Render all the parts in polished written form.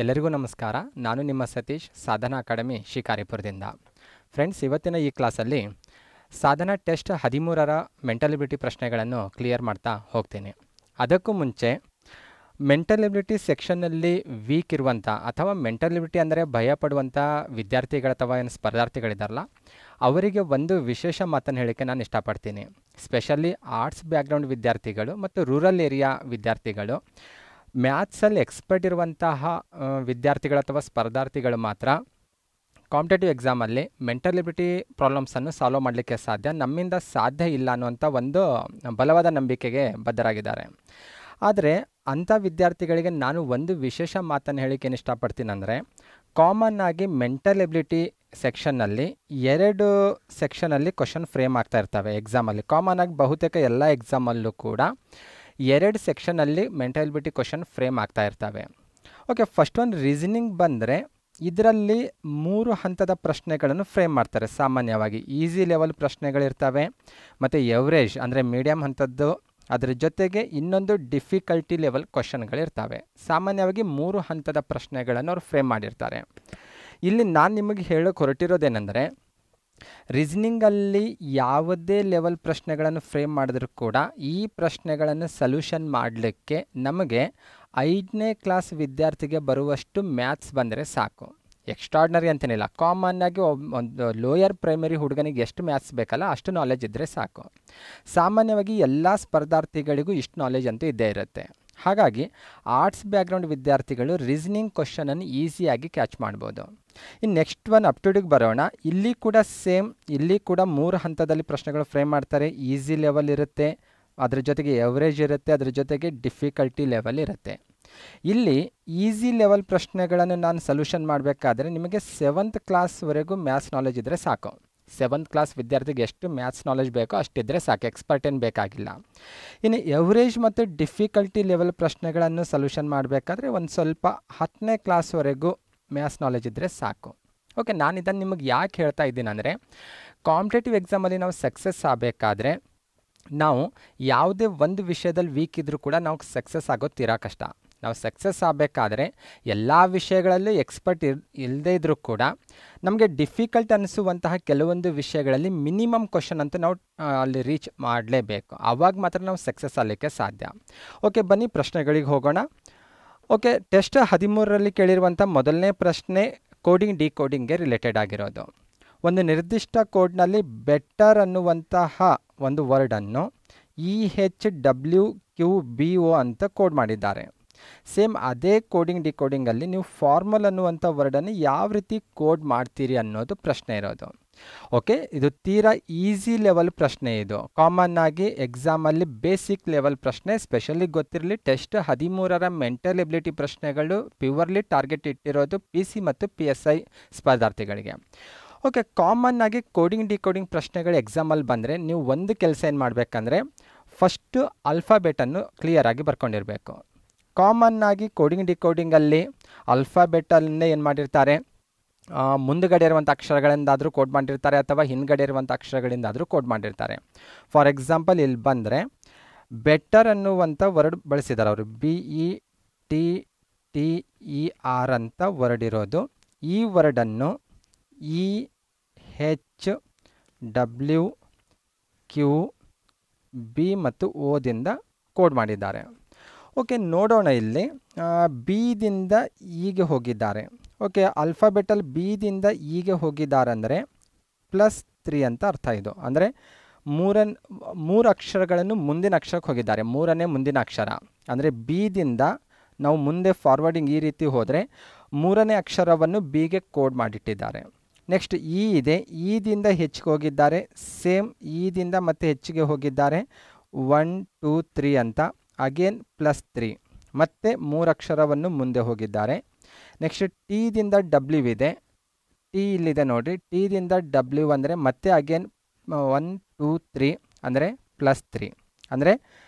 ಎಲ್ಲರಿಗೂ ನಮಸ್ಕಾರ. ನಾನು ನಿಮ್ಮ ಸತೀಶ್, ಸಾಧನಾ ಅಕಾಡೆಮಿ ಶಿಕಾರಿಪುರದಿಂದ. ಫ್ರೆಂಡ್ಸ್, ಇವತ್ತಿನ ಈ ಕ್ಲಾಸಲ್ಲಿ ಸಾಧನಾ ಟೆಸ್ಟ್ 13ರ ಮೆಂಟಲ್ ಎಬಿಲಿಟಿ ಪ್ರಶ್ನೆಗಳನ್ನು ಕ್ಲಿಯರ್ ಮಾಡ್ತಾ ಹೋಗ್ತೀನಿ. ಅದಕ್ಕೂ ಮುಂಚೆ ಮೆಂಟಲ್ ಎಬಿಲಿಟಿ ಸೆಕ್ಷನ್ನಲ್ಲಿ ವೀಕ್ ಇರುವಂಥ ಅಥವಾ ಮೆಂಟಲ್ ಎಬಿಲಿಟಿ ಅಂದರೆ ಭಯಪಡುವಂಥ ವಿದ್ಯಾರ್ಥಿಗಳು ಅಥವಾ ಏನು ಸ್ಪರ್ಧಾರ್ಥಿಗಳಿದ್ದಾರಲ್ಲ, ಅವರಿಗೆ ಒಂದು ವಿಶೇಷ ಮಾತನ್ನು ಹೇಳೋಕ್ಕೆ ನಾನು ಇಷ್ಟಪಡ್ತೀನಿ. ಸ್ಪೆಷಲಿ ಆರ್ಟ್ಸ್ ಬ್ಯಾಕ್ಗ್ರೌಂಡ್ ವಿದ್ಯಾರ್ಥಿಗಳು ಮತ್ತು ರೂರಲ್ ಏರಿಯಾ ವಿದ್ಯಾರ್ಥಿಗಳು, ಮ್ಯಾಥ್ಸಲ್ಲಿ ಎಕ್ಸ್ಪರ್ಟ್ ಇರುವಂತಹ ವಿದ್ಯಾರ್ಥಿಗಳು ಅಥವಾ ಸ್ಪರ್ಧಾರ್ಥಿಗಳು ಮಾತ್ರ ಕಾಂಪಿಟೇಟಿವ್ ಎಕ್ಸಾಮಲ್ಲಿ ಮೆಂಟಲ್ ಎಬಿಲಿಟಿ ಪ್ರಾಬ್ಲಮ್ಸನ್ನು ಸಾಲ್ವ್ ಮಾಡಲಿಕ್ಕೆ ಸಾಧ್ಯ. ನಮ್ಮಿಂದ ಸಾಧ್ಯ ಇಲ್ಲ ಅನ್ನುವಂಥ ಒಂದು ಬಲವಾದ ನಂಬಿಕೆಗೆ ಬದ್ಧರಾಗಿದ್ದಾರೆ. ಆದರೆ ಅಂಥ ವಿದ್ಯಾರ್ಥಿಗಳಿಗೆ ನಾನು ಒಂದು ವಿಶೇಷ ಮಾತನ್ನು ಹೇಳಲಿಕ್ಕೆ ಏನು ಇಷ್ಟಪಡ್ತೀನಿ ಅಂದರೆ, ಕಾಮನ್ ಆಗಿ ಮೆಂಟಲ್ ಎಬಿಲಿಟಿ ಸೆಕ್ಷನ್ನಲ್ಲಿ 2 ಸೆಕ್ಷನಲ್ಲಿ ಕ್ವಶನ್ ಫ್ರೇಮ್ ಆಗ್ತಾ ಇರ್ತವೆ ಎಕ್ಸಾಮಲ್ಲಿ. ಕಾಮನ್ ಆಗಿ ಬಹುತೇಕ ಎಲ್ಲ ಎಕ್ಸಾಮಲ್ಲೂ ಕೂಡ 2 ಸೆಕ್ಷನಲ್ಲಿ ಮೆಂಟಲ್ ಎಬಿಲಿಟಿ ಕ್ವಶನ್ ಫ್ರೇಮ್ ಆಗ್ತಾ ಇರ್ತವೆ. ಓಕೆ, ಫಸ್ಟ್ ಒಂದು ರೀಸನಿಂಗ್ ಬಂದರೆ ಇದರಲ್ಲಿ 3 ಹಂತದ ಪ್ರಶ್ನೆಗಳನ್ನು ಫ್ರೇಮ್ ಮಾಡ್ತಾರೆ. ಸಾಮಾನ್ಯವಾಗಿ ಈಸಿ ಲೆವೆಲ್ ಪ್ರಶ್ನೆಗಳಿರ್ತವೆ, ಮತ್ತು ಎವರೇಜ್ ಅಂದರೆ ಮೀಡಿಯಮ್ ಹಂತದ್ದು, ಅದರ ಜೊತೆಗೆ ಇನ್ನೊಂದು ಡಿಫಿಕಲ್ಟಿ ಲೆವೆಲ್ ಕ್ವಶನ್ಗಳಿರ್ತವೆ. ಸಾಮಾನ್ಯವಾಗಿ 3 ಹಂತದ ಪ್ರಶ್ನೆಗಳನ್ನು ಅವರು ಫ್ರೇಮ್ ಮಾಡಿರ್ತಾರೆ. ಇಲ್ಲಿ ನಾನು ನಿಮಗೆ ಹೇಳೋಕೆ ಹೊರಟಿರೋದೇನೆಂದರೆ, ರೀಸನಿಂಗಲ್ಲಿ ಯಾವುದೇ ಲೆವೆಲ್ ಪ್ರಶ್ನೆಗಳನ್ನು ಫ್ರೇಮ್ ಮಾಡಿದ್ರೂ ಕೂಡ ಈ ಪ್ರಶ್ನೆಗಳನ್ನು ಸೊಲ್ಯೂಷನ್ ಮಾಡಲಿಕ್ಕೆ ನಮಗೆ 5ನೇ ಕ್ಲಾಸ್ ವಿದ್ಯಾರ್ಥಿಗೆ ಬರುವಷ್ಟು ಮ್ಯಾಥ್ಸ್ ಬಂದರೆ ಸಾಕು. ಎಕ್ಸ್ಟ್ರಾರ್ಡ್ನರಿ ಅಂತೇನಿಲ್ಲ, ಕಾಮನ್ ಆಗಿ ಒಂದು ಲೋಯರ್ ಪ್ರೈಮರಿ ಹುಡುಗನಿಗೆ ಎಷ್ಟು ಮ್ಯಾಥ್ಸ್ ಬೇಕಲ್ಲ ಅಷ್ಟು ನಾಲೆಜ್ ಇದ್ದರೆ ಸಾಕು. ಸಾಮಾನ್ಯವಾಗಿ ಎಲ್ಲ ಸ್ಪರ್ಧಾರ್ಥಿಗಳಿಗೂ ಇಷ್ಟು ನಾಲೆಜ್ ಅಂತೂ ಇದ್ದೇ ಇರುತ್ತೆ. ಹಾಗಾಗಿ ಆರ್ಟ್ಸ್ ಬ್ಯಾಕ್ಗ್ರೌಂಡ್ ವಿದ್ಯಾರ್ಥಿಗಳು ರೀಸನಿಂಗ್ ಕ್ವಶನನ್ನು ಈಸಿಯಾಗಿ ಕ್ಯಾಚ್ ಮಾಡ್ಬೋದು. ಇನ್ನು ನೆಕ್ಸ್ಟ್ ಒನ್ ಅಪ್ ಟು ಡಿಗೆ ಬರೋಣ. ಇಲ್ಲಿ ಕೂಡ ಸೇಮ್, ಇಲ್ಲಿ ಕೂಡ 3 ಹಂತದಲ್ಲಿ ಪ್ರಶ್ನೆಗಳು ಫ್ರೇಮ್ ಮಾಡ್ತಾರೆ. ಈಸಿ ಲೆವೆಲ್ ಇರುತ್ತೆ, ಅದ್ರ ಜೊತೆಗೆ ಎವರೇಜ್ ಇರುತ್ತೆ, ಅದ್ರ ಜೊತೆಗೆ ಡಿಫಿಕಲ್ಟಿ ಲೆವೆಲ್ ಇರುತ್ತೆ. ಇಲ್ಲಿ ಈಸಿ ಲೆವೆಲ್ ಪ್ರಶ್ನೆಗಳನ್ನು ನಾನು ಸೊಲ್ಯೂಷನ್ ಮಾಡಬೇಕಾದ್ರೆ ನಿಮಗೆ 7th ಕ್ಲಾಸ್ವರೆಗೂ ಮ್ಯಾಥ್ಸ್ ನಾಲೆಜ್ ಇದ್ದರೆ ಸಾಕು. 7th ಕ್ಲಾಸ್ ವಿದ್ಯಾರ್ಥಿಗೆ ಎಷ್ಟು ಮ್ಯಾಥ್ಸ್ ನಾಲೆಜ್ ಬೇಕೋ ಅಷ್ಟಿದ್ದರೆ ಸಾಕು, ಎಕ್ಸ್ಪರ್ಟ್ ಏನು ಬೇಕಾಗಿಲ್ಲ. ಇನ್ನು ಎವರೇಜ್ ಮತ್ತು ಡಿಫಿಕಲ್ಟಿ ಲೆವೆಲ್ ಪ್ರಶ್ನೆಗಳನ್ನು ಸೊಲ್ಯೂಷನ್ ಮಾಡಬೇಕಾದ್ರೆ ಒಂದು ಸ್ವಲ್ಪ 10ನೇ ಕ್ಲಾಸ್ವರೆಗೂ ಮ್ಯಾಥ್ಸ್ ನಾಲೆಜ್ ಇದ್ದರೆ ಸಾಕು. ಓಕೆ, ನಾನು ಇದನ್ನು ನಿಮಗೆ ಯಾಕೆ ಹೇಳ್ತಾ ಇದ್ದೀನಿ ಅಂದರೆ, ಕಾಂಪಿಟೇಟಿವ್ ಎಕ್ಸಾಮಲ್ಲಿ ನಾವು ಸಕ್ಸಸ್ ಆಗಬೇಕಾದ್ರೆ ನಾವು ಯಾವುದೇ ಒಂದು ವಿಷಯದಲ್ಲಿ ವೀಕ್ ಇದ್ದರೂ ಕೂಡ ನಾವು ಸಕ್ಸಸ್ ಆಗೋದು ತೀರಾ ಕಷ್ಟ. ನಾವು ಸಕ್ಸಸ್ ಆಗಬೇಕಾದ್ರೆ ಎಲ್ಲ ವಿಷಯಗಳಲ್ಲೂ ಎಕ್ಸ್ಪರ್ಟ್ ಇಲ್ಲದೇ ಇದ್ದರೂ ಕೂಡ ನಮಗೆ ಡಿಫಿಕಲ್ಟ್ ಅನಿಸುವಂತಹ ಕೆಲವೊಂದು ವಿಷಯಗಳಲ್ಲಿ ಮಿನಿಮಮ್ ಕ್ವಶನ್ ಅಂತೂ ನಾವು ಅಲ್ಲಿ ರೀಚ್ ಮಾಡಲೇಬೇಕು. ಆವಾಗ ಮಾತ್ರ ನಾವು ಸಕ್ಸಸ್ ಆಗಲಿಕ್ಕೆ ಸಾಧ್ಯ. ಓಕೆ, ಬನ್ನಿ ಪ್ರಶ್ನೆಗಳಿಗೆ ಹೋಗೋಣ. ಓಕೆ, ಟೆಸ್ಟ್ 13ರಲ್ಲಿ ಕೇಳಿರುವಂಥ ಮೊದಲನೇ ಪ್ರಶ್ನೆ ಕೋಡಿಂಗ್ ಡಿಕೋಡಿಂಗ್ಗೆ ರಿಲೇಟೆಡ್ ಆಗಿರೋದು. ಒಂದು ನಿರ್ದಿಷ್ಟ ಕೋಡ್ನಲ್ಲಿ ಬೆಟರ್ ಅನ್ನುವಂತಹ ಒಂದು ವರ್ಡನ್ನು EHWQBO ಅಂತ ಕೋಡ್ ಮಾಡಿದ್ದಾರೆ. ಸೇಮ್ ಅದೇ ಕೋಡಿಂಗ್ ಡಿಕೋಡಿಂಗಲ್ಲಿ ನೀವು ಫಾರ್ಮಲ್ ಅನ್ನುವಂಥ ವರ್ಡನ್ನು ಯಾವ ರೀತಿ ಕೋಡ್ ಮಾಡ್ತೀರಿ ಅನ್ನೋದು ಪ್ರಶ್ನೆ ಇರೋದು. ಓಕೆ, ಇದು ತೀರಾ ಈಸಿ ಲೆವೆಲ್ ಪ್ರಶ್ನೆ. ಇದು ಕಾಮನ್ ಆಗಿ ಎಕ್ಸಾಮಲ್ಲಿ ಬೇಸಿಕ್ ಲೆವೆಲ್ ಪ್ರಶ್ನೆ. ಸ್ಪೆಷಲಿ ಗೊತ್ತಿರಲಿ, ಟೆಸ್ಟ್ 13ರ ಮೆಂಟಲ್ ಎಬಿಲಿಟಿ ಪ್ರಶ್ನೆಗಳು ಪ್ಯೂರ್ಲಿ ಟಾರ್ಗೆಟ್ ಇಟ್ಟಿರೋದು PC ಮತ್ತು PSI ಸ್ಪರ್ಧಾರ್ಥಿಗಳಿಗೆ. ಓಕೆ, ಕಾಮನ್ ಆಗಿ ಕೋಡಿಂಗ್ ಡಿಕೋಡಿಂಗ್ ಪ್ರಶ್ನೆಗಳು ಎಕ್ಸಾಮಲ್ಲಿ ಬಂದರೆ ನೀವು ಒಂದು ಕೆಲಸ ಏನು ಮಾಡಬೇಕಂದ್ರೆ, ಫಸ್ಟು ಆಲ್ಫಾಬೆಟನ್ನು ಕ್ಲಿಯರಾಗಿ ಬರ್ಕೊಂಡಿರಬೇಕು. ಕಾಮನ್ ಆಗಿ ಕೋಡಿಂಗ್ ಡಿಕೋಡಿಂಗಲ್ಲಿ ಆಲ್ಫಾಬೆಟಲ್ಲೇ ಏನು ಮಾಡಿರ್ತಾರೆ, ಮುಂದುಗಡೆ ಇರುವಂಥ ಅಕ್ಷರಗಳಿಂದಾದರೂ ಕೋಡ್ ಮಾಡಿರ್ತಾರೆ ಅಥವಾ ಹಿಂದ್ಗಡೆ ಇರುವಂಥ ಅಕ್ಷರಗಳಿಂದಾದರೂ ಕೋಡ್ ಮಾಡಿರ್ತಾರೆ. ಫಾರ್ ಎಕ್ಸಾಂಪಲ್ ಇಲ್ಲಿ ಬಂದರೆ ಬೆಟರ್ ಅನ್ನುವಂಥ ವರ್ಡ್ ಬಳಸಿದ್ದಾರೆ ಅವರು. BETTER ಅಂತ ವರ್ಡ್ ಇರೋದು. ಈ ವರ್ಡನ್ನು EHWQB ಮತ್ತು ಓದಿಂದ ಕೋಡ್ ಮಾಡಿದ್ದಾರೆ. ಓಕೆ, ನೋಡೋಣ. ಇಲ್ಲಿ ಬಿದಿಂದ ಈಗೆ ಹೋಗಿದ್ದಾರೆ. ಓಕೆ, ಆಲ್ಫಾಬೆಟಲ್ ಬಿದಿಂದ ಈಗೆ ಹೋಗಿದ್ದಾರೆ ಅಂದರೆ +3 ಅಂತ ಅರ್ಥ. ಇದು ಅಂದರೆ 3 ಅಕ್ಷರಗಳನ್ನು ಮುಂದಿನ ಅಕ್ಷರಕ್ಕೆ ಹೋಗಿದ್ದಾರೆ. 3ನೇ ಮುಂದಿನ ಅಕ್ಷರ ಅಂದರೆ ಬಿದಿಂದ ನಾವು ಮುಂದೆ ಫಾರ್ವರ್ಡಿಂಗ್ ಈ ರೀತಿ ಹೋದರೆ 3ನೇ ಅಕ್ಷರವನ್ನು ಬಿಗೆ ಕೋಡ್ ಮಾಡಿಟ್ಟಿದ್ದಾರೆ. ನೆಕ್ಸ್ಟ್ ಇ ಇದೆ, ಈದಿಂದ ಹೆಚ್ಚಿಗೆ ಹೋಗಿದ್ದಾರೆ. ಸೇಮ್ ಈದಿಂದ ಮತ್ತೆ ಹೆಚ್ಚಿಗೆ ಹೋಗಿದ್ದಾರೆ 1 2 3 ಅಂತ. ಅಗೇನ್ +3 ಮತ್ತೆ 3 ಅಕ್ಷರವನ್ನು ಮುಂದೆ ಹೋಗಿದ್ದಾರೆ. ನೆಕ್ಸ್ಟ್ ಟಿದಿಂದ W ಇದೆ, ಟಿ ಇಲ್ಲಿದೆ ನೋಡಿ. ಟಿದಿಂದ W ಅಂದರೆ ಮತ್ತೆ ಅಗೇನ್ 1 2 3 ಅಂದರೆ +3. ಅಂದರೆ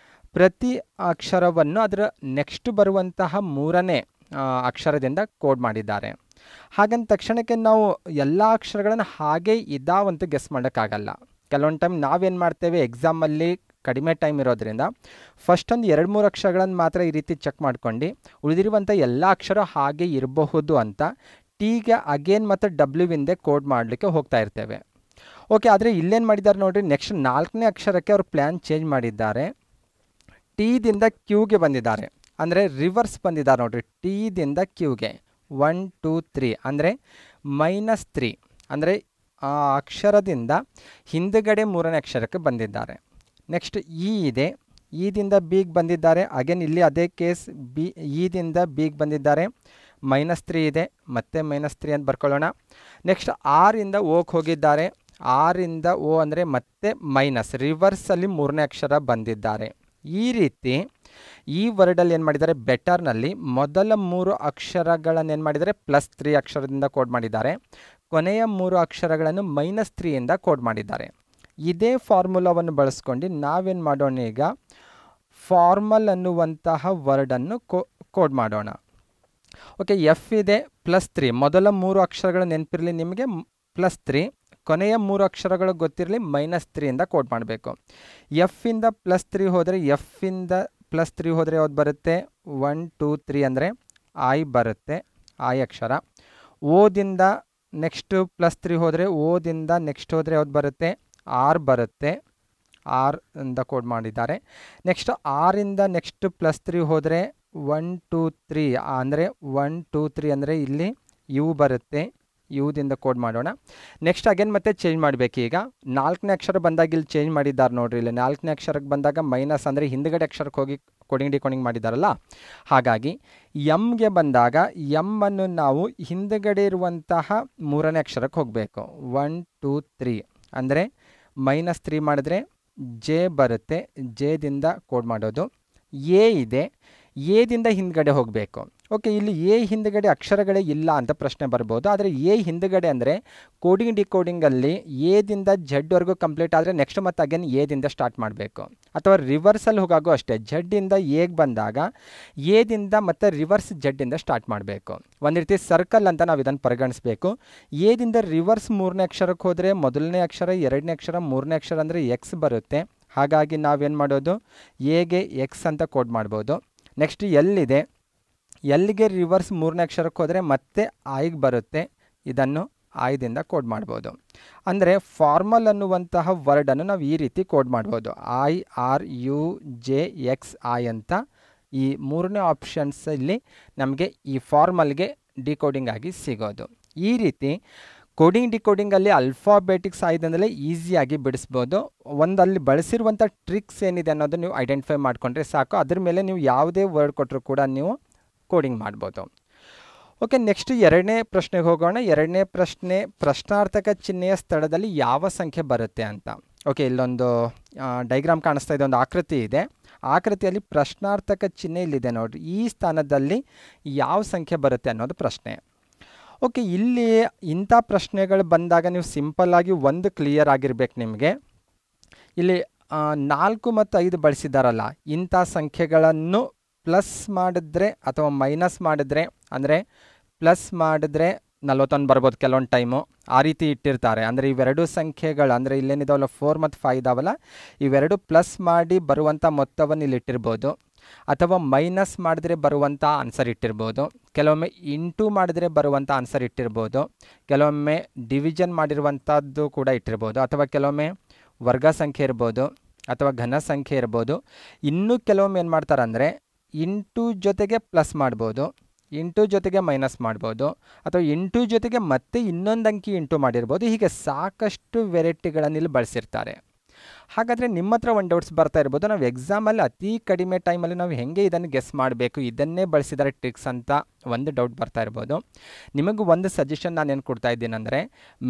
ಪ್ರತಿ ಅಕ್ಷರವನ್ನು ಅದರ ನೆಕ್ಸ್ಟ್ ಬರುವಂತಹ 3ನೇ ಅಕ್ಷರದಿಂದ ಕೋಡ್ ಮಾಡಿದ್ದಾರೆ. ಹಾಗಂತ ತಕ್ಷಣಕ್ಕೆ ನಾವು ಎಲ್ಲ ಅಕ್ಷರಗಳನ್ನು ಹಾಗೆ ಇದಾವಂತ ಗೆಸ್ ಮಾಡೋಕ್ಕಾಗಲ್ಲ. ಕೆಲವೊಂದು ಟೈಮ್ ನಾವೇನು ಮಾಡ್ತೇವೆ, ಎಕ್ಸಾಮಲ್ಲಿ ಕಡಿಮೆ ಟೈಮ್ ಇರೋದ್ರಿಂದ ಫಸ್ಟ್ ಒಂದು 2-3 ಅಕ್ಷರಗಳನ್ನು ಮಾತ್ರ ಈ ರೀತಿ ಚೆಕ್ ಮಾಡ್ಕೊಂಡು ಉಳಿದಿರುವಂಥ ಎಲ್ಲ ಅಕ್ಷರ ಹಾಗೆ ಇರಬಹುದು ಅಂತ ಟಿಗೆ ಅಗೇನ್ ಮತ್ತು ಡಬ್ಲ್ಯೂವಿಂದೆ ಕೋಡ್ ಮಾಡಲಿಕ್ಕೆ ಹೋಗ್ತಾ ಇರ್ತೇವೆ. ಓಕೆ, ಆದರೆ ಇಲ್ಲೇನು ಮಾಡಿದ್ದಾರೆ ನೋಡಿರಿ, ನೆಕ್ಸ್ಟ್ 4ನೇ ಅಕ್ಷರಕ್ಕೆ ಅವರು ಪ್ಲ್ಯಾನ್ ಚೇಂಜ್ ಮಾಡಿದ್ದಾರೆ. ಟಿದಿಂದ ಕ್ಯೂಗೆ ಬಂದಿದ್ದಾರೆ, ಅಂದರೆ ರಿವರ್ಸ್ ಬಂದಿದ್ದಾರೆ ನೋಡಿರಿ. ಟಿದಿಂದ ಕ್ಯೂಗೆ 1 2 3 ಅಂದರೆ -3 ಅಂದರೆ ಆ ಅಕ್ಷರದಿಂದ ಹಿಂದುಗಡೆ 3ನೇ ಅಕ್ಷರಕ್ಕೆ ಬಂದಿದ್ದಾರೆ. ನೆಕ್ಸ್ಟ್ ಇ ಇದೆ, ಇದಿಂದ ಬಿಗೆ ಬಂದಿದ್ದಾರೆ. ಅಗೇನ್ ಇಲ್ಲಿ ಅದೇ ಕೇಸ್, ಇದಿಂದ ಬಿಗೆ ಬಂದಿದ್ದಾರೆ. -3 ಇದೆ, ಮತ್ತೆ -3 ಅಂತ ಬರ್ಕೊಳ್ಳೋಣ. ನೆಕ್ಸ್ಟ್ ಆರಿಂದ ಓಗೆ ಹೋಗಿದ್ದಾರೆ. ಆರಿಂದ ಓ ಅಂದರೆ ಮತ್ತೆ ಮೈನಸ್, ರಿವರ್ಸಲ್ಲಿ 3ನೇ ಅಕ್ಷರ ಬಂದಿದ್ದಾರೆ. ಈ ರೀತಿ ಈ ವರ್ಡಲ್ಲಿ ಏನು ಮಾಡಿದ್ದಾರೆ, ಬೆಟರ್ನಲ್ಲಿ ಮೊದಲ 3 ಅಕ್ಷರಗಳನ್ನು ಏನು ಮಾಡಿದ್ದಾರೆ, +3 ಅಕ್ಷರದಿಂದ ಕೋಡ್ ಮಾಡಿದ್ದಾರೆ. ಕೊನೆಯ 3 ಅಕ್ಷರಗಳನ್ನು -3ಇಂದ ಕೋಡ್ ಮಾಡಿದ್ದಾರೆ. ಇದೇ ಫಾರ್ಮುಲಾವನ್ನು ಬಳಸ್ಕೊಂಡು ನಾವೇನು ಮಾಡೋಣ, ಈಗ ಫಾರ್ಮಲ್ ಅನ್ನುವಂತಹ ವರ್ಡನ್ನು ಕೋಡ್ ಮಾಡೋಣ. ಓಕೆ, ಎಫ್ ಇದೆ +3, ಮೊದಲ 3 ಅಕ್ಷರಗಳು ನೆನಪಿರಲಿ ನಿಮಗೆ +3, ಕೊನೆಯ 3 ಅಕ್ಷರಗಳು ಗೊತ್ತಿರಲಿ -3ಇಂದ ಕೋಡ್ ಮಾಡಬೇಕು. ಎಫ್ಫಿಂದ +3 ಹೋದರೆ, ಎಫ್ಫಿಂದ +3 ಹೋದರೆ ಯಾವ್ದು ಬರುತ್ತೆ, 1 2 3 ಅಂದರೆ ಐ ಬರುತ್ತೆ, ಐ ಅಕ್ಷರ. ಓದಿಂದ ನೆಕ್ಸ್ಟ್ +3 ಹೋದರೆ, ಓದಿಂದ ನೆಕ್ಸ್ಟ್ ಹೋದರೆ ಯಾವ್ದು ಬರುತ್ತೆ, ಆರ್ ಬರುತ್ತೆ, ಆರ್ ಇಂದ ಕೋಡ್ ಮಾಡಿದ್ದಾರೆ. ನೆಕ್ಸ್ಟ್ ಆರಿಂದ ನೆಕ್ಸ್ಟ್ +3 ಹೋದರೆ 1 2 3 ಅಂದರೆ 1 2 3 ಅಂದರೆ ಇಲ್ಲಿ ಯು ಬರುತ್ತೆ, ಯುದಿಂದ ಕೋಡ್ ಮಾಡೋಣ. ನೆಕ್ಸ್ಟ್ ಅಗೇನ್ ಮತ್ತೆ ಚೇಂಜ್ ಮಾಡಬೇಕು. ಈಗ 4ನೇ ಅಕ್ಷರ ಬಂದಾಗ ಇಲ್ಲಿ ಚೇಂಜ್ ಮಾಡಿದ್ದಾರೆ ನೋಡ್ರಿ. ಇಲ್ಲಿ 4ನೇ ಅಕ್ಷರಕ್ಕೆ ಬಂದಾಗ ಮೈನಸ್ ಅಂದರೆ ಹಿಂದುಗಡೆ ಅಕ್ಷರಕ್ಕೆ ಹೋಗಿ ಕೋಡಿಂಗ್ ಮಾಡಿದ್ದಾರಲ್ಲ, ಹಾಗಾಗಿ ಎಮ್ಗೆ ಬಂದಾಗ ಎಮ್ ಅನ್ನು ನಾವು ಹಿಂದುಗಡೆ ಇರುವಂತಹ 3ನೇ ಅಕ್ಷರಕ್ಕೆ ಹೋಗಬೇಕು. 1 2 3 ಅಂದರೆ -3 ಮಾಡಿದ್ರೆ ಜೆ ಬರುತ್ತೆ, ಜೆದಿಂದ ಕೋಡ್ ಮಾಡೋದು. ಎ ಇದೆ, ಎದಿಂದ ಹಿಂದ್ಗಡೆ ಹೋಗಬೇಕು. ಓಕೆ, ಇಲ್ಲಿ ಎ ಹಿಂದ್ಗಡೆ ಅಕ್ಷರಗಳೇ ಇಲ್ಲ ಅಂತ ಪ್ರಶ್ನೆ ಬರ್ಬೋದು. ಆದರೆ ಎ ಹಿಂದ್ಗಡೆ ಅಂದರೆ ಕೋಡಿಂಗ್ ಡಿಕೋಡಿಂಗಲ್ಲಿ ಎದಿಂದ ಜೆಡ್ವರೆಗೂ ಕಂಪ್ಲೀಟ್ ಆದರೆ ನೆಕ್ಸ್ಟ್ ಮತ್ತೆ ಅಗೇನ್ ಎದಿಂದ ಸ್ಟಾರ್ಟ್ ಮಾಡಬೇಕು. ಅಥವಾ ರಿವರ್ಸಲ್ಲಿ ಹೋಗಾಗೂ ಅಷ್ಟೇ, ಜೆಡ್ಡಿಂದ ಎಗೆ ಬಂದಾಗ ಎದಿಂದ ಮತ್ತು ರಿವರ್ಸ್ ಜೆಡ್ಡಿಂದ ಸ್ಟಾರ್ಟ್ ಮಾಡಬೇಕು. ಒಂದು ರೀತಿ ಸರ್ಕಲ್ ಅಂತ ನಾವು ಇದನ್ನು ಪರಿಗಣಿಸಬೇಕು. ಎದಿಂದ ರಿವರ್ಸ್ 3ನೇ ಅಕ್ಷರಕ್ಕೆ ಹೋದರೆ ಮೊದಲನೇ ಅಕ್ಷರ, 2ನೇ ಅಕ್ಷರ, 3ನೇ ಅಕ್ಷರ ಅಂದರೆ ಎಕ್ಸ್ ಬರುತ್ತೆ. ಹಾಗಾಗಿ ನಾವೇನು ಮಾಡೋದು, ಎಗೆ ಎಕ್ಸ್ ಅಂತ ಕೋಡ್ ಮಾಡ್ಬೋದು. ನೆಕ್ಸ್ಟ್ ಎಲ್ಲಿದೆ, ಎಲ್ಲಿಗೆ ರಿವರ್ಸ್ 3ನೇ ಅಕ್ಷರಕ್ಕೆ ಹೋದರೆ ಮತ್ತೆ ಐಗೆ ಬರುತ್ತೆ, ಇದನ್ನು ಐದಿಂದ ಕೋಡ್ ಮಾಡ್ಬೋದು. ಅಂದರೆ ಫಾರ್ಮಲ್ ಅನ್ನುವಂತಹ ವರ್ಡನ್ನು ನಾವು ಈ ರೀತಿ ಕೋಡ್ ಮಾಡ್ಬೋದು. IRUJXI ಅಂತ ಈ 3ನೇ ಆಪ್ಷನ್ಸಲ್ಲಿ ನಮಗೆ ಈ ಫಾರ್ಮಲ್ಗೆ ಡಿಕೋಡಿಂಗ್ ಆಗಿ ಸಿಗೋದು. ಈ ರೀತಿ ಕೋಡಿಂಗ್ ಡಿಕೋಡಿಂಗಲ್ಲಿ ಅಲ್ಫಾಬೆಟಿಕ್ಸ್ ಆಯ್ದಂದರೆ ಈಸಿಯಾಗಿ ಬಿಡಿಸ್ಬೋದು. ಒಂದಲ್ಲಿ ಬಳಸಿರುವಂಥ ಟ್ರಿಕ್ಸ್ ಏನಿದೆ ಅನ್ನೋದು ನೀವು ಐಡೆಂಟಿಫೈ ಮಾಡಿಕೊಂಡ್ರೆ ಸಾಕು. ಅದ್ರ ಮೇಲೆ ನೀವು ಯಾವುದೇ ವರ್ಡ್ ಕೊಟ್ಟರು ಕೂಡ ನೀವು ಕೋಡಿಂಗ್ ಮಾಡ್ಬೋದು. ಓಕೆ, ನೆಕ್ಸ್ಟ್ 2ನೇ ಪ್ರಶ್ನೆಗೆ ಹೋಗೋಣ. 2ನೇ ಪ್ರಶ್ನೆ, ಪ್ರಶ್ನಾರ್ಥಕ ಚಿಹ್ನೆಯ ಸ್ಥಳದಲ್ಲಿ ಯಾವ ಸಂಖ್ಯೆ ಬರುತ್ತೆ ಅಂತ. ಓಕೆ, ಇಲ್ಲೊಂದು ಡೈಗ್ರಾಮ್ ಕಾಣಿಸ್ತಾ ಇದೆ, ಒಂದು ಆಕೃತಿ ಇದೆ. ಆಕೃತಿಯಲ್ಲಿ ಪ್ರಶ್ನಾರ್ಥಕ ಚಿಹ್ನೆ ಇಲ್ಲಿದೆ ನೋಡಿರಿ. ಈ ಸ್ಥಾನದಲ್ಲಿ ಯಾವ ಸಂಖ್ಯೆ ಬರುತ್ತೆ ಅನ್ನೋದು ಪ್ರಶ್ನೆ. ಓಕೆ, ಇಲ್ಲಿ ಇಂಥ ಪ್ರಶ್ನೆಗಳು ಬಂದಾಗ ನೀವು ಸಿಂಪಲ್ಲಾಗಿ ಒಂದು ಕ್ಲಿಯರ್ ಆಗಿರ್ಬೇಕು ನಿಮಗೆ. ಇಲ್ಲಿ 4 ಮತ್ತು 5 ಬಳಸಿದ್ದಾರಲ್ಲ, ಇಂಥ ಸಂಖ್ಯೆಗಳನ್ನು ಪ್ಲಸ್ ಮಾಡಿದ್ರೆ ಅಥವಾ ಮೈನಸ್ ಮಾಡಿದ್ರೆ, ಅಂದರೆ ಪ್ಲಸ್ ಮಾಡಿದ್ರೆ 41 ಬರ್ಬೋದು ಕೆಲವೊಂದು ಟೈಮು, ಆ ರೀತಿ ಇಟ್ಟಿರ್ತಾರೆ. ಅಂದರೆ ಇವೆರಡು ಸಂಖ್ಯೆಗಳು, ಅಂದರೆ ಇಲ್ಲೇನಿದಾವಲ್ಲ 4 ಮತ್ತು 5 ಇದಾವಲ್ಲ, ಇವೆರಡು ಪ್ಲಸ್ ಮಾಡಿ ಬರುವಂಥ ಮೊತ್ತವನ್ನು ಇಲ್ಲಿ ಇಟ್ಟಿರ್ಬೋದು. ಅಥವಾ ಮೈನಸ್ ಮಾಡಿದ್ರೆ ಬರುವಂಥ ಆನ್ಸರ್ ಇಟ್ಟಿರ್ಬೋದು. ಕೆಲವೊಮ್ಮೆ ಇಂಟು ಮಾಡಿದ್ರೆ ಬರುವಂಥ ಆನ್ಸರ್ ಇಟ್ಟಿರ್ಬೋದು. ಕೆಲವೊಮ್ಮೆ ಡಿವಿಷನ್ ಮಾಡಿರುವಂಥದ್ದು ಕೂಡ ಇಟ್ಟಿರ್ಬೋದು. ಅಥವಾ ಕೆಲವೊಮ್ಮೆ ವರ್ಗ ಸಂಖ್ಯೆ ಇರ್ಬೋದು, ಅಥವಾ ಘನ ಸಂಖ್ಯೆ ಇರ್ಬೋದು. ಇನ್ನೂ ಕೆಲವೊಮ್ಮೆ ಏನು ಮಾಡ್ತಾರೆ ಅಂದರೆ ಇಂಟು ಜೊತೆಗೆ ಪ್ಲಸ್ ಮಾಡ್ಬೋದು, ಇಂಟು ಜೊತೆಗೆ ಮೈನಸ್ ಮಾಡ್ಬೋದು, ಅಥವಾ ಇಂಟು ಜೊತೆಗೆ ಮತ್ತೆ ಇನ್ನೊಂದು ಅಂಕಿ ಇಂಟು ಮಾಡಿರ್ಬೋದು. ಹೀಗೆ ಸಾಕಷ್ಟು ವೆರೈಟಿಗಳನ್ನು ಇಲ್ಲಿ ಬಳಸಿರ್ತಾರೆ. ಹಾಗಾದರೆ ನಿಮ್ಮ ಹತ್ರ ಒಂದು ಡೌಟ್ಸ್ ಬರ್ತಾ ಇರ್ಬೋದು, ನಾವು ಎಕ್ಸಾಮಲ್ಲಿ ಅತಿ ಕಡಿಮೆ ಟೈಮಲ್ಲಿ ನಾವು ಹೇಗೆ ಇದನ್ನು ಗೆಸ್ ಮಾಡಬೇಕು, ಇದನ್ನೇ ಬಳಸಿದ್ದಾರೆ ಟ್ರಿಕ್ಸ್ ಅಂತ ಒಂದು ಡೌಟ್ ಬರ್ತಾ ಇರ್ಬೋದು. ನಿಮಗೆ ಒಂದು ಸಜೆಷನ್ ನಾನು ಏನು ಕೊಡ್ತಾ ಇದ್ದೀನಿ ಅಂದರೆ,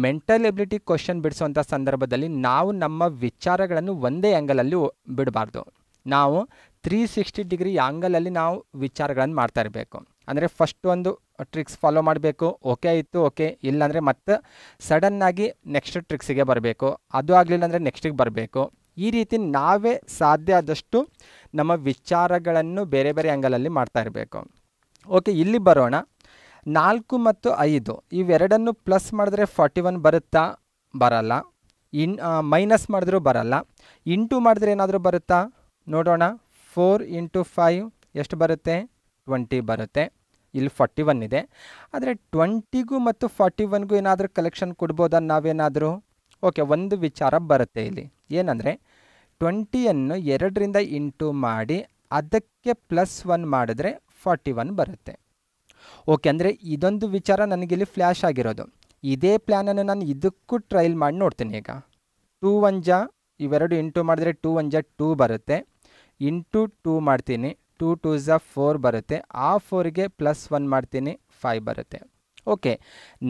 ಮೆಂಟಲ್ ಎಬಿಲಿಟಿ ಕ್ವಶನ್ ಬಿಡಿಸುವಂಥ ಸಂದರ್ಭದಲ್ಲಿ ನಾವು ನಮ್ಮ ವಿಚಾರಗಳನ್ನು ಒಂದೇ ಆ್ಯಂಗಲಲ್ಲಿ ಬಿಡಬಾರ್ದು. ನಾವು 360 ಡಿಗ್ರಿ ಆ್ಯಂಗಲಲ್ಲಿ ನಾವು ವಿಚಾರಗಳನ್ನು ಮಾಡ್ತಾ ಇರಬೇಕು. ಅಂದರೆ ಫಸ್ಟ್ ಒಂದು ಟ್ರಿಕ್ಸ್ ಫಾಲೋ ಮಾಡಬೇಕು, ಓಕೆ ಆಯಿತು, ಓಕೆ ಇಲ್ಲಾಂದರೆ ಮತ್ತೆ ಸಡನ್ನಾಗಿ ನೆಕ್ಸ್ಟ್ ಟ್ರಿಕ್ಸಿಗೆ ಬರಬೇಕು, ಅದು ಆಗಲಿಲ್ಲ ಅಂದರೆ ನೆಕ್ಸ್ಟಿಗೆ ಬರಬೇಕು. ಈ ರೀತಿ ನಾವೇ ಸಾಧ್ಯ ಆದಷ್ಟು ನಮ್ಮ ವಿಚಾರಗಳನ್ನು ಬೇರೆ ಬೇರೆ ಆ್ಯಂಗಲಲ್ಲಿ ಮಾಡ್ತಾ ಇರಬೇಕು. ಓಕೆ, ಇಲ್ಲಿ ಬರೋಣ. 4 ಮತ್ತು 5 ಇವೆರಡನ್ನು ಪ್ಲಸ್ ಮಾಡಿದ್ರೆ 41 ಬರುತ್ತಾ? ಬರಲ್ಲ. ಮೈನಸ್ ಮಾಡಿದ್ರೂ ಬರಲ್ಲ, ಇಂಟು ಮಾಡಿದ್ರೆ ಏನಾದರೂ ಬರುತ್ತಾ ನೋಡೋಣ. 4 × 5 ಎಷ್ಟು ಬರುತ್ತೆ? 20 ಬರುತ್ತೆ. ಇಲ್ಲಿ 41 ಇದೆ. ಆದರೆ 20ಗೂ ಮತ್ತು 41ಗೂ ಏನಾದರೂ ಕಲೆಕ್ಷನ್ ಕೊಡ್ಬೋದಾ ನಾವೇನಾದರೂ? ಓಕೆ, ಒಂದು ವಿಚಾರ ಬರುತ್ತೆ ಇಲ್ಲಿ. ಏನಂದರೆ 20ಯನ್ನು 2ರಿಂದ ಇಂಟು ಮಾಡಿ ಅದಕ್ಕೆ +1 ಮಾಡಿದ್ರೆ 41 ಬರುತ್ತೆ. ಓಕೆ, ಅಂದರೆ ಇದೊಂದು ವಿಚಾರ ನನಗಿಲ್ಲಿ ಫ್ಲ್ಯಾಶ್ ಆಗಿರೋದು. ಇದೇ ಪ್ಲ್ಯಾನನ್ನು ನಾನು ಇದಕ್ಕೂ ಟ್ರಯಲ್ ಮಾಡಿ ನೋಡ್ತೀನಿ. ಈಗ 2 1 ಜ ಇವೆರಡು ಇಂಟು ಮಾಡಿದ್ರೆ 2 1 ಜ 2 ಬರುತ್ತೆ. ಇಂಟು 2 ಮಾಡ್ತೀನಿ, 2 2 ಜ 4 ಬರುತ್ತೆ. ಆ 4ಗೆ +1 ಮಾಡ್ತೀನಿ, 5 ಬರುತ್ತೆ. ಓಕೆ,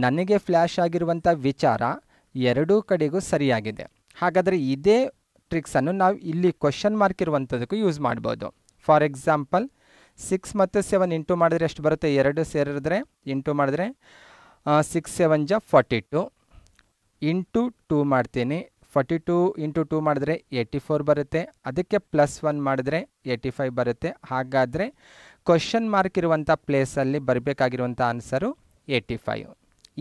ನನಗೆ ಫ್ಲ್ಯಾಶ್ ಆಗಿರುವಂಥ ವಿಚಾರ ಎರಡೂ ಕಡೆಗೂ ಸರಿಯಾಗಿದೆ. ಹಾಗಾದರೆ ಇದೇ ಟ್ರಿಕ್ಸನ್ನು ನಾವು ಇಲ್ಲಿ ಕ್ವಶನ್ ಮಾರ್ಕ್ ಇರುವಂಥದ್ದಕ್ಕೂ ಯೂಸ್ ಮಾಡ್ಬೋದು. ಫಾರ್ ಎಕ್ಸಾಂಪಲ್ 6 ಮತ್ತು 7 ಇಂಟು ಮಾಡಿದ್ರೆ ಎಷ್ಟು ಬರುತ್ತೆ? 2 ಸೇರಿದ್ರೆ ಇಂಟು ಮಾಡಿದ್ರೆ 6 7 ಜ 42 ಇಂಟು 2 ಮಾಡ್ತೀನಿ. 42 ಇಂಟು 2 ಮಾಡಿದ್ರೆ 84 ಬರುತ್ತೆ. ಅದಕ್ಕೆ +1 ಮಾಡಿದ್ರೆ 85 ಬರುತ್ತೆ. ಹಾಗಾದರೆ ಕ್ವಶನ್ ಮಾರ್ಕ್ ಇರುವಂಥ ಪ್ಲೇಸಲ್ಲಿ ಬರಬೇಕಾಗಿರುವಂಥ ಆನ್ಸರು 85.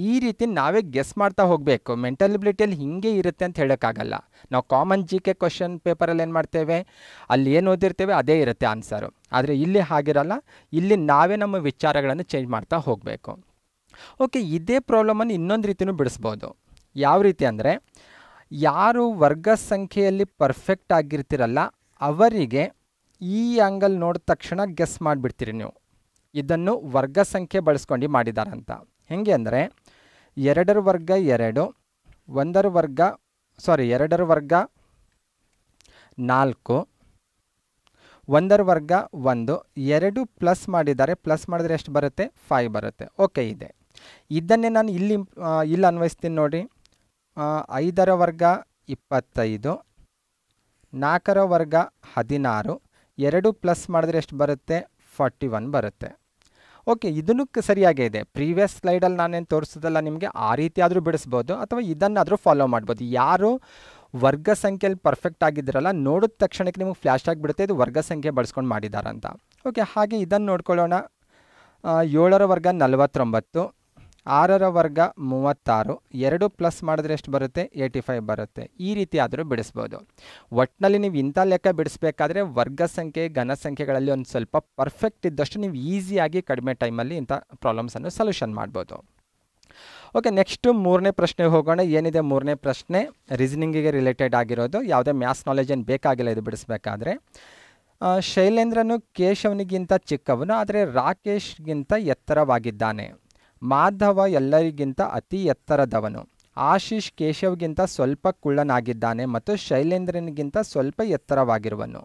ಈ ರೀತಿ ನಾವೇ ಗೆಸ್ ಮಾಡ್ತಾ ಹೋಗಬೇಕು. ಮೆಂಟಲ್ ಎಬಿಲಿಟಿಯಲ್ಲಿ ಹೀಗೆ ಇರುತ್ತೆ ಅಂತ ಹೇಳೋಕ್ಕಾಗಲ್ಲ. ನಾವು ಕಾಮನ್ ಜಿ ಕೆ ಕ್ವಶನ್ ಪೇಪರಲ್ಲಿ ಏನು ಮಾಡ್ತೇವೆ, ಅಲ್ಲಿ ಏನು ಓದಿರ್ತೇವೆ ಅದೇ ಇರುತ್ತೆ ಆನ್ಸರು. ಆದರೆ ಇಲ್ಲಿ ಹಾಗಿರಲ್ಲ. ಇಲ್ಲಿ ನಾವೇ ನಮ್ಮ ವಿಚಾರಗಳನ್ನು ಚೇಂಜ್ ಮಾಡ್ತಾ ಹೋಗಬೇಕು. ಓಕೆ, ಇದೇ ಪ್ರಾಬ್ಲಮನ್ನು ಇನ್ನೊಂದು ರೀತಿಯೂ ಬಿಡಿಸ್ಬೋದು. ಯಾವ ರೀತಿ ಅಂದರೆ, ಯಾರು ವರ್ಗ ಸಂಖ್ಯೆಯಲ್ಲಿ ಪರ್ಫೆಕ್ಟ್ ಆಗಿರ್ತಿರಲ್ಲ ಅವರಿಗೆ ಈ ಆ್ಯಂಗಲ್ ನೋಡಿದ ತಕ್ಷಣ ಗೆಸ್ ಮಾಡಿಬಿಡ್ತೀರಿ ನೀವು, ಇದನ್ನು ವರ್ಗ ಸಂಖ್ಯೆ ಬಳಸ್ಕೊಂಡು ಮಾಡಿದಾರಂತ. ಹೇಗೆ ಅಂದರೆ 2ರ ವರ್ಗ 2, 2ರ ವರ್ಗ 4, 1ರ ವರ್ಗ 1, 2 ಪ್ಲಸ್ ಮಾಡಿದ್ದಾರೆ. ಪ್ಲಸ್ ಮಾಡಿದ್ರೆ ಎಷ್ಟು ಬರುತ್ತೆ? 5 ಬರುತ್ತೆ. ಓಕೆ, ಇದೆ. ಇದನ್ನೇ ನಾನು ಇಲ್ಲಿ ಅನ್ವಯಿಸ್ತೀನಿ ನೋಡಿ. 5ರ ವರ್ಗ 25, 4ರ ವರ್ಗ 16, 2 ಪ್ಲಸ್ ಮಾಡಿದ್ರೆ ಎಷ್ಟು ಬರುತ್ತೆ? 41 ಬರುತ್ತೆ. ಓಕೆ, ಇದನ್ನು ಸರಿಯಾಗೇ ಇದೆ. ಪ್ರೀವಿಯಸ್ ಸ್ಲೈಡಲ್ಲಿ ನಾನೇನು ತೋರಿಸೋದಲ್ಲ ನಿಮಗೆ, ಆ ರೀತಿ ಆದರೂ ಬಿಡಿಸ್ಬೋದು ಅಥವಾ ಇದನ್ನಾದರೂ ಫಾಲೋ ಮಾಡ್ಬೋದು. ಯಾರು ವರ್ಗ ಸಂಖ್ಯೆಯಲ್ಲಿ ಪರ್ಫೆಕ್ಟ್ ಆಗಿದ್ರಲ್ಲ ನೋಡಿದ ತಕ್ಷಣಕ್ಕೆ ನಿಮಗೆ ಫ್ಲ್ಯಾಶ್ ಆಗಿಬಿಡುತ್ತೆ ಇದು ವರ್ಗ ಸಂಖ್ಯೆ ಬಳಸ್ಕೊಂಡು ಮಾಡಿದಾರಂತ. ಓಕೆ, ಹಾಗೆ ಇದನ್ನು ನೋಡ್ಕೊಳ್ಳೋಣ. 7ರ ವರ್ಗ 49, 6ರ ವರ್ಗ 36, 2 ಪ್ಲಸ್ ಮಾಡಿದ್ರೆ ಎಷ್ಟು ಬರುತ್ತೆ? 85 ಬರುತ್ತೆ. ಈ ರೀತಿ ಆದರೂ ಬಿಡಿಸ್ಬೋದು. ಒಟ್ಟಿನಲ್ಲಿ ನೀವು ಇಂಥ ಲೆಕ್ಕ ಬಿಡಿಸ್ಬೇಕಾದ್ರೆ ವರ್ಗ ಸಂಖ್ಯೆ ಘನ ಸಂಖ್ಯೆಗಳಲ್ಲಿ ಒಂದು ಸ್ವಲ್ಪ ಪರ್ಫೆಕ್ಟ್ ಇದ್ದಷ್ಟು ನೀವು ಈಸಿಯಾಗಿ ಕಡಿಮೆ ಟೈಮಲ್ಲಿ ಇಂಥ ಪ್ರಾಬ್ಲಮ್ಸನ್ನು ಸೊಲ್ಯೂಷನ್ ಮಾಡ್ಬೋದು. ಓಕೆ, ನೆಕ್ಸ್ಟು 3ನೇ ಪ್ರಶ್ನೆಗೆ ಹೋಗೋಣ. ಏನಿದೆ 3ನೇ ಪ್ರಶ್ನೆ? ರೀಸನಿಂಗಿಗೆ ರಿಲೇಟೆಡ್ ಆಗಿರೋದು. ಯಾವುದೇ ಮ್ಯಾಥ್ಸ್ ನಾಲೆಜ್ ಏನು ಬೇಕಾಗಿಲ್ಲ ಇದು ಬಿಡಿಸ್ಬೇಕಾದ್ರೆ. ಶೈಲೇಂದ್ರನು ಕೇಶವನಿಗಿಂತ ಚಿಕ್ಕವನು, ಆದರೆ ರಾಕೇಶ್ಗಿಂತ ಎತ್ತರವಾಗಿದ್ದಾನೆ. ಮಾಧವ ಎಲ್ಲರಿಗಿಂತ ಅತಿ ಎತ್ತರದವನು. ಆಶೀಶ್ ಕೇಶವ್ಗಿಂತ ಸ್ವಲ್ಪ ಕುಳ್ಳನಾಗಿದ್ದಾನೆ ಮತ್ತು ಶೈಲೇಂದ್ರನಿಗಿಂತ ಸ್ವಲ್ಪ ಎತ್ತರವಾಗಿರುವನು.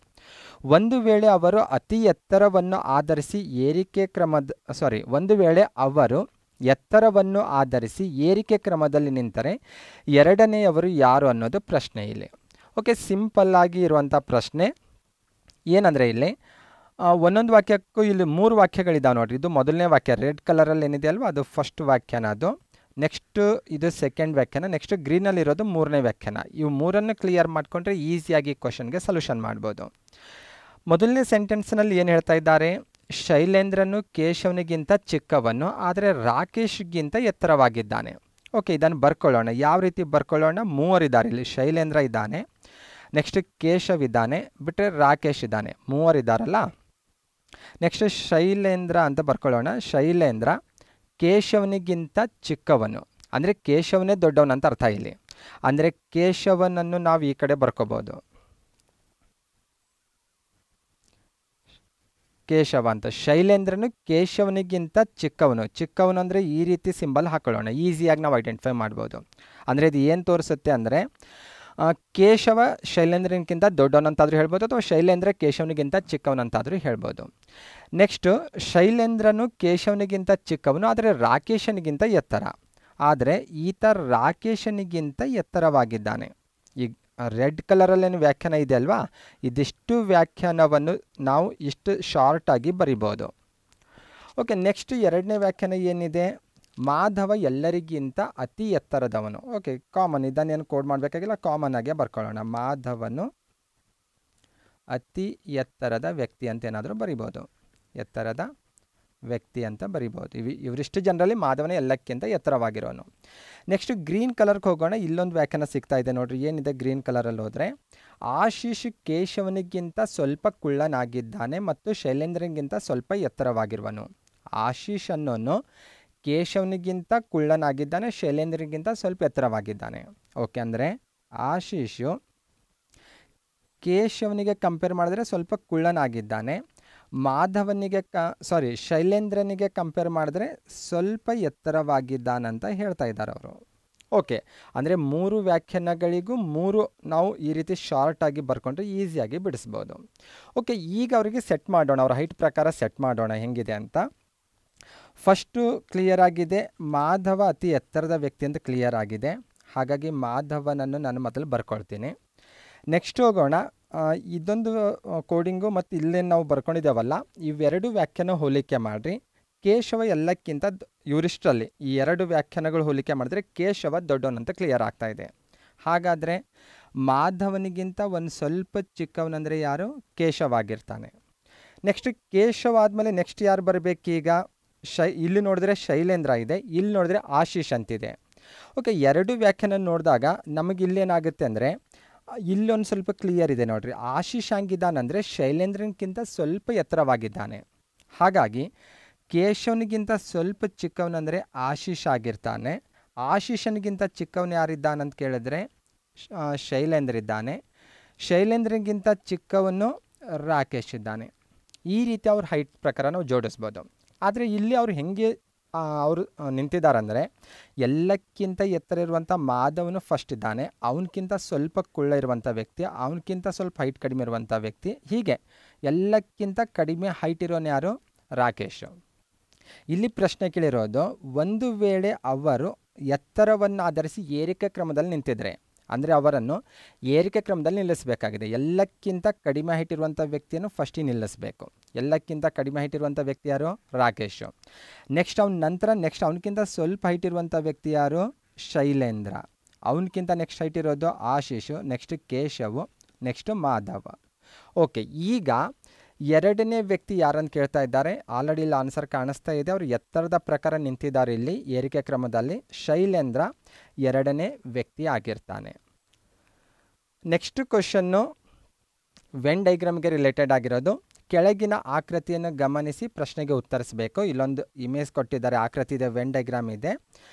ಒಂದು ವೇಳೆ ಅವರು ಅತಿ ಎತ್ತರವನ್ನು ಆಧರಿಸಿ ಎತ್ತರವನ್ನು ಆಧರಿಸಿ ಏರಿಕೆ ಕ್ರಮದಲ್ಲಿ ನಿಂತರೆ ಎರಡನೆಯವರು ಯಾರು ಅನ್ನೋದು ಪ್ರಶ್ನೆ ಇಲ್ಲಿ. ಓಕೆ, ಸಿಂಪಲ್ಲಾಗಿ ಇರುವಂಥ ಪ್ರಶ್ನೆ. ಏನಂದರೆ ಇಲ್ಲಿ ಒಂದೊಂದು ವಾಕ್ಯಕ್ಕೂ ಇಲ್ಲಿ 3 ವಾಕ್ಯಗಳಿದ್ದಾವೆ ನೋಡಿರಿ. ಇದು ಮೊದಲನೇ ವಾಕ್ಯ ರೆಡ್ ಕಲರಲ್ಲಿ ಏನಿದೆ ಅಲ್ವಾ ಅದು ಫಸ್ಟ್ ವ್ಯಾಖ್ಯಾನ. ಅದು ನೆಕ್ಸ್ಟು ಇದು ಸೆಕೆಂಡ್ ವ್ಯಾಖ್ಯಾನ. ನೆಕ್ಸ್ಟ್ ಗ್ರೀನಲ್ಲಿರೋದು 3ನೇ ವ್ಯಾಖ್ಯಾನ. ಇವು 3ನ್ನು ಕ್ಲಿಯರ್ ಮಾಡಿಕೊಂಡ್ರೆ ಈಸಿಯಾಗಿ ಕ್ವಶನ್ಗೆ ಸೊಲ್ಯೂಷನ್ ಮಾಡ್ಬೋದು. ಮೊದಲನೇ ಸೆಂಟೆನ್ಸ್ನಲ್ಲಿ ಏನು ಹೇಳ್ತಾ ಇದ್ದಾರೆ? ಶೈಲೇಂದ್ರನು ಕೇಶವನಿಗಿಂತ ಚಿಕ್ಕವನು, ಆದರೆ ರಾಕೇಶ್ಗಿಂತ ಎತ್ತರವಾಗಿದ್ದಾನೆ. ಓಕೆ, ಇದನ್ನು ಬರ್ಕೊಳ್ಳೋಣ. ಯಾವ ರೀತಿ ಬರ್ಕೊಳ್ಳೋಣ? 3 ಇದ್ದಾರೆ ಇಲ್ಲಿ. ಶೈಲೇಂದ್ರ ಇದ್ದಾನೆ, ನೆಕ್ಸ್ಟ್ ಕೇಶವ್ ಇದ್ದಾನೆ, ಬಿಟ್ಟರೆ ರಾಕೇಶ್ ಇದ್ದಾನೆ. 3 ಇದ್ದಾರಲ್ಲ. ನೆಕ್ಸ್ಟ್ ಶೈಲೇಂದ್ರ ಅಂತ ಬರ್ಕೊಳ್ಳೋಣ. ಶೈಲೇಂದ್ರ ಕೇಶವನಿಗಿಂತ ಚಿಕ್ಕವನು ಅಂದರೆ ಕೇಶವನೇ ದೊಡ್ಡವನು ಅಂತ ಅರ್ಥ ಇಲ್ಲಿ. ಅಂದರೆ ಕೇಶವನನ್ನು ನಾವು ಈ ಕಡೆ ಬರ್ಕೋಬೋದು, ಕೇಶವ ಅಂತ. ಶೈಲೇಂದ್ರನು ಕೇಶವನಿಗಿಂತ ಚಿಕ್ಕವನು ಅಂದರೆ ಈ ರೀತಿ ಸಿಂಬಲ್ ಹಾಕೊಳ್ಳೋಣ. ಈಸಿಯಾಗಿ ನಾವು ಐಡೆಂಟಿಫೈ ಮಾಡ್ಬೋದು. ಅಂದರೆ ಇದು ಏನು ತೋರಿಸುತ್ತೆ ಅಂದರೆ ಕೇಶವ ಶೈಲೇಂದ್ರನಿಗಿಂತ ದೊಡ್ಡವನಂತಾದರೂ ಹೇಳ್ಬೋದು ಅಥವಾ ಶೈಲೇಂದ್ರ ಕೇಶವನಿಗಿಂತ ಚಿಕ್ಕವನಂತಾದರೂ ಹೇಳ್ಬೋದು. ನೆಕ್ಸ್ಟು ಶೈಲೇಂದ್ರನು ಕೇಶವನಿಗಿಂತ ಚಿಕ್ಕವನು, ಆದರೆ ರಾಕೇಶನಿಗಿಂತ ಎತ್ತರ. ಆದರೆ ಈತ ರಾಕೇಶನಿಗಿಂತ ಎತ್ತರವಾಗಿದ್ದಾನೆ. ಈಗ ರೆಡ್ ಕಲರಲ್ಲೇನು ವ್ಯಾಖ್ಯಾನ ಇದೆ ಅಲ್ವಾ, ಇದಿಷ್ಟು ವ್ಯಾಖ್ಯಾನವನ್ನು ನಾವು ಇಷ್ಟು ಶಾರ್ಟಾಗಿ ಬರಿಬೋದು. ಓಕೆ, ನೆಕ್ಸ್ಟ್ 2ನೇ ವ್ಯಾಖ್ಯಾನ ಏನಿದೆ? ಮಾಧವ ಎಲ್ಲರಿಗಿಂತ ಅತಿ ಎತ್ತರದವನು. Okay, common. ಇದನ್ನೇನು ಕೋಡ್ ಮಾಡಬೇಕಾಗಿಲ್ಲ, ಕಾಮನ್ ಆಗೇ ಬರ್ಕೊಳ್ಳೋಣ. ಮಾಧವನು ಅತಿ ಎತ್ತರದ ವ್ಯಕ್ತಿ ಅಂತ ಏನಾದರೂ ಬರಿಬೋದು. ಎತ್ತರದ ವ್ಯಕ್ತಿ ಅಂತ ಬರಿಬೋದು. ಇವರಿಷ್ಟು ಜನರಲ್ಲಿ ಮಾಧವನೇ ಎಲ್ಲಕ್ಕಿಂತ ಎತ್ತರವಾಗಿರೋನು. ನೆಕ್ಸ್ಟ್ ಗ್ರೀನ್ ಕಲರ್ಗೆ ಹೋಗೋಣ. ಇಲ್ಲೊಂದು ವ್ಯಾಖ್ಯಾನ ಸಿಗ್ತಾ ಇದೆ ನೋಡ್ರಿ. ಏನಿದೆ ಗ್ರೀನ್ ಕಲರಲ್ಲಿ ಹೋದರೆ, ಆಶೀಶ್ ಕೇಶವನಿಗಿಂತ ಸ್ವಲ್ಪ ಕುಳ್ಳನಾಗಿದ್ದಾನೆ ಮತ್ತು ಶೈಲೇಂದ್ರನಿಗಿಂತ ಸ್ವಲ್ಪ ಎತ್ತರವಾಗಿರುವನು. ಆಶೀಶ್ ಅನ್ನೋನು ಕೇಶವನಿಗಿಂತ ಕುಳ್ಳನಾಗಿದ್ದಾನೆ, ಶೈಲೇಂದ್ರನಿಗಿಂತ ಸ್ವಲ್ಪ ಎತ್ತರವಾಗಿದ್ದಾನೆ. ಓಕೆ, ಅಂದರೆ ಆಶೀಶು ಕೇಶವನಿಗೆ ಕಂಪೇರ್ ಮಾಡಿದ್ರೆ ಸ್ವಲ್ಪ ಕುಳ್ಳನಾಗಿದ್ದಾನೆ, ಮಾಧವನಿಗೆ ಶೈಲೇಂದ್ರನಿಗೆ ಕಂಪೇರ್ ಮಾಡಿದ್ರೆ ಸ್ವಲ್ಪ ಎತ್ತರವಾಗಿದ್ದಾನಂತ ಹೇಳ್ತಾ ಇದ್ದಾರೆ ಅವರು. ಓಕೆ, ಅಂದರೆ 3 ವ್ಯಾಖ್ಯಾನಗಳಿಗೂ 3 ನಾವು ಈ ರೀತಿ ಶಾರ್ಟಾಗಿ ಬರ್ಕೊಂಡ್ರೆ ಈಸಿಯಾಗಿ ಬಿಡಿಸ್ಬೋದು. ಓಕೆ, ಈಗ ಅವರಿಗೆ ಸೆಟ್ ಮಾಡೋಣ, ಅವ್ರ ಹೈಟ್ ಪ್ರಕಾರ ಸೆಟ್ ಮಾಡೋಣ ಹೆಂಗಿದೆ ಅಂತ. ಫಸ್ಟು ಕ್ಲಿಯರ್ ಆಗಿದೆ, ಮಾಧವ ಅತಿ ಎತ್ತರದ ವ್ಯಕ್ತಿ ಅಂತ ಕ್ಲಿಯರ್ ಆಗಿದೆ. ಹಾಗಾಗಿ ಮಾಧವನನ್ನು ನಾನು ಮೊದಲು ಬರ್ಕೊಳ್ತೀನಿ. ನೆಕ್ಸ್ಟ್ ಹೋಗೋಣ. ಇದೊಂದು ಕೋಡಿಂಗು ಮತ್ತು ಇಲ್ಲೇನು ನಾವು ಬರ್ಕೊಂಡಿದ್ದೇವಲ್ಲ, ಇವೆರಡು ವ್ಯಾಖ್ಯಾನ ಹೋಲಿಕೆ ಮಾಡಿರಿ. ಕೇಶವ ಎಲ್ಲಕ್ಕಿಂತ ಇವರಿಷ್ಟರಲ್ಲಿ ಈ 2 ವ್ಯಾಖ್ಯಾನಗಳು ಹೋಲಿಕೆ ಮಾಡಿದ್ರೆ ಕೇಶವ ದೊಡ್ಡವನಂತ ಕ್ಲಿಯರ್ ಆಗ್ತಾ ಇದೆ. ಹಾಗಾದರೆ ಮಾಧವನಿಗಿಂತ ಒಂದು ಸ್ವಲ್ಪ ಚಿಕ್ಕವನಂದರೆ ಯಾರು? ಕೇಶವ ಆಗಿರ್ತಾನೆ. ನೆಕ್ಸ್ಟ್ ಕೇಶವ ಆದಮೇಲೆ ನೆಕ್ಸ್ಟ್ ಯಾರು ಬರಬೇಕೀಗ? ಇಲ್ಲಿ ನೋಡಿದ್ರೆ ಶೈಲೇಂದ್ರ ಇದೆ, ಇಲ್ಲಿ ನೋಡಿದ್ರೆ ಆಶೀಶ್ ಅಂತಿದೆ. ಓಕೆ, 2 ವ್ಯಾಖ್ಯಾನ ನೋಡಿದಾಗ ನಮಗೆ ಇಲ್ಲೇನಾಗುತ್ತೆ ಅಂದರೆ, ಇಲ್ಲೊಂದು ಸ್ವಲ್ಪ ಕ್ಲಿಯರ್ ಇದೆ ನೋಡ್ರಿ. ಆಶೀಶ್ ಹಂಗಿದ್ದಾನಂದರೆ ಶೈಲೇಂದ್ರನಿಗಿಂತ ಸ್ವಲ್ಪ ಎತ್ತರವಾಗಿದ್ದಾನೆ. ಹಾಗಾಗಿ ಕೇಶವನಿಗಿಂತ ಸ್ವಲ್ಪ ಚಿಕ್ಕವನಂದರೆ ಆಶೀಶ್ ಆಗಿರ್ತಾನೆ. ಆಶೀಶನಿಗಿಂತ ಚಿಕ್ಕವನು ಯಾರಿದ್ದಾನಂತ ಕೇಳಿದ್ರೆ ಶೈಲೇಂದ್ರ ಇದ್ದಾನೆ. ಶೈಲೇಂದ್ರನಿಗಿಂತ ಚಿಕ್ಕವನು ರಾಕೇಶ್ ಇದ್ದಾನೆ. ಈ ರೀತಿ ಅವ್ರ ಹೈಟ್ ಪ್ರಕಾರ ನಾವು ಜೋಡಿಸ್ಬೋದು. ಆದರೆ ಇಲ್ಲಿ ಅವ್ರು ಹೆಂಗೆ ಅವರು ನಿಂತಿದ್ದಾರಂದರೆ, ಎಲ್ಲಕ್ಕಿಂತ ಎತ್ತರ ಇರುವಂಥ ಮಾಧವನು ಫಸ್ಟ್ ಇದ್ದಾನೆ, ಅವನಕ್ಕಿಂತ ಸ್ವಲ್ಪ ಕುಳ್ಳ ಇರುವಂಥ ವ್ಯಕ್ತಿ, ಅವನಕ್ಕಿಂತ ಸ್ವಲ್ಪ ಹೈಟ್ ಕಡಿಮೆ ಇರುವಂಥ ವ್ಯಕ್ತಿ, ಹೀಗೆ ಎಲ್ಲಕ್ಕಿಂತ ಕಡಿಮೆ ಹೈಟ್ ಇರೋನು ಯಾರು? ರಾಕೇಶ್. ಇಲ್ಲಿ ಪ್ರಶ್ನೆ ಕೇಳಿರೋದು, ಒಂದು ವೇಳೆ ಅವರು ಎತ್ತರವನ್ನು ಆಧರಿಸಿ ಏರಿಕೆ ಕ್ರಮದಲ್ಲಿ ನಿಂತಿದ್ರೆ, ಅಂದರೆ ಅವರನ್ನು ಏರಿಕೆ ಕ್ರಮದಲ್ಲಿ ನಿಲ್ಲಿಸಬೇಕಾಗಿದೆ. ಎಲ್ಲಕ್ಕಿಂತ ಕಡಿಮೆ ಹೈಟ್ ಇರುವಂಥ ವ್ಯಕ್ತಿಯನ್ನು ಫಸ್ಟಿಗೆ ನಿಲ್ಲಿಸಬೇಕು. ಎಲ್ಲಕ್ಕಿಂತ ಕಡಿಮೆ ಹೈಟ್ ಇರುವಂಥ ವ್ಯಕ್ತಿ ಯಾರು? ರಾಕೇಶ್. ನೆಕ್ಸ್ಟ್ ನೆಕ್ಸ್ಟ್ ಅವನಕ್ಕಿಂತ ಸ್ವಲ್ಪ ಹೈಟ್ ಇರುವಂಥ ವ್ಯಕ್ತಿ ಯಾರು? ಶೈಲೇಂದ್ರ. ಅವನಕ್ಕಿಂತ ನೆಕ್ಸ್ಟ್ ಹೈಟ್ ಇರೋದು ಆಶೀಶು, ನೆಕ್ಸ್ಟ್ ಕೇಶವು, ನೆಕ್ಸ್ಟ್ ಮಾಧವ. ಓಕೆ, ಈಗ 2ನೇ ವ್ಯಕ್ತಿ ಯಾರಂತ ಕೇಳ್ತಾ ಇದ್ದಾರೆ. ಆಲ್ರೆಡಿ ಇಲ್ಲಿ ಆನ್ಸರ್ ಕಾಣಿಸ್ತಾ ಇದೆ. ಅವರು ಎತ್ತರದ ಪ್ರಕಾರ ನಿಂತಿದ್ದಾರೆ ಇಲ್ಲಿ ಏರಿಕೆ ಕ್ರಮದಲ್ಲಿ. ಶೈಲೇಂದ್ರ 2ನೇ ವ್ಯಕ್ತಿ ಆಗಿರ್ತಾನೆ. ನೆಕ್ಸ್ಟ್ ಕ್ವಶನ್ನು ವೆನ್ ಡೈಗ್ರಾಮ್ಗೆ ರಿಲೇಟೆಡ್ ಆಗಿರೋದು. ಕೆಳಗಿನ ಆಕೃತಿಯನ್ನು ಗಮನಿಸಿ ಪ್ರಶ್ನೆಗೆ ಉತ್ತರಿಸಬೇಕು. ಇಲ್ಲೊಂದು ಇಮೇಜ್ ಕೊಟ್ಟಿದ್ದಾರೆ, ಆಕೃತಿ ಇದೆ, ವೆನ್ ಡೈಗ್ರಾಮ್ ಇದೆ.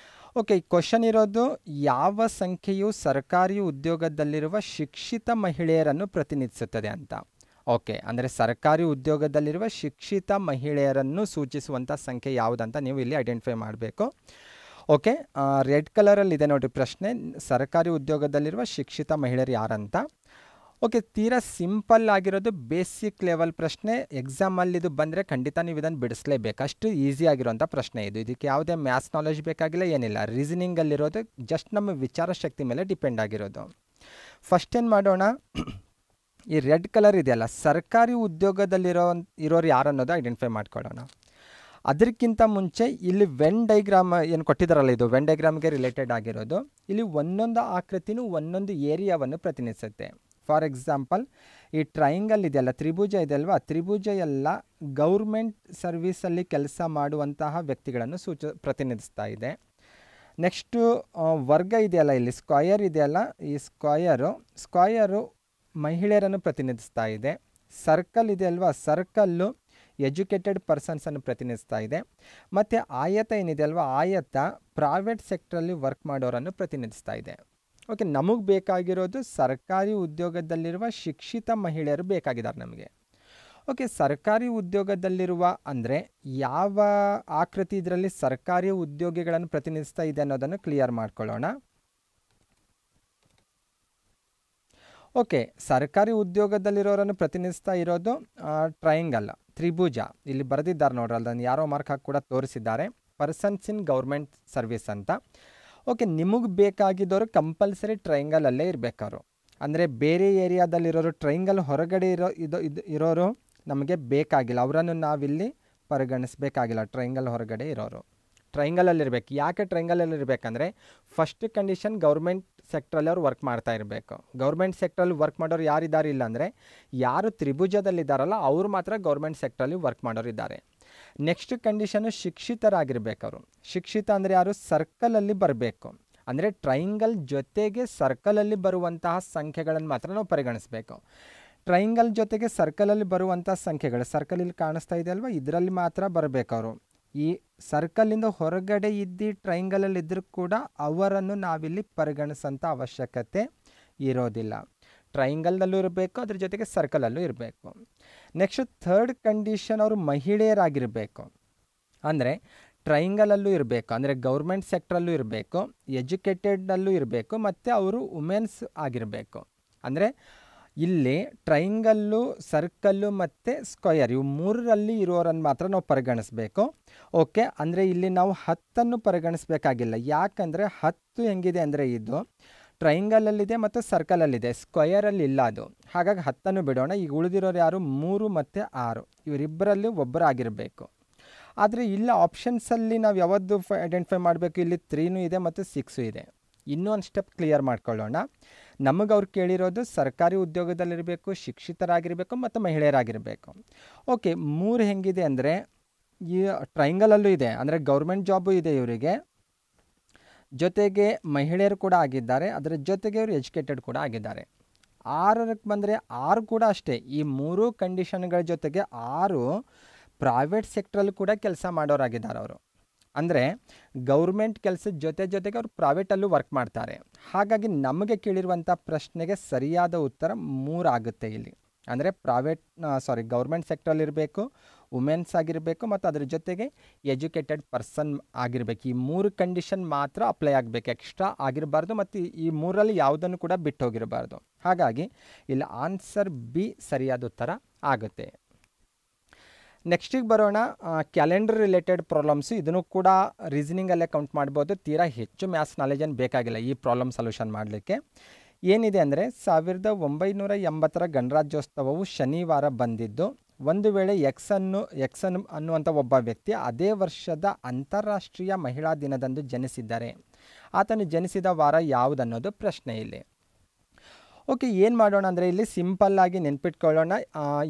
ಓಕೆ, ಈ ಕ್ವಶನ್ ಇರೋದು, ಯಾವ ಸಂಖ್ಯೆಯು ಸರ್ಕಾರಿ ಉದ್ಯೋಗದಲ್ಲಿರುವ ಶಿಕ್ಷಿತ ಮಹಿಳೆಯರನ್ನು ಪ್ರತಿನಿಧಿಸುತ್ತದೆ ಅಂತ. ಓಕೆ, ಅಂದರೆ ಸರ್ಕಾರಿ ಉದ್ಯೋಗದಲ್ಲಿರುವ ಶಿಕ್ಷಿತ ಮಹಿಳೆಯರನ್ನು ಸೂಚಿಸುವಂಥ ಸಂಖ್ಯೆ ಯಾವುದಂತ ನೀವು ಇಲ್ಲಿ ಐಡೆಂಟಿಫೈ ಮಾಡಬೇಕು. ಓಕೆ, ರೆಡ್ ಕಲರಲ್ಲಿದೆ ನೋಡಿ ಪ್ರಶ್ನೆ, ಸರ್ಕಾರಿ ಉದ್ಯೋಗದಲ್ಲಿರುವ ಶಿಕ್ಷಿತ ಮಹಿಳೆಯರು ಯಾರಂತ. ಓಕೆ, ತೀರಾ ಸಿಂಪಲ್ ಆಗಿರೋದು, ಬೇಸಿಕ್ ಲೆವೆಲ್ ಪ್ರಶ್ನೆ. ಎಕ್ಸಾಮಲ್ಲಿ ಇದು ಬಂದರೆ ಖಂಡಿತ ನೀವು ಇದನ್ನು ಬಿಡಿಸಲೇಬೇಕು, ಅಷ್ಟು ಈಸಿ ಆಗಿರೋಂಥ ಪ್ರಶ್ನೆ ಇದು. ಇದಕ್ಕೆ ಯಾವುದೇ ಮ್ಯಾಥ್ಸ್ ನಾಲೆಜ್ ಬೇಕಾಗಿಲ್ಲ, ಏನಿಲ್ಲ. ರೀಸನಿಂಗಲ್ಲಿರೋದು ಜಸ್ಟ್ ನಮ್ಮ ವಿಚಾರ ಶಕ್ತಿ ಮೇಲೆ ಡಿಪೆಂಡ್ ಆಗಿರೋದು. ಫಸ್ಟ್ ಏನು ಮಾಡೋಣ, ಈ ರೆಡ್ ಕಲರ್ ಇದೆಯಲ್ಲ, ಸರ್ಕಾರಿ ಉದ್ಯೋಗದಲ್ಲಿರೋರು ಯಾರು ಅನ್ನೋದು ಐಡೆಂಟಿಫೈ ಮಾಡ್ಕೊಳ್ಳೋಣ. ಅದಕ್ಕಿಂತ ಮುಂಚೆ ಇಲ್ಲಿ ವೆನ್ ಡೈಗ್ರಾಮ್ ಏನು ಕೊಟ್ಟಿದ್ದಾರಲ್ಲ, ಇದು ವೆನ್ ಡೈಗ್ರಾಮ್ಗೆ ರಿಲೇಟೆಡ್ ಆಗಿರೋದು. ಇಲ್ಲಿ ಒಂದೊಂದು ಆಕೃತಿನೂ ಒಂದೊಂದು ಏರಿಯಾವನ್ನು ಪ್ರತಿನಿಧಿಸುತ್ತೆ. ಫಾರ್ ಎಕ್ಸಾಂಪಲ್, ಈ ಟ್ರಯಾಂಗಲ್ ಇದೆಯಲ್ಲ, ತ್ರಿಭುಜ ಇದೆಯಲ್ವಾ, ತ್ರಿಭುಜ ಎಲ್ಲ ಗೌರ್ಮೆಂಟ್ ಸರ್ವೀಸಲ್ಲಿ ಕೆಲಸ ಮಾಡುವಂತಹ ವ್ಯಕ್ತಿಗಳನ್ನು ಪ್ರತಿನಿಧಿಸ್ತಾ ಇದೆ. ನೆಕ್ಸ್ಟು ವರ್ಗ ಇದೆಯಲ್ಲ, ಇಲ್ಲಿ ಸ್ಕ್ವಯರ್ ಇದೆಯಲ್ಲ, ಈ ಸ್ಕ್ವಯರು ಮಹಿಳೆಯರನ್ನು ಪ್ರತಿನಿಧಿಸ್ತಾ ಇದೆ. ಸರ್ಕಲ್ ಇದೆಯಲ್ವಾ, ಸರ್ಕಲ್ಲು ಎಜುಕೇಟೆಡ್ ಪರ್ಸನ್ಸನ್ನು ಪ್ರತಿನಿಧಿಸ್ತಾ ಇದೆ. ಮತ್ತು ಆಯತ ಏನಿದೆ ಅಲ್ವಾ, ಆಯತ ಪ್ರೈವೇಟ್ ಸೆಕ್ಟ್ರಲ್ಲಿ ವರ್ಕ್ ಮಾಡೋರನ್ನು ಪ್ರತಿನಿಧಿಸ್ತಾ ಇದೆ. ಓಕೆ, ನಮಗೆ ಬೇಕಾಗಿರೋದು ಸರ್ಕಾರಿ ಉದ್ಯೋಗದಲ್ಲಿರುವ ಶಿಕ್ಷಿತ ಮಹಿಳೆಯರು ಬೇಕಾಗಿದ್ದಾರೆ ನಮಗೆ. ಓಕೆ, ಸರ್ಕಾರಿ ಉದ್ಯೋಗದಲ್ಲಿರುವ ಅಂದರೆ ಯಾವ ಆಕೃತಿ ಇದರಲ್ಲಿ ಸರ್ಕಾರಿ ಉದ್ಯೋಗಿಗಳನ್ನು ಪ್ರತಿನಿಧಿಸ್ತಾ ಇದೆ ಅನ್ನೋದನ್ನು ಕ್ಲಿಯರ್ ಮಾಡ್ಕೊಳ್ಳೋಣ. ಓಕೆ, ಸರ್ಕಾರಿ ಉದ್ಯೋಗದಲ್ಲಿರೋರನ್ನು ಪ್ರತಿನಿಧಿಸ್ತಾ ಇರೋದು ಟ್ರಯಾಂಗಲ್, ತ್ರಿಭುಜ. ಇಲ್ಲಿ ಬರೆದಿದ್ದಾರೆ ನೋಡ್ರಿ, ಅದನ್ನು ಯಾರೋ ಮಾರ್ಕ್ ಹಾಕಿ ಕೂಡ ತೋರಿಸಿದ್ದಾರೆ, ಪರ್ಸನ್ಸ್ ಇನ್ ಗೌರ್ಮೆಂಟ್ ಸರ್ವಿಸ್ ಅಂತ. ಓಕೆ, ನಿಮಗೆ ಬೇಕಾಗಿದ್ದವರು ಕಂಪಲ್ಸರಿ ಟ್ರಯಾಂಗಲಲ್ಲೇ ಇರಬೇಕಾದ್ರು. ಅಂದರೆ ಬೇರೆ ಏರಿಯಾದಲ್ಲಿರೋರು, ಟ್ರಯಾಂಗಲ್ ಹೊರಗಡೆ ಇರೋರು ನಮಗೆ ಬೇಕಾಗಿಲ್ಲ, ಅವರನ್ನು ನಾವಿಲ್ಲಿ ಪರಿಗಣಿಸಬೇಕಾಗಿಲ್ಲ. ಟ್ರಯಾಂಗಲ್ ಹೊರಗಡೆ ಇರೋರು ಟ್ರಯಾಂಗಲಲ್ಲಿರಬೇಕು. ಯಾಕೆ ಟ್ರಯಾಂಗಲಲ್ಲಿ ಇರಬೇಕಂದ್ರೆ, ಫಸ್ಟ್ ಕಂಡೀಷನ್ ಗೌರ್ಮೆಂಟ್ ಸೆಕ್ಟ್ರಲ್ಲಿ ಅವ್ರು ವರ್ಕ್ ಮಾಡ್ತಾ ಇರಬೇಕು. ಗೌರ್ಮೆಂಟ್ ಸೆಕ್ಟ್ರಲ್ಲಿ ವರ್ಕ್ ಮಾಡೋರು ಯಾರಿದ್ದಾರೆ ಇಲ್ಲ ಅಂದರೆ, ಯಾರು ತ್ರಿಭುಜದಲ್ಲಿದ್ದಾರಲ್ಲ ಅವ್ರು ಮಾತ್ರ ಗೌರ್ಮೆಂಟ್ ಸೆಕ್ಟ್ರಲ್ಲಿ ವರ್ಕ್ ಮಾಡೋರು ಇದ್ದಾರೆ. ನೆಕ್ಸ್ಟ್ ಕಂಡೀಷನು ಶಿಕ್ಷಿತರಾಗಿರ್ಬೇಕು ಅವರು. ಶಿಕ್ಷಿತ ಅಂದರೆ ಯಾರು? ಸರ್ಕಲಲ್ಲಿ ಬರಬೇಕು. ಅಂದರೆ ಟ್ರಯಾಂಗಲ್ ಜೊತೆಗೆ ಸರ್ಕಲಲ್ಲಿ ಬರುವಂತಹ ಸಂಖ್ಯೆಗಳನ್ನು ಮಾತ್ರ ನಾವು ಪರಿಗಣಿಸಬೇಕು. ಟ್ರಯಾಂಗಲ್ ಜೊತೆಗೆ ಸರ್ಕಲಲ್ಲಿ ಬರುವಂಥ ಸಂಖ್ಯೆಗಳು, ಸರ್ಕಲ್ ಇಲ್ಲಿ ಕಾಣಿಸ್ತಾ ಇದೆ ಅಲ್ವಾ, ಇದರಲ್ಲಿ ಮಾತ್ರ ಬರಬೇಕು ಅವರು. ಈ ಸರ್ಕಲಿಂದ ಹೊರಗಡೆ ಇದ್ದು ಟ್ರಯಾಂಗಲಲ್ಲಿ ಇದ್ದರೂ ಕೂಡ ಅವರನ್ನು ನಾವಿಲ್ಲಿ ಪರಿಗಣಿಸೋಂಥ ಅವಶ್ಯಕತೆ ಇರೋದಿಲ್ಲ. ಟ್ರಯಾಂಗಲ್ನಲ್ಲೂ ಇರಬೇಕು, ಅದ್ರ ಜೊತೆಗೆ ಸರ್ಕಲಲ್ಲೂ ಇರಬೇಕು. ನೆಕ್ಸ್ಟ್ ಥರ್ಡ್ ಕಂಡೀಷನ್, ಅವರು ಮಹಿಳೆಯರಾಗಿರಬೇಕು. ಅಂದರೆ ಟ್ರಯಾಂಗಲಲ್ಲೂ ಇರಬೇಕು, ಅಂದರೆ ಗೌರ್ಮೆಂಟ್ ಸೆಕ್ಟ್ರಲ್ಲೂ ಇರಬೇಕು, ಎಜುಕೇಟೆಡ್ನಲ್ಲೂ ಇರಬೇಕು, ಮತ್ತು ಅವರು ವುಮೆನ್ಸ್ ಆಗಿರಬೇಕು. ಅಂದರೆ ಇಲ್ಲಿ ಟ್ರಯಾಂಗಲ್ಲು, ಸರ್ಕಲ್ಲು ಮತ್ತು ಸ್ಕ್ವಯರ್ ಇವು ಮೂರರಲ್ಲಿ ಇರೋರನ್ನು ಮಾತ್ರ ನಾವು ಪರಿಗಣಿಸಬೇಕು. ಓಕೆ, ಅಂದರೆ ಇಲ್ಲಿ ನಾವು 10 ಪರಿಗಣಿಸಬೇಕಾಗಿಲ್ಲ. ಯಾಕಂದರೆ 10 ಹೆಂಗಿದೆ ಅಂದರೆ ಇದು ಟ್ರಯಾಂಗಲಲ್ಲಿದೆ ಮತ್ತು ಸರ್ಕಲಲ್ಲಿದೆ, ಸ್ಕ್ವಯರಲ್ಲಿ ಇಲ್ಲ ಅದು. ಹಾಗಾಗಿ 10 ಬಿಡೋಣ. ಈಗ ಉಳಿದಿರೋರು ಯಾರು? 3 ಮತ್ತು 6, ಇವರಿಬ್ಬರಲ್ಲಿ ಒಬ್ಬರಾಗಿರಬೇಕು. ಆದರೆ ಇಲ್ಲಿ ಆಪ್ಷನ್ಸಲ್ಲಿ ನಾವು ಯಾವುದು ಐಡೆಂಟಿಫೈ ಮಾಡಬೇಕು? ಇಲ್ಲಿ 3 ಇದೆ ಮತ್ತು 6 ಇದೆ. ಇನ್ನೂ ಒಂದು ಸ್ಟೆಪ್ ಕ್ಲಿಯರ್ ಮಾಡ್ಕೊಳ್ಳೋಣ. ನಮಗೆ ಅವ್ರು ಕೇಳಿರೋದು ಸರ್ಕಾರಿ ಉದ್ಯೋಗದಲ್ಲಿರಬೇಕು, ಶಿಕ್ಷಿತರಾಗಿರಬೇಕು ಮತ್ತು ಮಹಿಳೆಯರಾಗಿರಬೇಕು. ಓಕೆ, 3 ಹೆಂಗಿದೆ ಅಂದರೆ ಈ ಟ್ರಯಾಂಗಲಲ್ಲೂ ಇದೆ, ಅಂದರೆ ಗೌರ್ಮೆಂಟ್ ಜಾಬು ಇದೆ ಇವರಿಗೆ, ಜೊತೆಗೆ ಮಹಿಳೆಯರು ಕೂಡ ಆಗಿದ್ದಾರೆ, ಅದರ ಜೊತೆಗೆ ಇವರು ಎಜುಕೇಟೆಡ್ ಕೂಡ ಆಗಿದ್ದಾರೆ. 6ಕ್ಕೆ ಬಂದರೆ 6 ಕೂಡ ಅಷ್ಟೇ. ಈ 3 ಕಂಡೀಷನ್ಗಳ ಜೊತೆಗೆ 6 ಪ್ರೈವೇಟ್ ಸೆಕ್ಟ್ರಲ್ಲಿ ಕೂಡ ಕೆಲಸ ಮಾಡೋರಾಗಿದ್ದಾರೆ ಅವರು. ಅಂದರೆ ಗೌರ್ಮೆಂಟ್ ಕೆಲಸದ ಜೊತೆಗೆ ಅವರು ಪ್ರೈವೇಟಲ್ಲೂ ವರ್ಕ್ ಮಾಡ್ತಾರೆ. ಹಾಗಾಗಿ ನಮಗೆ ಕೇಳಿರುವಂಥ ಪ್ರಶ್ನೆಗೆ ಸರಿಯಾದ ಉತ್ತರ 3 ಆಗುತ್ತೆ ಇಲ್ಲಿ. ಅಂದರೆ ಗೌರ್ಮೆಂಟ್ ಸೆಕ್ಟ್ರಲ್ಲಿರಬೇಕು, ವುಮೆನ್ಸ್ ಆಗಿರಬೇಕು ಮತ್ತು ಅದ್ರ ಜೊತೆಗೆ ಎಜುಕೇಟೆಡ್ ಪರ್ಸನ್ ಆಗಿರಬೇಕು. ಈ 3 ಕಂಡೀಷನ್ ಮಾತ್ರ ಅಪ್ಲೈ ಆಗಬೇಕು, ಎಕ್ಸ್ಟ್ರಾ ಆಗಿರಬಾರ್ದು ಮತ್ತು ಈ 3ರಲ್ಲಿ ಯಾವುದನ್ನು ಕೂಡ ಬಿಟ್ಟು ಹೋಗಿರಬಾರ್ದು. ಹಾಗಾಗಿ ಇಲ್ಲಿ ಆನ್ಸರ್ ಬಿ ಸರಿಯಾದ ಉತ್ತರ ಆಗುತ್ತೆ. ನೆಕ್ಸ್ಟಿಗೆ ಬರೋಣ, ಕ್ಯಾಲೆಂಡರ್ ರಿಲೇಟೆಡ್ ಪ್ರಾಬ್ಲಮ್ಸು. ಇದನ್ನು ಕೂಡ ರೀಸನಿಂಗಲ್ಲೇ ಕೌಂಟ್ ಮಾಡ್ಬೋದು. ತೀರಾ ಹೆಚ್ಚು ಮ್ಯಾಥ್ಸ್ ನಾಲೆಜ್ ಏನು ಬೇಕಾಗಿಲ್ಲ ಈ ಪ್ರಾಬ್ಲಮ್ ಸೊಲ್ಯೂಷನ್ ಮಾಡಲಿಕ್ಕೆ. ಏನಿದೆ ಅಂದರೆ 1980 ಗಣರಾಜ್ಯೋತ್ಸವವು ಶನಿವಾರ ಬಂದಿದ್ದು, ಒಂದು ವೇಳೆ ಎಕ್ಸನ್ ಅನ್ನುವಂಥ ಒಬ್ಬ ವ್ಯಕ್ತಿ ಅದೇ ವರ್ಷದ ಅಂತಾರಾಷ್ಟ್ರೀಯ ಮಹಿಳಾ ದಿನದಂದು ಜನಿಸಿದ್ದಾರೆ. ಆತನು ಜನಿಸಿದ ವಾರ ಯಾವುದನ್ನೋದು ಪ್ರಶ್ನೆ ಇಲ್ಲಿ. ಓಕೆ, ಏನು ಮಾಡೋಣ ಅಂದರೆ ಇಲ್ಲಿ ಸಿಂಪಲ್ಲಾಗಿ ನೆನ್ಪಿಟ್ಕೊಳ್ಳೋಣ.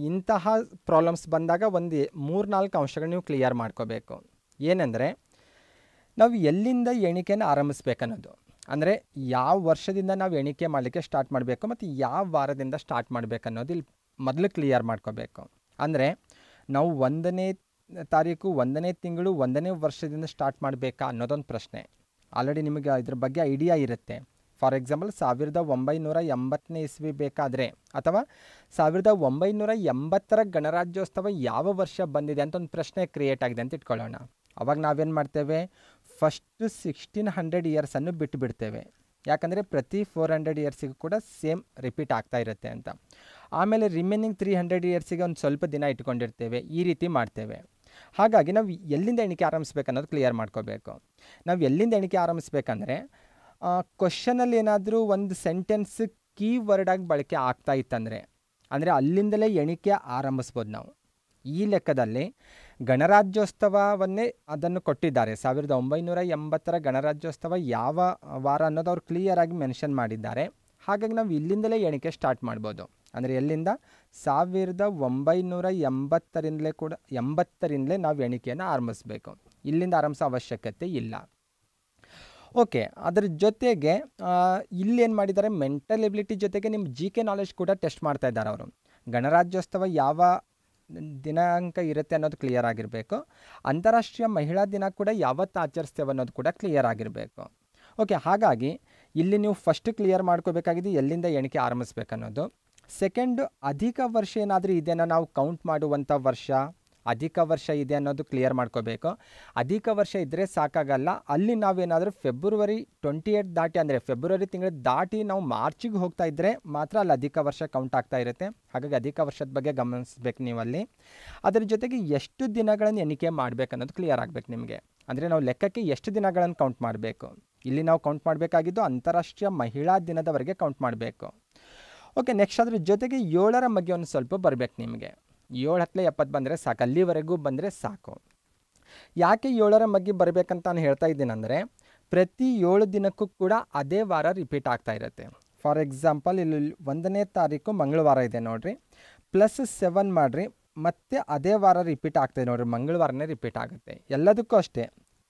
ಇಂತಹ ಪ್ರಾಬ್ಲಮ್ಸ್ ಬಂದಾಗ ಒಂದು 3-4 ಅಂಶಗಳು ನೀವು ಕ್ಲಿಯರ್ ಮಾಡ್ಕೋಬೇಕು. ಏನೆಂದರೆ ನಾವು ಎಲ್ಲಿಂದ ಎಣಿಕೆನ ಆರಂಭಿಸ್ಬೇಕನ್ನೋದು, ಅಂದರೆ ಯಾವ ವರ್ಷದಿಂದ ನಾವು ಎಣಿಕೆ ಮಾಡಲಿಕ್ಕೆ ಸ್ಟಾರ್ಟ್ ಮಾಡಬೇಕು ಮತ್ತು ಯಾವ ವಾರದಿಂದ ಸ್ಟಾರ್ಟ್ ಮಾಡಬೇಕನ್ನೋದು ಇಲ್ಲಿ ಮೊದಲು ಕ್ಲಿಯರ್ ಮಾಡ್ಕೋಬೇಕು. ಅಂದರೆ ನಾವು 1ನೇ ತಾರೀಕು 1ನೇ ತಿಂಗಳು 1ನೇ ವರ್ಷದಿಂದ ಸ್ಟಾರ್ಟ್ ಮಾಡಬೇಕಾ ಅನ್ನೋದೊಂದು ಪ್ರಶ್ನೆ. ಆಲ್ರೆಡಿ ನಿಮಗೆ ಇದ್ರ ಬಗ್ಗೆ ಐಡಿಯಾ ಇರುತ್ತೆ. ಫಾರ್ ಎಕ್ಸಾಂಪಲ್ 1980ನೇ ಇಸ್ವಿ ಬೇಕಾದರೆ ಅಥವಾ 1980ರ ಗಣರಾಜ್ಯೋತ್ಸವ ಯಾವ ವರ್ಷ ಬಂದಿದೆ ಅಂತ ಒಂದು ಪ್ರಶ್ನೆ ಕ್ರಿಯೇಟ್ ಆಗಿದೆ ಅಂತ ಇಟ್ಕೊಳ್ಳೋಣ. ಅವಾಗ ನಾವೇನು ಮಾಡ್ತೇವೆ? ಫಸ್ಟ್ 1600 ಇಯರ್ಸನ್ನು ಬಿಟ್ಟು ಬಿಡ್ತೇವೆ. ಯಾಕಂದರೆ ಪ್ರತಿ 400 ಇಯರ್ಸಿಗೂ ಕೂಡ ಸೇಮ್ ರಿಪೀಟ್ ಆಗ್ತಾ ಇರುತ್ತೆ ಅಂತ. ಆಮೇಲೆ ರಿಮೈನಿಂಗ್ 300 ಇಯರ್ಸಿಗೆ ಒಂದು ಸ್ವಲ್ಪ ದಿನ ಇಟ್ಕೊಂಡಿರ್ತೇವೆ. ಈ ರೀತಿ ಮಾಡ್ತೇವೆ. ಹಾಗಾಗಿ ನಾವು ಎಲ್ಲಿಂದ ಎಣಿಕೆ ಆರಂಭಿಸ್ಬೇಕು ಅನ್ನೋದು ಕ್ಲಿಯರ್ ಮಾಡ್ಕೋಬೇಕು. ನಾವು ಎಲ್ಲಿಂದ ಎಣಿಕೆ ಆರಂಭಿಸ್ಬೇಕಂದ್ರೆ ಕ್ವಶನಲ್ಲಿ ಏನಾದರೂ ಒಂದು ಸೆಂಟೆನ್ಸ್ ಕೀವರ್ಡಾಗಿ ಬಳಕೆ ಆಗ್ತಾ ಇತ್ತಂದರೆ ಅಂದರೆ ಅಲ್ಲಿಂದಲೇ ಎಣಿಕೆ ಆರಂಭಿಸ್ಬೋದು ನಾವು. ಈ ಲೆಕ್ಕದಲ್ಲಿ ಗಣರಾಜ್ಯೋತ್ಸವವನ್ನೇ ಅದನ್ನು ಕೊಟ್ಟಿದ್ದಾರೆ. 1980ರ ಗಣರಾಜ್ಯೋತ್ಸವ ಯಾವ ವಾರ ಅನ್ನೋದು ಅವ್ರು ಕ್ಲಿಯರಾಗಿ ಮೆನ್ಷನ್ ಮಾಡಿದ್ದಾರೆ. ಹಾಗಾಗಿ ನಾವು ಇಲ್ಲಿಂದಲೇ ಎಣಿಕೆ ಸ್ಟಾರ್ಟ್ ಮಾಡ್ಬೋದು. ಅಂದರೆ ಎಲ್ಲಿಂದ 1980ರಿಂದಲೇ ನಾವು ಎಣಿಕೆಯನ್ನು ಆರಂಭಿಸ್ಬೇಕು. ಇಲ್ಲಿಂದ ಆರಂಭಿಸೋ ಅವಶ್ಯಕತೆ ಇಲ್ಲ. ಓಕೆ, ಅದರ ಜೊತೆಗೆ ಇಲ್ಲೇನು ಮಾಡಿದ್ದಾರೆ, ಮೆಂಟಲ್ ಎಬಿಲಿಟಿ ಜೊತೆಗೆ ನಿಮ್ಮ GK ನಾಲೆಜ್ ಕೂಡ ಟೆಸ್ಟ್ ಮಾಡ್ತಾ ಇದ್ದಾರೆ ಅವರು. ಗಣರಾಜ್ಯೋತ್ಸವ ಯಾವ ದಿನಾಂಕ ಇರುತ್ತೆ ಅನ್ನೋದು ಕ್ಲಿಯರ್ ಆಗಿರಬೇಕು. ಅಂತಾರಾಷ್ಟ್ರೀಯ ಮಹಿಳಾ ದಿನ ಕೂಡ ಯಾವತ್ತು ಆಚರಿಸ್ತೇವೆ ಅನ್ನೋದು ಕೂಡ ಕ್ಲಿಯರ್ ಆಗಿರಬೇಕು. ಓಕೆ, ಹಾಗಾಗಿ ಇಲ್ಲಿ ನೀವು ಫಸ್ಟ್ ಕ್ಲಿಯರ್ ಮಾಡ್ಕೋಬೇಕಾಗಿದೆ ಎಲ್ಲಿಂದ ಎಣಿಕೆ ಆರಂಭಿಸ್ಬೇಕನ್ನೋದು. ಸೆಕೆಂಡು, ಅಧಿಕ ವರ್ಷ ಏನಾದರೂ ಇದೆಯಾ ನಾವು ಕೌಂಟ್ ಮಾಡುವಂಥ ವರ್ಷ, ಅಧಿಕ ವರ್ಷ ಇದೆ ಅನ್ನೋದು ಕ್ಲಿಯರ್ ಮಾಡ್ಕೋಬೇಕು. ಅಧಿಕ ವರ್ಷ ಇದ್ದರೆ ಸಾಕಾಗಲ್ಲ. ಅಲ್ಲಿ ನಾವೇನಾದರೂ ಫೆಬ್ರವರಿ 28 ದಾಟಿ, ಅಂದರೆ ಫೆಬ್ರವರಿ ತಿಂಗಳು ದಾಟಿ ನಾವು ಮಾರ್ಚಿಗೆ ಹೋಗ್ತಾ ಇದ್ದರೆ ಮಾತ್ರ ಅಲ್ಲಿ ಅಧಿಕ ವರ್ಷ ಕೌಂಟ್ ಆಗ್ತಾ ಇರುತ್ತೆ. ಹಾಗಾಗಿ ಅಧಿಕ ವರ್ಷದ ಬಗ್ಗೆ ಗಮನಿಸ್ಬೇಕು ನೀವು ಅಲ್ಲಿ. ಅದರ ಜೊತೆಗೆ ಎಷ್ಟು ದಿನಗಳನ್ನು ಎಣಿಕೆ ಮಾಡಬೇಕು ಅನ್ನೋದು ಕ್ಲಿಯರ್ ಆಗಬೇಕು ನಿಮಗೆ. ಅಂದರೆ ನಾವು ಲೆಕ್ಕಕ್ಕೆ ಎಷ್ಟು ದಿನಗಳನ್ನು ಕೌಂಟ್ ಮಾಡಬೇಕು. ಇಲ್ಲಿ ನಾವು ಕೌಂಟ್ ಮಾಡಬೇಕಾಗಿದ್ದು ಅಂತಾರಾಷ್ಟ್ರೀಯ ಮಹಿಳಾ ದಿನದವರೆಗೆ ಕೌಂಟ್ ಮಾಡಬೇಕು. ಓಕೆ, ನೆಕ್ಸ್ಟ್ ಅದ್ರ ಜೊತೆಗೆ 7ರ ಬಗ್ಗೆ ಒಂದು ಸ್ವಲ್ಪ ಬರಬೇಕು ನಿಮಗೆ. 7-10 ಬಂದರೆ ಸಾಕು, ಅಲ್ಲಿವರೆಗೂ ಬಂದರೆ ಸಾಕು. ಯಾಕೆ 7ರ ಬಗ್ಗೆ ಬರಬೇಕಂತ ನಾನು ಹೇಳ್ತಾ ಇದ್ದೀನಂದರೆ ಪ್ರತಿ 7 ದಿನಕ್ಕೂ ಕೂಡ ಅದೇ ವಾರ ರಿಪೀಟ್ ಆಗ್ತಾ ಇರುತ್ತೆ. ಫಾರ್ ಎಕ್ಸಾಂಪಲ್ ಇಲ್ಲಿ 1ನೇ ತಾರೀಕು ಮಂಗಳವಾರ ಇದೆ ನೋಡಿರಿ, +7 ಮಾಡಿರಿ, ಮತ್ತೆ ಅದೇ ವಾರ ರಿಪೀಟ್ ಆಗ್ತದೆ ನೋಡಿರಿ, ಮಂಗಳವಾರನೇ ರಿಪೀಟ್ ಆಗುತ್ತೆ. ಎಲ್ಲದಕ್ಕೂ ಅಷ್ಟೇ,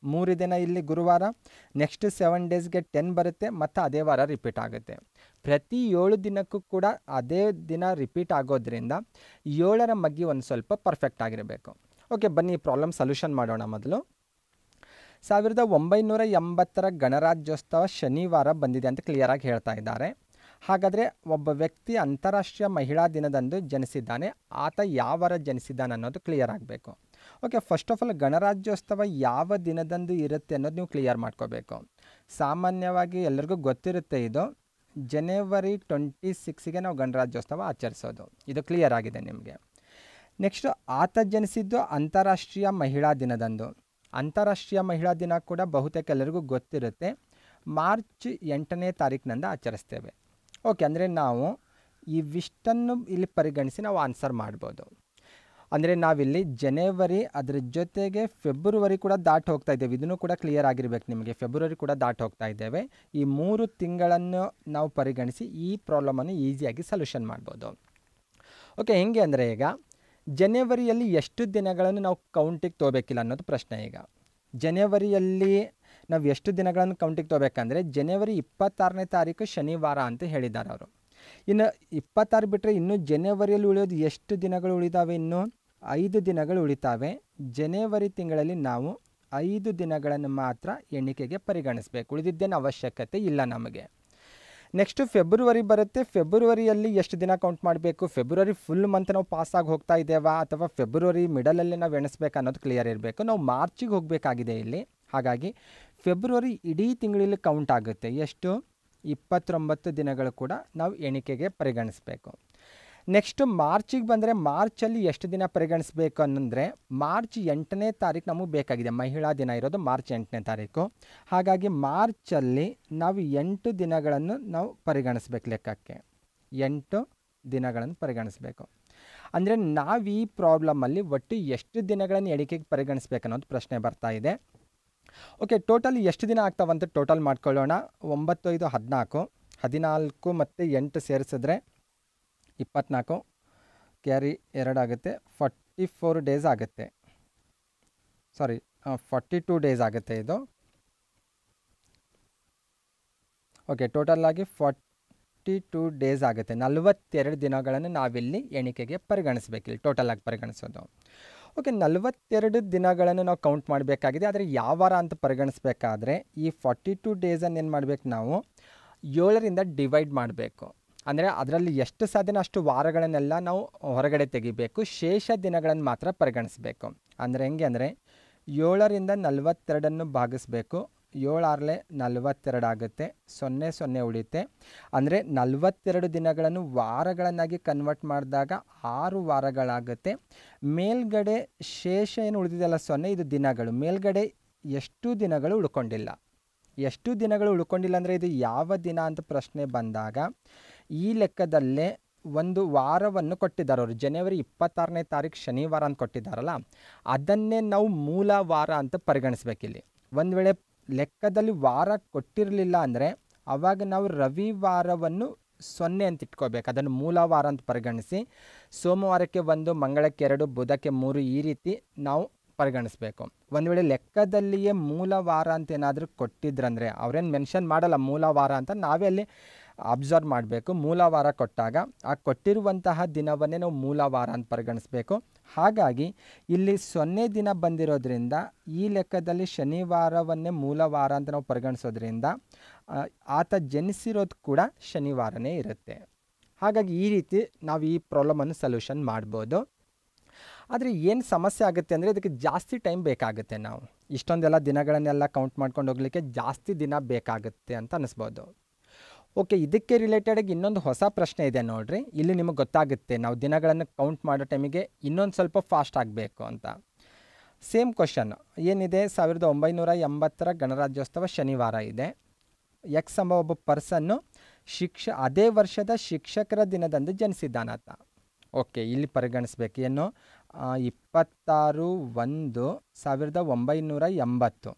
3 ದಿನ ಇಲ್ಲಿ ಗುರುವಾರ, ನೆಕ್ಸ್ಟ್ 7 ಡೇಸ್ಗೆ 10 ಬರುತ್ತೆ, ಮತ್ತು ಅದೇ ವಾರ ರಿಪೀಟ್ ಆಗುತ್ತೆ. ಪ್ರತಿ 7 ದಿನಕ್ಕೂ ಕೂಡ ಅದೇ ದಿನ ರಿಪೀಟ್ ಆಗೋದ್ರಿಂದ 7ರ ಮಗ್ಗಿ ಒಂದು ಸ್ವಲ್ಪ ಪರ್ಫೆಕ್ಟ್ ಆಗಿರಬೇಕು. ಓಕೆ, ಬನ್ನಿ ಪ್ರಾಬ್ಲಮ್ ಸೊಲ್ಯೂಷನ್ ಮಾಡೋಣ. ಮೊದಲು 1980ರ ಗಣರಾಜ್ಯೋತ್ಸವ ಶನಿವಾರ ಬಂದಿದೆ ಅಂತ ಕ್ಲಿಯರಾಗಿ ಹೇಳ್ತಾ ಇದ್ದಾರೆ. ಹಾಗಾದರೆ ಒಬ್ಬ ವ್ಯಕ್ತಿ ಅಂತಾರಾಷ್ಟ್ರೀಯ ಮಹಿಳಾ ದಿನದಂದು ಜನಿಸಿದ್ದಾನೆ, ಆತ ಯಾವ ವಾರ ಜನಿಸಿದ್ದಾನೆ ಅನ್ನೋದು ಕ್ಲಿಯರ್ ಆಗಬೇಕು. ಓಕೆ, ಫಸ್ಟ್ ಆಫ್ ಆಲ್ ಗಣರಾಜ್ಯೋತ್ಸವ ಯಾವ ದಿನದಂದು ಇರುತ್ತೆ ಅನ್ನೋದು ನೀವು ಕ್ಲಿಯರ್ ಮಾಡ್ಕೋಬೇಕು. ಸಾಮಾನ್ಯವಾಗಿ ಎಲ್ಲರಿಗೂ ಗೊತ್ತಿರುತ್ತೆ, ಇದು ಜನವರಿ 26ಗೆ ನಾವು ಗಣರಾಜ್ಯೋತ್ಸವ ಆಚರಿಸೋದು. ಇದು ಕ್ಲಿಯರ್ ಆಗಿದೆ ನಿಮಗೆ. ನೆಕ್ಸ್ಟು ಆತ ಜನಿಸಿದ್ದು ಅಂತಾರಾಷ್ಟ್ರೀಯ ಮಹಿಳಾ ದಿನದಂದು. ಅಂತಾರಾಷ್ಟ್ರೀಯ ಮಹಿಳಾ ದಿನ ಕೂಡ ಬಹುತೇಕ ಎಲ್ಲರಿಗೂ ಗೊತ್ತಿರುತ್ತೆ, ಮಾರ್ಚ್ 8ನೇ ತಾರೀಕಿನಿಂದ ಆಚರಿಸ್ತೇವೆ. ಓಕೆ, ಅಂದರೆ ನಾವು ಇವಿಷ್ಟನ್ನು ಇಲ್ಲಿ ಪರಿಗಣಿಸಿ ನಾವು ಆನ್ಸರ್ ಮಾಡ್ಬೋದು. ಅಂದರೆ ನಾವಿಲ್ಲಿ ಜನವರಿ, ಅದರ ಜೊತೆಗೆ ಫೆಬ್ರವರಿ ಕೂಡ ದಾಟಿ ಹೋಗ್ತಾ ಇದ್ದೇವೆ. ಇದನ್ನು ಕೂಡ ಕ್ಲಿಯರ್ ಆಗಿರಬೇಕು ನಿಮಗೆ. ಫೆಬ್ರವರಿ ಕೂಡ ದಾಟಿ ಹೋಗ್ತಾ ಇದ್ದೇವೆ. ಈ 3 ತಿಂಗಳನ್ನು ನಾವು ಪರಿಗಣಿಸಿ ಈ ಪ್ರಾಬ್ಲಮನ್ನು ಈಸಿಯಾಗಿ ಸೊಲ್ಯೂಷನ್ ಮಾಡ್ಬೋದು. ಓಕೆ, ಹೆಂಗೆ ಅಂದರೆ ಈಗ ಜನವರಿಯಲ್ಲಿ ಎಷ್ಟು ದಿನಗಳನ್ನು ನಾವು ಕೌಂಟಿಗೆ ತೊಗೋಬೇಕಿಲ್ಲ ಅನ್ನೋದು ಪ್ರಶ್ನೆ. ಈಗ ಜನವರಿಯಲ್ಲಿ ನಾವು ಎಷ್ಟು ದಿನಗಳನ್ನು ಕೌಂಟಿಗೆ ತೊಗೋಬೇಕಂದ್ರೆ ಜನವರಿ 26ನೇ ತಾರೀಕು ಶನಿವಾರ ಅಂತ ಹೇಳಿದ್ದಾರೆ ಅವರು. ಇನ್ನು 26 ಬಿಟ್ಟರೆ ಇನ್ನು ಜನವರಿಯಲ್ಲಿ ಉಳಿಯೋದು ಎಷ್ಟು ದಿನಗಳು ಉಳಿದಾವೆ? ಇನ್ನು 5 ದಿನಗಳು ಉಳಿತಾವೆ. ಜನವರಿ ತಿಂಗಳಲ್ಲಿ ನಾವು 5 ದಿನಗಳನ್ನು ಮಾತ್ರ ಎಣಿಕೆಗೆ ಪರಿಗಣಿಸಬೇಕು, ಉಳಿದಿದ್ದೇನು ಅವಶ್ಯಕತೆ ಇಲ್ಲ ನಮಗೆ. ನೆಕ್ಸ್ಟು ಫೆಬ್ರವರಿ ಬರುತ್ತೆ. ಫೆಬ್ರವರಿಯಲ್ಲಿ ಎಷ್ಟು ದಿನ ಕೌಂಟ್ ಮಾಡಬೇಕು? ಫೆಬ್ರವರಿ ಫುಲ್ ಮಂತ್ ನಾವು ಪಾಸಾಗಿ ಹೋಗ್ತಾ ಇದ್ದೇವಾ ಅಥವಾ ಫೆಬ್ರವರಿ ಮಿಡಲಲ್ಲಿ ನಾವು ಎಣಿಸ್ಬೇಕು ಅನ್ನೋದು ಕ್ಲಿಯರ್ ಇರಬೇಕು. ನಾವು ಮಾರ್ಚಿಗೆ ಹೋಗಬೇಕಾಗಿದೆ ಇಲ್ಲಿ. ಹಾಗಾಗಿ ಫೆಬ್ರವರಿ ಇಡೀ ತಿಂಗಳಲ್ಲಿ ಕೌಂಟ್ ಆಗುತ್ತೆ. ಎಷ್ಟು? 29 ದಿನಗಳು ಕೂಡ ನಾವು ಎಣಿಕೆಗೆ ಪರಿಗಣಿಸಬೇಕು. ನೆಕ್ಸ್ಟು ಮಾರ್ಚಿಗೆ ಬಂದರೆ ಮಾರ್ಚಲ್ಲಿ ಎಷ್ಟು ದಿನ ಪರಿಗಣಿಸಬೇಕು ಅನ್ನಂದರೆ ಮಾರ್ಚ್ 8ನೇ ತಾರೀಕು ನಮಗೆ ಬೇಕಾಗಿದೆ. ಮಹಿಳಾ ದಿನ ಇರೋದು ಮಾರ್ಚ್ 8ನೇ ತಾರೀಕು. ಹಾಗಾಗಿ ಮಾರ್ಚಲ್ಲಿ ನಾವು 8 ದಿನಗಳನ್ನು ನಾವು ಪರಿಗಣಿಸ್ಬೇಕು. ಲೆಕ್ಕಕ್ಕೆ 8 ದಿನಗಳನ್ನು ಪರಿಗಣಿಸಬೇಕು. ಅಂದರೆ ನಾವು ಈ ಪ್ರಾಬ್ಲಮಲ್ಲಿ ಒಟ್ಟು ಎಷ್ಟು ದಿನಗಳನ್ನು ಎಣಿಕೆಗೆ ಪರಿಗಣಿಸ್ಬೇಕು ಅನ್ನೋದು ಪ್ರಶ್ನೆ ಬರ್ತಾ ಇದೆ. ಓಕೆ, ಟೋಟಲ್ ಎಷ್ಟು ದಿನ ಆಗ್ತಾವಂತ ಟೋಟಲ್ ಮಾಡ್ಕೊಳ್ಳೋಣ. 9, 5, 14, 14 ಮತ್ತು 8 ಸೇರಿಸಿದ್ರೆ 24, ಕ್ಯಾರಿ 2 ಆಗುತ್ತೆ, 44 ಡೇಸ್ ಆಗುತ್ತೆ. 42 ಡೇಸ್ ಆಗುತ್ತೆ ಇದು. ಓಕೆ, ಟೋಟಲ್ ಆಗಿ 42 ಡೇಸ್ ಆಗುತ್ತೆ. 42 ದಿನಗಳನ್ನು ನಾವಿಲ್ಲಿ ಎಣಿಕೆಗೆ ಪರಿಗಣಿಸಬೇಕಿಲ್ಲಿ, ಟೋಟಲ್ ಆಗಿ ಪರಿಗಣಿಸೋದು. ಓಕೆ, 42 ದಿನಗಳನ್ನು ನಾವು ಕೌಂಟ್ ಮಾಡಬೇಕಾಗಿದೆ. ಆದರೆ ಯಾವ ವಾರ ಅಂತ ಪರಿಗಣಿಸಬೇಕಾದ್ರೆ ಈ 42 ಡೇಸನ್ನು ಏನು ಮಾಡಬೇಕು, ನಾವು 7ರಿಂದ ಡಿವೈಡ್ ಮಾಡಬೇಕು. ಅಂದರೆ ಅದರಲ್ಲಿ ಎಷ್ಟು ಸಾಧ್ಯನೋ ಅಷ್ಟು ವಾರಗಳನ್ನೆಲ್ಲ ನಾವು ಹೊರಗಡೆ ತೆಗಿಬೇಕು, ಶೇಷ ದಿನಗಳನ್ನು ಮಾತ್ರ ಪರಿಗಣಿಸಬೇಕು. ಅಂದರೆ ಹೆಂಗೆ ಅಂದರೆ 7ರಿಂದ 42 ಭಾಗಿಸ್ಬೇಕು. 7 42 ಆಗುತ್ತೆ, 0 ಉಳಿಯುತ್ತೆ. ಅಂದರೆ 42 ದಿನಗಳನ್ನು ವಾರಗಳನ್ನಾಗಿ ಕನ್ವರ್ಟ್ ಮಾಡಿದಾಗ 6 ವಾರಗಳಾಗುತ್ತೆ. ಮೇಲ್ಗಡೆ ಶೇಷ ಏನು ಉಳಿದಿದೆಯಲ್ಲ 0, ಇದು ದಿನಗಳು. ಮೇಲ್ಗಡೆ ಎಷ್ಟು ದಿನಗಳು ಉಳ್ಕೊಂಡಿಲ್ಲ. ಎಷ್ಟು ದಿನಗಳು ಉಳ್ಕೊಂಡಿಲ್ಲ ಅಂದರೆ ಇದು ಯಾವ ದಿನ ಅಂತ ಪ್ರಶ್ನೆ ಬಂದಾಗ ಈ ಲೆಕ್ಕದಲ್ಲೇ ಒಂದು ವಾರವನ್ನು ಕೊಟ್ಟಿದ್ದಾರೆ ಅವರು. ಜನವರಿ 26ನೇ ತಾರೀಕು ಶನಿವಾರ ಅಂತ ಕೊಟ್ಟಿದ್ದಾರಲ್ಲ, ಅದನ್ನೇ ನಾವು ಮೂಲ ವಾರ ಅಂತ ಪರಿಗಣಿಸ್ಬೇಕಿಲ್ಲಿ. ಒಂದು ವೇಳೆ ಲೆಕ್ಕದಲ್ಲಿ ವಾರ ಕೊಟ್ಟಿರಲಿಲ್ಲ ಅಂದರೆ ಆವಾಗ ನಾವು ರವಿವಾರವನ್ನು 0 ಅಂತ ಇಟ್ಕೋಬೇಕು. ಅದನ್ನು ಮೂಲ ವಾರ ಅಂತ ಪರಿಗಣಿಸಿ ಸೋಮವಾರಕ್ಕೆ 1, ಮಂಗಳಕ್ಕೆ 2, ಬುಧಕ್ಕೆ 3 ಈ ರೀತಿ ನಾವು ಪರಿಗಣಿಸಬೇಕು. ಒಂದು ವೇಳೆ ಲೆಕ್ಕದಲ್ಲಿಯೇ ಮೂಲ ವಾರ ಅಂತ ಏನಾದರೂ ಕೊಟ್ಟಿದ್ರಂದರೆ ಅವರೇನು ಮೆನ್ಷನ್ ಮಾಡಲ್ಲ ಮೂಲ ವಾರ ಅಂತ, ನಾವೇ ಅಲ್ಲಿ ಅಬ್ಸರ್ವ್ ಮಾಡಬೇಕು. ಮೂಲ ವಾರ ಕೊಟ್ಟಾಗ ಆ ಕೊಟ್ಟಿರುವಂತಹ ದಿನವನ್ನೇ ನಾವು ಮೂಲ ವಾರ ಅಂತ ಪರಿಗಣಿಸಬೇಕು. ಹಾಗಾಗಿ ಇಲ್ಲಿ 0 ದಿನ ಬಂದಿರೋದ್ರಿಂದ ಈ ಲೆಕ್ಕದಲ್ಲಿ ಶನಿವಾರವನ್ನೇ ಮೂಲ ವಾರ ಅಂತ ನಾವು ಪರಿಗಣಿಸೋದ್ರಿಂದ ಆತ ಜನಿಸಿರೋದು ಕೂಡ ಶನಿವಾರನೇ ಇರುತ್ತೆ. ಹಾಗಾಗಿ ಈ ರೀತಿ ನಾವು ಈ ಪ್ರಾಬ್ಲಮನ್ನು ಸೊಲ್ಯೂಷನ್ ಮಾಡ್ಬೋದು. ಆದರೆ ಏನು ಸಮಸ್ಯೆ ಆಗುತ್ತೆ ಅಂದರೆ ಇದಕ್ಕೆ ಜಾಸ್ತಿ ಟೈಮ್ ಬೇಕಾಗುತ್ತೆ. ನಾವು ಇಷ್ಟೊಂದೆಲ್ಲ ದಿನಗಳನ್ನೆಲ್ಲ ಕೌಂಟ್ ಮಾಡ್ಕೊಂಡು ಹೋಗಲಿಕ್ಕೆ ಜಾಸ್ತಿ ದಿನ ಬೇಕಾಗುತ್ತೆ ಅಂತ ಅನ್ನಿಸ್ಬೋದು. ಓಕೆ, ಇದಕ್ಕೆ ರಿಲೇಟೆಡಾಗಿ ಇನ್ನೊಂದು ಹೊಸ ಪ್ರಶ್ನೆ ಇದೆ ನೋಡಿರಿ. ಇಲ್ಲಿ ನಿಮಗೆ ಗೊತ್ತಾಗುತ್ತೆ ನಾವು ದಿನಗಳನ್ನು ಕೌಂಟ್ ಮಾಡೋ ಟೈಮಿಗೆ ಇನ್ನೊಂದು ಸ್ವಲ್ಪ ಫಾಸ್ಟ್ ಆಗಬೇಕು ಅಂತ. ಸೇಮ್ ಕ್ವಶನ್ ಏನಿದೆ, 1980ರ ಗಣರಾಜ್ಯೋತ್ಸವ ಶನಿವಾರ ಇದೆ. ಎಕ್ಸ್ ಎಂಬ ಒಬ್ಬ ಪರ್ಸನ್ನು ಅದೇ ವರ್ಷದ ಶಿಕ್ಷಕರ ದಿನದಂದು ಜನಿಸಿದ್ದಾನಾತ. ಓಕೆ, ಇಲ್ಲಿ ಪರಿಗಣಿಸ್ಬೇಕು ಏನು, 26/1/1980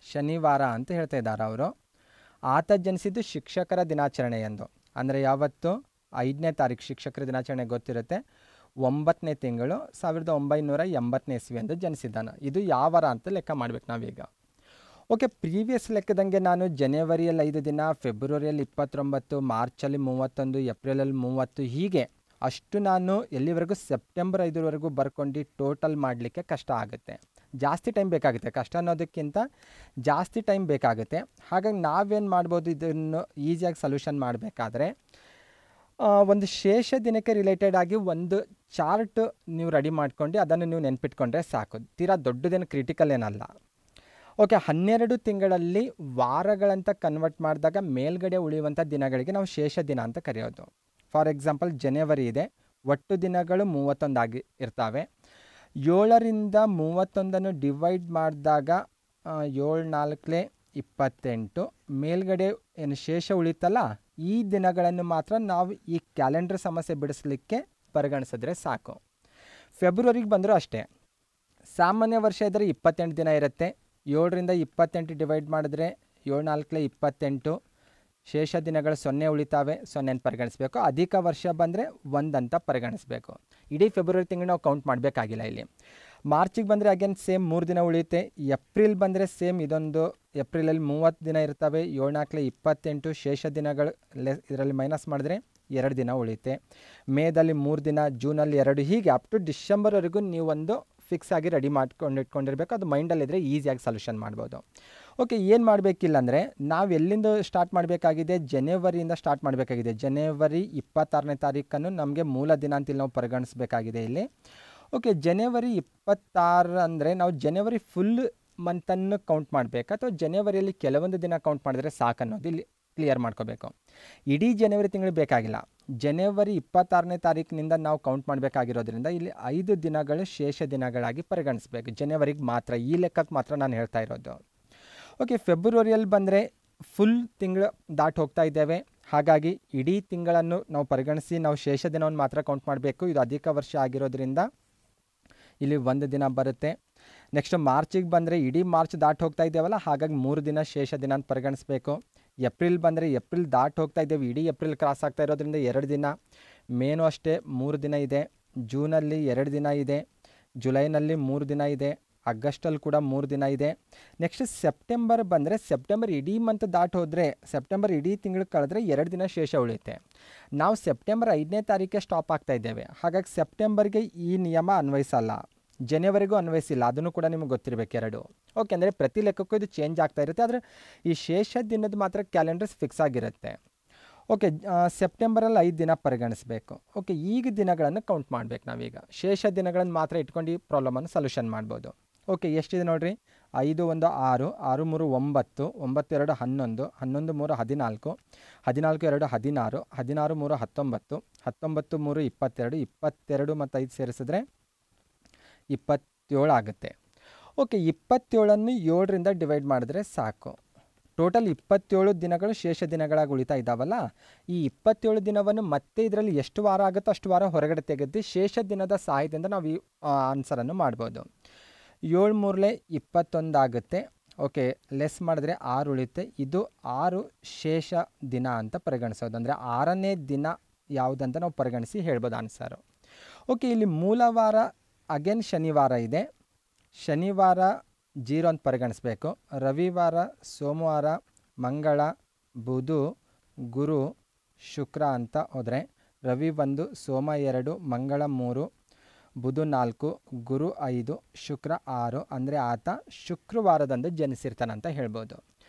ಶನಿವಾರ ಅಂತ ಹೇಳ್ತಾ ಇದ್ದಾರೆ ಅವರು. ಆತ ಜನಿಸಿದ್ದು ಶಿಕ್ಷಕರ ದಿನಾಚರಣೆ ಎಂದು. ಅಂದರೆ ಯಾವತ್ತು? 5ನೇ ತಾರೀಕು ಶಿಕ್ಷಕರ ದಿನಾಚರಣೆ ಗೊತ್ತಿರುತ್ತೆ. 9ನೇ ತಿಂಗಳು 1980ನೇ ಇಸ್ವಿಯಂದು ಜನಿಸಿದ್ದಾನೆ. ಇದು ಯಾವ ವಾರ ಅಂತ ಲೆಕ್ಕ ಮಾಡಬೇಕು ನಾವೀಗ. ಓಕೆ, ಪ್ರೀವಿಯಸ್ ಲೆಕ್ಕದಂಗೆ ನಾನು ಜನವರಿಯಲ್ಲಿ 5 ದಿನ, ಫೆಬ್ರವರಿಯಲ್ಲಿ 29, ಮಾರ್ಚಲ್ಲಿ 31, ಏಪ್ರಿಲಲ್ಲಿ 30, ಹೀಗೆ ಅಷ್ಟು ನಾನು ಎಲ್ಲಿವರೆಗೂ ಸೆಪ್ಟೆಂಬರ್ 5ವರೆಗೂ ಬರ್ಕೊಂಡು ಟೋಟಲ್ ಮಾಡಲಿಕ್ಕೆ ಕಷ್ಟ ಆಗುತ್ತೆ, ಜಾಸ್ತಿ ಟೈಮ್ ಬೇಕಾಗುತ್ತೆ. ಕಷ್ಟ ಅನ್ನೋದಕ್ಕಿಂತ ಜಾಸ್ತಿ ಟೈಮ್ ಬೇಕಾಗುತ್ತೆ. ಹಾಗಾಗಿ ನಾವೇನು ಮಾಡ್ಬೋದು, ಇದನ್ನು ಈಸಿಯಾಗಿ ಸೊಲ್ಯೂಷನ್ ಮಾಡಬೇಕಾದ್ರೆ ಒಂದು ಶೇಷ ದಿನಕ್ಕೆ ರಿಲೇಟೆಡ್ ಆಗಿ ಒಂದು ಚಾರ್ಟ್ ನೀವು ರೆಡಿ ಮಾಡ್ಕೊಂಡು ಅದನ್ನು ನೀವು ನೆನ್ಪಿಟ್ಕೊಂಡ್ರೆ ಸಾಕು. ತೀರಾ ದೊಡ್ಡದೇನು ಕ್ರಿಟಿಕಲ್ ಏನಲ್ಲ. ಓಕೆ, 12 ತಿಂಗಳಲ್ಲಿ ವಾರಗಳಂತ ಕನ್ವರ್ಟ್ ಮಾಡಿದಾಗ ಮೇಲ್ಗಡೆ ಉಳಿಯುವಂಥ ದಿನಗಳಿಗೆ ನಾವು ಶೇಷ ದಿನ ಅಂತ ಕರೆಯೋದು. ಫಾರ್ ಎಕ್ಸಾಂಪಲ್ ಜನವರಿ ಇದೆ, ಒಟ್ಟು ದಿನಗಳು 31 ಇರ್ತವೆ. 7ರಿಂದ 31 ಡಿವೈಡ್ ಮಾಡಿದಾಗ 7 4 28, ಮೇಲ್ಗಡೆ ಏನು ಶೇಷ ಉಳಿತಲ್ಲ ಈ ದಿನಗಳನ್ನು ಮಾತ್ರ ನಾವು ಈ ಕ್ಯಾಲೆಂಡರ್ ಸಮಸ್ಯೆ ಬಿಡಿಸ್ಲಿಕ್ಕೆ ಪರಿಗಣಿಸಿದ್ರೆ ಸಾಕು. ಫೆಬ್ರವರಿಗೆ ಬಂದರೂ ಅಷ್ಟೇ, ಸಾಮಾನ್ಯ ವರ್ಷ ಇದ್ದರೆ 28 ದಿನ ಇರುತ್ತೆ. 7ರಿಂದ 28 ಡಿವೈಡ್ ಮಾಡಿದ್ರೆ 7 4 28, ಶೇಷ ದಿನಗಳು 0 ಉಳಿತಾವೆ, 0 ಪರಿಗಣಿಸಬೇಕು. ಅಧಿಕ ವರ್ಷ ಬಂದರೆ 1 ಅಂತ ಪರಿಗಣಿಸಬೇಕು. ಇಡೀ ಫೆಬ್ರವರಿ ತಿಂಗಳು ನಾವು ಕೌಂಟ್ ಮಾಡಬೇಕಾಗಿಲ್ಲ. ಇಲ್ಲಿ ಮಾರ್ಚಿಗೆ ಬಂದರೆ ಅಗೇನ್ ಸೇಮ್ 3 ದಿನ ಉಳಿಯುತ್ತೆ. ಏಪ್ರಿಲ್ ಬಂದರೆ ಸೇಮ್ ಇದೊಂದು, ಏಪ್ರಿಲಲ್ಲಿ 30 ದಿನ ಇರ್ತವೆ. 7 4 28, ಶೇಷ ದಿನಗಳು ಇದರಲ್ಲಿ ಮೈನಸ್ ಮಾಡಿದ್ರೆ 2 ದಿನ ಉಳಿಯುತ್ತೆ. ಮೇದಲ್ಲಿ 3 ದಿನ, ಜೂನಲ್ಲಿ 2, ಹೀಗೆ ಅಪ್ ಟು ಡಿಸೆಂಬರ್ವರೆಗೂ ನೀವೊಂದು ಫಿಕ್ಸ್ ಆಗಿ ರೆಡಿ ಇಟ್ಕೊಂಡಿರಬೇಕು. ಅದು ಮೈಂಡಲ್ಲಿದ್ದರೆ ಈಸಿಯಾಗಿ ಸೊಲ್ಯೂಷನ್ ಮಾಡ್ಬೋದು. ಓಕೆ, ಏನು ಮಾಡಬೇಕಿಲ್ಲ ಅಂದರೆ ನಾವು ಎಲ್ಲಿಂದ ಸ್ಟಾರ್ಟ್ ಮಾಡಬೇಕಾಗಿದೆ, ಜನವರಿಯಿಂದ ಸ್ಟಾರ್ಟ್ ಮಾಡಬೇಕಾಗಿದೆ. ಜನವರಿ 26ನೇ ತಾರೀಕನ್ನು ನಮಗೆ ಮೂಲ ದಿನ ಅಂತೇಳಿ ನಾವು ಪರಿಗಣಿಸಬೇಕಾಗಿದೆ ಇಲ್ಲಿ. ಓಕೆ, ಜನವರಿ 26 ಅಂದರೆ ನಾವು ಜನವರಿ ಫುಲ್ ಮಂತನ್ನು ಕೌಂಟ್ ಮಾಡಬೇಕಾ ಅಥವಾ ಜನವರಿಯಲ್ಲಿ ಕೆಲವೊಂದು ದಿನ ಕೌಂಟ್ ಮಾಡಿದ್ರೆ ಸಾಕನ್ನೋದು ಇಲ್ಲಿ ಕ್ಲಿಯರ್ ಮಾಡ್ಕೋಬೇಕು. ಇಡೀ ಜನವರಿ ತಿಂಗಳು ಬೇಕಾಗಿಲ್ಲ. ಜನವರಿ 26ನೇ ತಾರೀಕಿನಿಂದ ನಾವು ಕೌಂಟ್ ಮಾಡಬೇಕಾಗಿರೋದ್ರಿಂದ ಇಲ್ಲಿ 5 ದಿನಗಳು ಶೇಷ ದಿನಗಳಾಗಿ ಪರಿಗಣಿಸಬೇಕು. ಜನವರಿಗೆ ಮಾತ್ರ, ಈ ಲೆಕ್ಕಕ್ಕೆ ಮಾತ್ರ ನಾನು ಹೇಳ್ತಾ ಇರೋದು. ಓಕೆ, ಫೆಬ್ರವರಿಯಲ್ಲಿ ಬಂದರೆ ಫುಲ್ ತಿಂಗಳು ದಾಟಿ ಹೋಗ್ತಾ ಇದ್ದೇವೆ. ಹಾಗಾಗಿ ಇಡೀ ತಿಂಗಳನ್ನು ನಾವು ಪರಿಗಣಿಸಿ ನಾವು ಶೇಷ ದಿನವನ್ನು ಮಾತ್ರ ಕೌಂಟ್ ಮಾಡಬೇಕು. ಇದು ಅಧಿಕ ವರ್ಷ ಆಗಿರೋದ್ರಿಂದ ಇಲ್ಲಿ 1 ದಿನ ಬರುತ್ತೆ. ನೆಕ್ಸ್ಟ್ ಮಾರ್ಚಿಗೆ ಬಂದರೆ ಇಡೀ ಮಾರ್ಚ್ ದಾಟಿ ಹೋಗ್ತಾ ಇದ್ದೇವಲ್ಲ, ಹಾಗಾಗಿ 3 ದಿನ ಶೇಷ ದಿನ ಅಂತ ಪರಿಗಣಿಸಬೇಕು. ಏಪ್ರಿಲ್ ಬಂದರೆ ಏಪ್ರಿಲ್ ದಾಟಿ ಹೋಗ್ತಾ ಇದ್ದೇವೆ, ಇಡೀ ಏಪ್ರಿಲ್ ಕ್ರಾಸ್ ಆಗ್ತಾ ಇರೋದ್ರಿಂದ 2 ದಿನ. ಮೇನೂ ಅಷ್ಟೇ 3 ದಿನ ಇದೆ. ಜೂನಲ್ಲಿ 2 ದಿನ ಇದೆ. ಜುಲೈನಲ್ಲಿ 3 ದಿನ ಇದೆ. ಆಗಸ್ಟಲ್ಲಿ ಕೂಡ 3 ದಿನ ಇದೆ. ನೆಕ್ಸ್ಟ್ ಸೆಪ್ಟೆಂಬರ್ ಬಂದರೆ ಸೆಪ್ಟೆಂಬರ್ ಇಡೀ ಮಂತ್ ದಾಟಿ ಹೋದರೆ, ಸೆಪ್ಟೆಂಬರ್ ಇಡೀ ತಿಂಗಳು ಕಳೆದ್ರೆ 2 ದಿನ ಶೇಷ ಉಳಿಯುತ್ತೆ. ನಾವು ಸೆಪ್ಟೆಂಬರ್ 5ನೇ ತಾರೀಕಿಗೆ ಸ್ಟಾಪ್ ಆಗ್ತಾ ಇದ್ದೇವೆ. ಹಾಗಾಗಿ ಸೆಪ್ಟೆಂಬರ್ಗೆ ಈ ನಿಯಮ ಅನ್ವಯಿಸಲ್ಲ, ಜನವರಿಗೂ ಅನ್ವಯಿಸಿಲ್ಲ. ಅದನ್ನು ಕೂಡ ನಿಮಗೆ ಗೊತ್ತಿರಬೇಕು 2. ಓಕೆ, ಅಂದರೆ ಪ್ರತಿ ಲೆಕ್ಕಕ್ಕೂ ಇದು ಚೇಂಜ್ ಆಗ್ತಾ ಇರುತ್ತೆ. ಆದರೆ ಈ ಶೇಷ ದಿನದ ಮಾತ್ರ ಕ್ಯಾಲೆಂಡರ್ಸ್ ಫಿಕ್ಸ್ ಆಗಿರುತ್ತೆ. ಓಕೆ, ಸೆಪ್ಟೆಂಬರಲ್ಲಿ 5 ದಿನ ಪರಿಗಣಿಸಬೇಕು. ಓಕೆ, ಈಗ ದಿನಗಳನ್ನು ಕೌಂಟ್ ಮಾಡಬೇಕು ನಾವೀಗ. ಶೇಷ ದಿನಗಳನ್ನು ಮಾತ್ರ ಇಟ್ಕೊಂಡು ಈ ಪ್ರಾಬ್ಲಮನ್ನು ಸೊಲ್ಯೂಷನ್ ಮಾಡ್ಬೋದು. ಓಕೆ, ಎಷ್ಟಿದೆ ನೋಡಿರಿ, 5 1 6, 6 3 9, 9 2 11, 11 3 14, 14 2 16, 16 3 19, 19 3 22, 22 ಮತ್ತು 5 ಸೇರಿಸಿದ್ರೆ 27 ಆಗುತ್ತೆ. ಓಕೆ, 27ಅನ್ನು 7ರಿಂದ ಡಿವೈಡ್ ಮಾಡಿದ್ರೆ ಸಾಕು. ಟೋಟಲ್ 27 ದಿನಗಳು ಶೇಷ ದಿನಗಳಾಗಿ ಉಳಿತಾ ಇದ್ದಾವಲ್ಲ, ಈ 27 ದಿನವನ್ನು ಮತ್ತೆ ಇದರಲ್ಲಿ ಎಷ್ಟು ವಾರ ಆಗುತ್ತೋ ಅಷ್ಟು ವಾರ ಹೊರಗಡೆ ತೆಗೆದು ಶೇಷ ದಿನದ ಸಹಾಯದಿಂದ ನಾವು ಈ ಆನ್ಸರನ್ನು ಮಾಡ್ಬೋದು. 7 3 21 ಆಗುತ್ತೆ. ಓಕೆ, ಲೆಸ್ ಮಾಡಿದ್ರೆ 6 ಉಳಿಯುತ್ತೆ. ಇದು 6 ಶೇಷ ದಿನ ಅಂತ ಪರಿಗಣಿಸೋದು. ಅಂದರೆ 6ನೇ ದಿನ ಯಾವುದಂತ ನಾವು ಪರಿಗಣಿಸಿ ಹೇಳ್ಬೋದು ಆನ್ಸರು. ಓಕೆ, ಇಲ್ಲಿ ಮೂಲ ವಾರ ಅಗೇನ್ ಶನಿವಾರ ಇದೆ. ಶನಿವಾರ 0 ಅಂತ ಪರಿಗಣಿಸಬೇಕು. ರವಿವಾರ, ಸೋಮವಾರ, ಮಂಗಳ, ಬುಧ, ಗುರು, ಶುಕ್ರ ಅಂತ ಹೋದರೆ ರವಿ 1, ಸೋಮ 2, ಮಂಗಳ 3, ಬುಧ 4, ಗುರು 5, ಶುಕ್ರ 6. ಅಂದರೆ ಆತ ಶುಕ್ರವಾರದಂದು ಜನಿಸಿರ್ತಾನಂತ ಹೇಳ್ಬೋದು.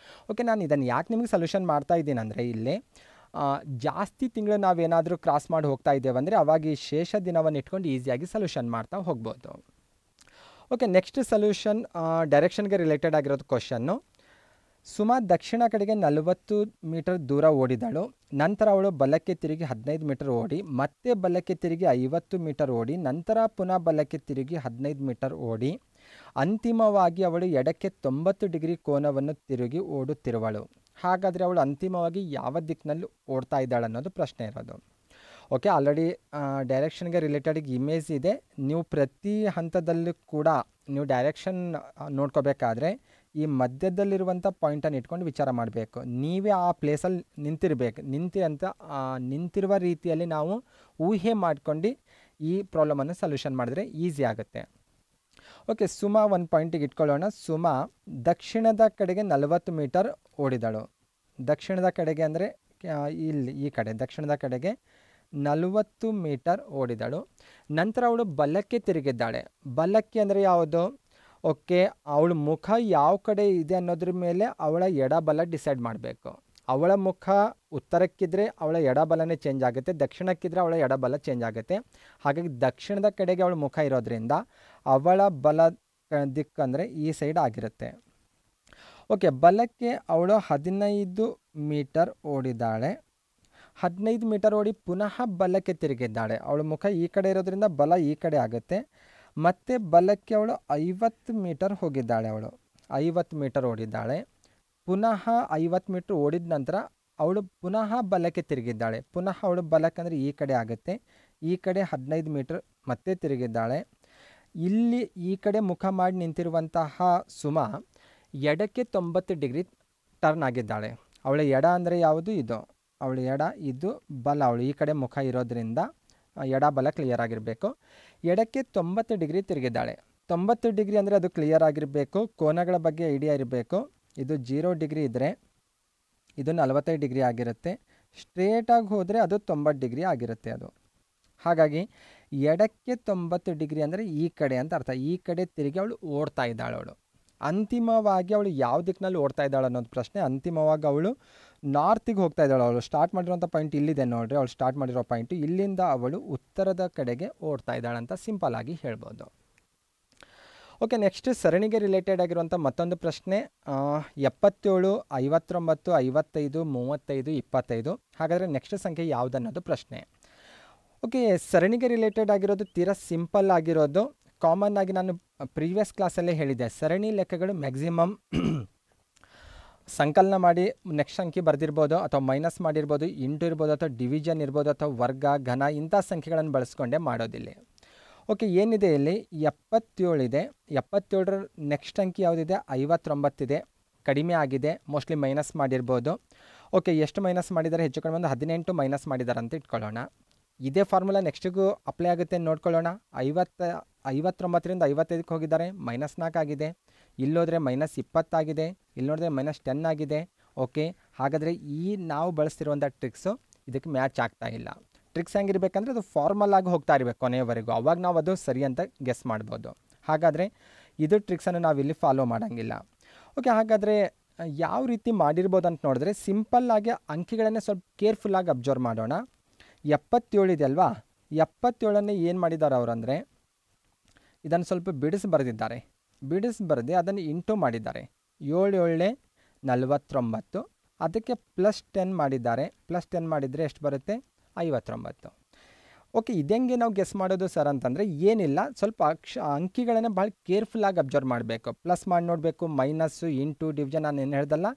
ಓಕೆ, ನಾನು ಇದನ್ನು ಯಾಕೆ ನಿಮಗೆ ಸೊಲ್ಯೂಷನ್ ಮಾಡ್ತಾ ಇದ್ದೀನಿ ಅಂದರೆ, ಇಲ್ಲಿ ಜಾಸ್ತಿ ತಿಂಗಳು ನಾವೇನಾದರೂ ಕ್ರಾಸ್ ಮಾಡಿ ಹೋಗ್ತಾ ಇದ್ದೇವೆ ಅಂದರೆ ಅವಾಗ ಈ ಶೇಷ ದಿನವನ್ನು ಇಟ್ಕೊಂಡು ಈಸಿಯಾಗಿ ಸೊಲ್ಯೂಷನ್ ಮಾಡ್ತಾ ಹೋಗ್ಬೋದು. ಓಕೆ, ನೆಕ್ಸ್ಟ್ ಸೊಲ್ಯೂಷನ್ ಡೈರೆಕ್ಷನ್ಗೆ ರಿಲೇಟೆಡ್ ಆಗಿರೋದು ಕ್ವಶನ್ನು. ಸುಮಾ ದಕ್ಷಿಣ ಕಡೆಗೆ 40 ಮೀಟರ್ ದೂರ ಓಡಿದಳು. ನಂತರ ಅವಳು ಬಲಕ್ಕೆ ತಿರುಗಿ 15 ಮೀಟರ್ ಓಡಿ, ಮತ್ತೆ ಬಲಕ್ಕೆ ತಿರುಗಿ 50 ಮೀಟರ್ ಓಡಿ, ನಂತರ ಪುನಃ ಬಲಕ್ಕೆ ತಿರುಗಿ 15 ಮೀಟರ್ ಓಡಿ, ಅಂತಿಮವಾಗಿ ಅವಳು ಎಡಕ್ಕೆ 90 ಡಿಗ್ರಿ ಕೋನವನ್ನು ತಿರುಗಿ ಓಡುತ್ತಿರುವಳು. ಹಾಗಾದರೆ ಅವಳು ಅಂತಿಮವಾಗಿ ಯಾವ ದಿಕ್ಕಿನಲ್ಲಿ ಓಡ್ತಾ ಇದ್ದಾಳೆ ಅನ್ನೋದು ಪ್ರಶ್ನೆ ಇರೋದು. ಓಕೆ, ಆಲ್ರೆಡಿ ಡೈರೆಕ್ಷನ್ಗೆ ರಿಲೇಟೆಡ್ ಇಮೇಜ್ ಇದೆ. ನೀವು ಪ್ರತಿ ಹಂತದಲ್ಲೂ ಕೂಡ ನೀವು ಡೈರೆಕ್ಷನ್ ನೋಡ್ಕೋಬೇಕಾದ್ರೆ ಈ ಮಧ್ಯದಲ್ಲಿರುವಂಥ ಪಾಯಿಂಟನ್ನು ಇಟ್ಕೊಂಡು ವಿಚಾರ ಮಾಡಬೇಕು. ನೀವೇ ಆ ಪ್ಲೇಸಲ್ಲಿ ನಿಂತಿರಬೇಕು. ನಿಂತಿರುವ ರೀತಿಯಲ್ಲಿ ನಾವು ಊಹೆ ಮಾಡ್ಕೊಂಡು ಈ ಪ್ರಾಬ್ಲಮನ್ನು ಸೊಲ್ಯೂಷನ್ ಮಾಡಿದ್ರೆ ಈಸಿ ಆಗುತ್ತೆ. ಓಕೆ, ಸುಮಾ ಒಂದು ಪಾಯಿಂಟಿಗೆ ಇಟ್ಕೊಳ್ಳೋಣ. ಸುಮಾ ದಕ್ಷಿಣದ ಕಡೆಗೆ 40 ಮೀಟರ್ ಓಡಿದಳು. ದಕ್ಷಿಣದ ಕಡೆಗೆ ಅಂದರೆ ಇಲ್ಲಿ ಈ ಕಡೆ ದಕ್ಷಿಣದ ಕಡೆಗೆ 40 ಮೀಟರ್ ಓಡಿದಳು. ನಂತರ ಅವಳು ಬಲಕ್ಕೆ ತಿರುಗಿದ್ದಾಳೆ. ಬಲಕ್ಕೆ ಅಂದರೆ ಯಾವುದು? ಓಕೆ, ಅವಳ ಮುಖ ಯಾವ ಕಡೆ ಇದೆ ಅನ್ನೋದ್ರ ಮೇಲೆ ಅವಳ ಎಡಬಲ ಡಿಸೈಡ್ ಮಾಡಬೇಕು. ಅವಳ ಮುಖ ಉತ್ತರಕ್ಕಿದ್ರೆ ಅವಳ ಎಡಬಲನೇ ಚೇಂಜ್ ಆಗುತ್ತೆ, ದಕ್ಷಿಣಕ್ಕಿದ್ರೆ ಅವಳ ಎಡಬಲ ಚೇಂಜ್ ಆಗುತ್ತೆ. ಹಾಗಾಗಿ ದಕ್ಷಿಣದ ಕಡೆಗೆ ಅವಳ ಮುಖ ಇರೋದ್ರಿಂದ ಅವಳ ಬಲ ದಿಕ್ಕಂದರೆ ಈ ಸೈಡ್ ಆಗಿರುತ್ತೆ. ಓಕೆ, ಬಲಕ್ಕೆ ಅವಳು 15 ಮೀಟರ್ ಓಡಿದ್ದಾಳೆ. 15 ಮೀಟರ್ ಓಡಿ ಪುನಃ ಬಲಕ್ಕೆ ತಿರುಗಿದ್ದಾಳೆ. ಅವಳ ಮುಖ ಈ ಕಡೆ ಇರೋದ್ರಿಂದ ಬಲ ಈ ಕಡೆ ಆಗುತ್ತೆ. ಮತ್ತು ಬಲಕ್ಕೆ ಅವಳು 50 ಮೀಟರ್ ಹೋಗಿದ್ದಾಳೆ. ಅವಳು 50 ಮೀಟರ್ ಓಡಿದ್ದಾಳೆ. ಪುನಃ 50 ಮೀಟರ್ ಓಡಿದ ನಂತರ ಅವಳು ಪುನಃ ಬಲಕ್ಕೆ ತಿರುಗಿದ್ದಾಳೆ. ಪುನಃ ಅವಳು ಬಲಕ್ಕೆ ಅಂದರೆ ಈ ಕಡೆ ಆಗುತ್ತೆ. ಈ ಕಡೆ 15 ಮೀಟರ್ ಮತ್ತೆ ತಿರುಗಿದ್ದಾಳೆ. ಇಲ್ಲಿ ಈ ಕಡೆ ಮುಖ ಮಾಡಿ ನಿಂತಿರುವಂತಹ ಸುಮಾ ಎಡಕ್ಕೆ 90 ಡಿಗ್ರಿ ಟರ್ನ್ ಆಗಿದ್ದಾಳೆ. ಅವಳ ಎಡ ಅಂದರೆ ಯಾವುದು? ಇದು ಅವಳ ಎಡ, ಇದು ಬಲ. ಅವಳು ಈ ಕಡೆ ಮುಖ ಇರೋದ್ರಿಂದ ಎಡ ಬಲ ಕ್ಲಿಯರ್ ಆಗಿರಬೇಕು. ಎಡಕ್ಕೆ 90 ಡಿಗ್ರಿ ತಿರುಗಿದ್ದಾಳೆ. 90 ಡಿಗ್ರಿ ಅಂದರೆ ಅದು ಕ್ಲಿಯರ್ ಆಗಿರಬೇಕು. ಕೋನಗಳ ಬಗ್ಗೆ ಐಡಿಯಾ ಇರಬೇಕು. ಇದು 0 ಡಿಗ್ರಿ ಇದ್ದರೆ ಇದು 45 ಡಿಗ್ರಿ ಆಗಿರುತ್ತೆ. ಸ್ಟ್ರೇಟಾಗಿ ಹೋದರೆ ಅದು 90 ಡಿಗ್ರಿ ಆಗಿರುತ್ತೆ ಅದು. ಹಾಗಾಗಿ ಎಡಕ್ಕೆ 90 ಡಿಗ್ರಿ ಅಂದರೆ ಈ ಕಡೆ ಅಂತ ಅರ್ಥ. ಈ ಕಡೆ ತಿರುಗಿ ಅವಳು ಓಡ್ತಾ ಇದ್ದಾಳೆ. ಅವಳು ಅಂತಿಮವಾಗಿ ಅವಳು ಯಾವ ದಿಕ್ಕಿನಲ್ಲಿ ಓಡ್ತಾ ಇದ್ದಾಳೆ ಅನ್ನೋದು ಪ್ರಶ್ನೆ. ಅಂತಿಮವಾಗಿ ಅವಳು ನಾರ್ತಿಗೆ ಹೋಗ್ತಾ ಇದ್ದಾಳೆ. ಅವಳು ಸ್ಟಾರ್ಟ್ ಮಾಡಿರೋಂಥ ಪಾಯಿಂಟ್ ಇಲ್ಲಿದೆ ನೋಡಿರಿ. ಅವಳು ಸ್ಟಾರ್ಟ್ ಮಾಡಿರೋ ಪಾಯಿಂಟು ಇಲ್ಲಿಂದ ಅವಳು ಉತ್ತರದ ಕಡೆಗೆ ಓಡ್ತಾ ಇದ್ದಾಳೆ ಅಂತ ಸಿಂಪಲ್ ಆಗಿ ಹೇಳ್ಬೋದು. ಓಕೆ, ನೆಕ್ಸ್ಟ್ ಸರಣಿಗೆ ರಿಲೇಟೆಡ್ ಆಗಿರುವಂಥ ಮತ್ತೊಂದು ಪ್ರಶ್ನೆ. 77, 59, 55, 35, 25. ಹಾಗಾದರೆ ನೆಕ್ಸ್ಟ್ ಸಂಖ್ಯೆ ಯಾವುದನ್ನೋದು ಪ್ರಶ್ನೆ. ಓಕೆ, ಸರಣಿಗೆ ರಿಲೇಟೆಡ್ ಆಗಿರೋದು ತೀರಾ ಸಿಂಪಲ್ ಆಗಿರೋದು. ಕಾಮನ್ ಆಗಿ ನಾನು ಪ್ರೀವಿಯಸ್ ಕ್ಲಾಸಲ್ಲೇ ಹೇಳಿದ್ದೆ, ಸರಣಿ ಲೆಕ್ಕಗಳು ಮ್ಯಾಕ್ಸಿಮಮ್ ಸಂಕಲನ ಮಾಡಿ ನೆಕ್ಸ್ಟ್ ಸಂಖ್ಯೆ ಬರೆದಿರ್ಬೋದು, ಅಥವಾ ಮೈನಸ್ ಮಾಡಿರ್ಬೋದು, ಇಂಟು ಇರ್ಬೋದು, ಅಥವಾ ಡಿವಿಷನ್ ಇರ್ಬೋದು, ಅಥವಾ ವರ್ಗ, ಘನ ಇಂಥ ಸಂಖ್ಯೆಗಳನ್ನು ಬಳಸ್ಕೊಂಡೇ ಮಾಡೋದಿಲ್ಲ. ಓಕೆ, ಏನಿದೆ ಇಲ್ಲಿ 77 ಇದೆ. 77ರ ನೆಕ್ಸ್ಟ್ ಅಂಕಿ ಯಾವುದಿದೆ? 59 ಇದೆ. ಕಡಿಮೆ ಆಗಿದೆ, ಮೋಸ್ಟ್ಲಿ ಮೈನಸ್ ಮಾಡಿರ್ಬೋದು. ಓಕೆ, ಎಷ್ಟು ಮೈನಸ್ ಮಾಡಿದ್ದಾರೆ? ಹೆಚ್ಚು ಕಡಿಮೆ ಒಂದು 18 ಮೈನಸ್ ಮಾಡಿದ್ದಾರೆ ಅಂತ ಇಟ್ಕೊಳ್ಳೋಣ. ಇದೇ ಫಾರ್ಮುಲಾ ನೆಕ್ಸ್ಟಿಗೂ ಅಪ್ಲೈ ಆಗುತ್ತೆ ನೋಡ್ಕೊಳ್ಳೋಣ. 59ರಿಂದ 55ಕ್ಕೆ ಹೋಗಿದ್ದಾರೆ, -4 ಆಗಿದೆ. ಇಲ್ಲೋದ್ರೆ -20 ಆಗಿದೆ. ಇಲ್ಲಿ ನೋಡಿದ್ರೆ -10 ಆಗಿದೆ. ಓಕೆ, ಹಾಗಾದರೆ ಈ ನಾವು ಬಳಸ್ತಿರುವಂಥ ಟ್ರಿಕ್ಸು ಇದಕ್ಕೆ ಮ್ಯಾಚ್ ಆಗ್ತಾ ಇಲ್ಲ. ಟ್ರಿಕ್ಸ್ ಹೆಂಗಿರ್ಬೇಕಂದ್ರೆ ಅದು ಫಾರ್ಮಲ್ ಆಗಿ ಹೋಗ್ತಾ ಇರಬೇಕು ಕೊನೆಯವರೆಗೂ, ಅವಾಗ ನಾವು ಅದು ಸರಿ ಅಂತ ಗೆಸ್ ಮಾಡ್ಬೋದು. ಹಾಗಾದರೆ ಇದು ಟ್ರಿಕ್ಸನ್ನು ನಾವು ಇಲ್ಲಿ ಫಾಲೋ ಮಾಡೋಂಗಿಲ್ಲ. ಓಕೆ, ಹಾಗಾದರೆ ಯಾವ ರೀತಿ ಮಾಡಿರ್ಬೋದು ಅಂತ ನೋಡಿದ್ರೆ ಸಿಂಪಲ್ಲಾಗಿ ಅಂಕಿಗಳನ್ನೇ ಸ್ವಲ್ಪ ಕೇರ್ಫುಲ್ಲಾಗಿ ಅಬ್ಸರ್ವ್ ಮಾಡೋಣ. 77 ಇದೆ ಅಲ್ವಾ? 77ನ್ನೇ ಏನು ಮಾಡಿದ್ದಾರೆ ಅವರು ಅಂದರೆ ಇದನ್ನು ಸ್ವಲ್ಪ ಬಿಡಿಸಿ ಬರೆದಿದ್ದಾರೆ. ಬಿಡಿಸಿ ಬರೆದು ಅದನ್ನು ಇಂಟು ಮಾಡಿದ್ದಾರೆ. 7 7 49, ಅದಕ್ಕೆ +10 ಮಾಡಿದ್ದಾರೆ. +10 ಮಾಡಿದರೆ ಎಷ್ಟು ಬರುತ್ತೆ? 59. ಓಕೆ, ಇದೆಂಗೆ ನಾವು ಗೆಸ್ ಮಾಡೋದು ಸರ್ ಅಂತಂದರೆ ಏನಿಲ್ಲ, ಸ್ವಲ್ಪ ಅಂಕಿಗಳನ್ನೇ ಭಾಳ ಕೇರ್ಫುಲ್ಲಾಗಿ ಅಬ್ಸರ್ವ್ ಮಾಡಬೇಕು. ಪ್ಲಸ್ ಮಾಡಿ ನೋಡಬೇಕು, ಮೈನಸ್ಸು, ಇಂಟು, ಡಿವಿಷನ್ ನಾನು ಏನು ಹೇಳ್ದಲ್ಲ,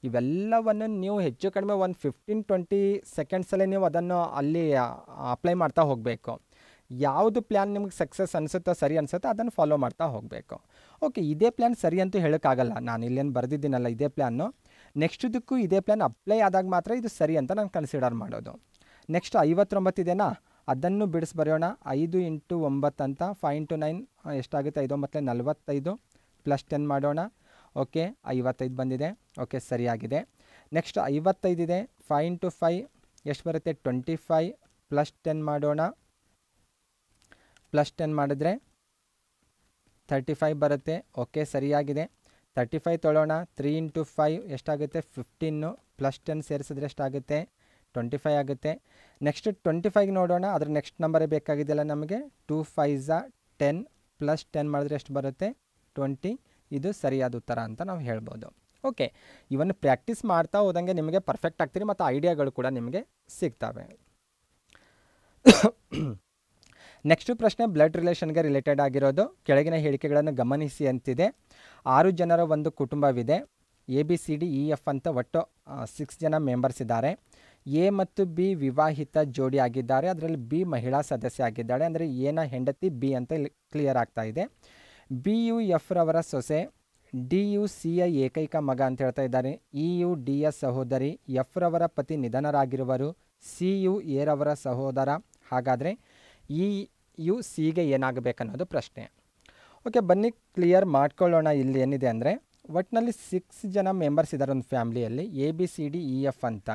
ಇವೆಲ್ಲವನ್ನು ನೀವು ಹೆಚ್ಚು ಕಡಿಮೆ ಒಂದು 15-20 ಸೆಕೆಂಡ್ಸಲ್ಲೇ ನೀವು ಅದನ್ನು ಅಲ್ಲಿ ಅಪ್ಲೈ ಮಾಡ್ತಾ ಹೋಗಬೇಕು. ಯಾವುದು ಪ್ಲ್ಯಾನ್ ನಿಮಗೆ ಸಕ್ಸಸ್ ಅನಿಸುತ್ತೋ, ಸರಿ ಅನಿಸುತ್ತೋ ಅದನ್ನು ಫಾಲೋ ಮಾಡ್ತಾ ಹೋಗಬೇಕು. ಓಕೆ, ಇದೇ ಪ್ಲ್ಯಾನ್ ಸರಿ ಅಂತೂ ಹೇಳೋಕ್ಕಾಗಲ್ಲ. ನಾನು ಇಲ್ಲೇನು ಬರೆದಿದ್ದೀನಲ್ಲ ಇದೇ ಪ್ಲ್ಯಾನು, ನೆಕ್ಸ್ಟ್ದಕ್ಕೂ ಇದೇ ಪ್ಲ್ಯಾನ್ ಅಪ್ಲೈ ಆದಾಗ ಮಾತ್ರ ಇದು ಸರಿ ಅಂತ ನಾನು ಕನ್ಸಿಡರ್ ಮಾಡೋದು. ನೆಕ್ಸ್ಟ್ 59 ಇದೆನಾ, ಅದನ್ನು ಬಿಡಿಸಿ ಬರೆಯೋಣ. 5 × 9 ಅಂತ, 5 × 9 ಎಷ್ಟಾಗುತ್ತೆ? 5 9 45, +10 ಮಾಡೋಣ. ಓಕೆ, 55 ಬಂದಿದೆ. ಓಕೆ, ಸರಿಯಾಗಿದೆ. ನೆಕ್ಸ್ಟ್ 55 ಇದೆ. 5 × 5 ಎಷ್ಟು ಬರುತ್ತೆ? 25, +10 ಮಾಡೋಣ. +10 ಮಾಡಿದ್ರೆ 35 ಬರುತ್ತೆ. ಓಕೆ, ಸರಿಯಾಗಿದೆ. 35 ತೊಗೊಳ್ಳೋಣ. 3 × 5 ಎಷ್ಟಾಗುತ್ತೆ? 15, +10 ಸೇರಿಸಿದ್ರೆ ಎಷ್ಟಾಗುತ್ತೆ? 25 ಆಗುತ್ತೆ. ನೆಕ್ಸ್ಟ್ 25ಗೆ ನೋಡೋಣ. ಅದ್ರ ನೆಕ್ಸ್ಟ್ ನಂಬರೇ ಬೇಕಾಗಿದೆಯಲ್ಲ ನಮಗೆ. 2 5s 10, +10 ಮಾಡಿದ್ರೆ ಎಷ್ಟು ಬರುತ್ತೆ? 20. ಇದು ಸರಿಯಾದ ಉತ್ತರ ಅಂತ ನಾವು ಹೇಳ್ಬೋದು. ಓಕೆ, ಇವನ್ನು ಪ್ರಾಕ್ಟೀಸ್ ಮಾಡ್ತಾ ಹೋದಂಗೆ ನಿಮಗೆ ಪರ್ಫೆಕ್ಟ್ ಆಗ್ತೀರಿ ಮತ್ತು ಐಡಿಯಾಗಳು ಕೂಡ ನಿಮಗೆ ಸಿಗ್ತವೆ. ನೆಕ್ಸ್ಟ್ ಪ್ರಶ್ನೆ ಬ್ಲಡ್ ರಿಲೇಷನ್ಗೆ ರಿಲೇಟೆಡ್ ಆಗಿರೋದು. ಕೆಳಗಿನ ಹೇಳಿಕೆಗಳನ್ನು ಗಮನಿಸಿ ಅಂತಿದೆ. 6 ಜನರ ಒಂದು ಕುಟುಂಬವಿದೆ. ABCDEF ಅಂತ ಒಟ್ಟು 6 ಜನ ಮೆಂಬರ್ಸ್ ಇದ್ದಾರೆ. ಎ ಮತ್ತು ಬಿ ವಿವಾಹಿತ ಜೋಡಿ ಆಗಿದ್ದಾರೆ. ಅದರಲ್ಲಿ ಬಿ ಮಹಿಳಾ ಸದಸ್ಯ ಆಗಿದ್ದಾಳೆ. ಅಂದರೆ ಎನ ಹೆಂಡತಿ ಬಿ ಅಂತ ಇಲ್ಲಿ ಕ್ಲಿಯರ್ ಆಗ್ತಾ ಇದೆ. ಬಿ ಯು ಎಫ್ ರವರ ಸೊಸೆ, ಡಿ ಯು ಸಿಯ ಏಕೈಕ ಮಗ ಅಂತ ಹೇಳ್ತಾ ಇದ್ದಾರೆ. ಇ ಯು ಡಿಯ ಸಹೋದರಿ, ಎಫ್ ರವರ ಪತಿ ನಿಧನರಾಗಿರುವರು, ಸಿ ಯು ಎ ರವರ ಸಹೋದರ. ಹಾಗಾದರೆ ಈ ಯು ಸಿಗೆ ಏನಾಗಬೇಕನ್ನೋದು ಪ್ರಶ್ನೆ. ಓಕೆ, ಬನ್ನಿ ಕ್ಲಿಯರ್ ಮಾಡ್ಕೊಳ್ಳೋಣ. ಇಲ್ಲಿ ಏನಿದೆ ಅಂದರೆ ಒಟ್ಟಿನಲ್ಲಿ 6 ಜನ ಮೆಂಬರ್ಸ್ ಇದ್ದಾರೆ ಒಂದು ಫ್ಯಾಮ್ಲಿಯಲ್ಲಿ, ABCDEF ಅಂತ.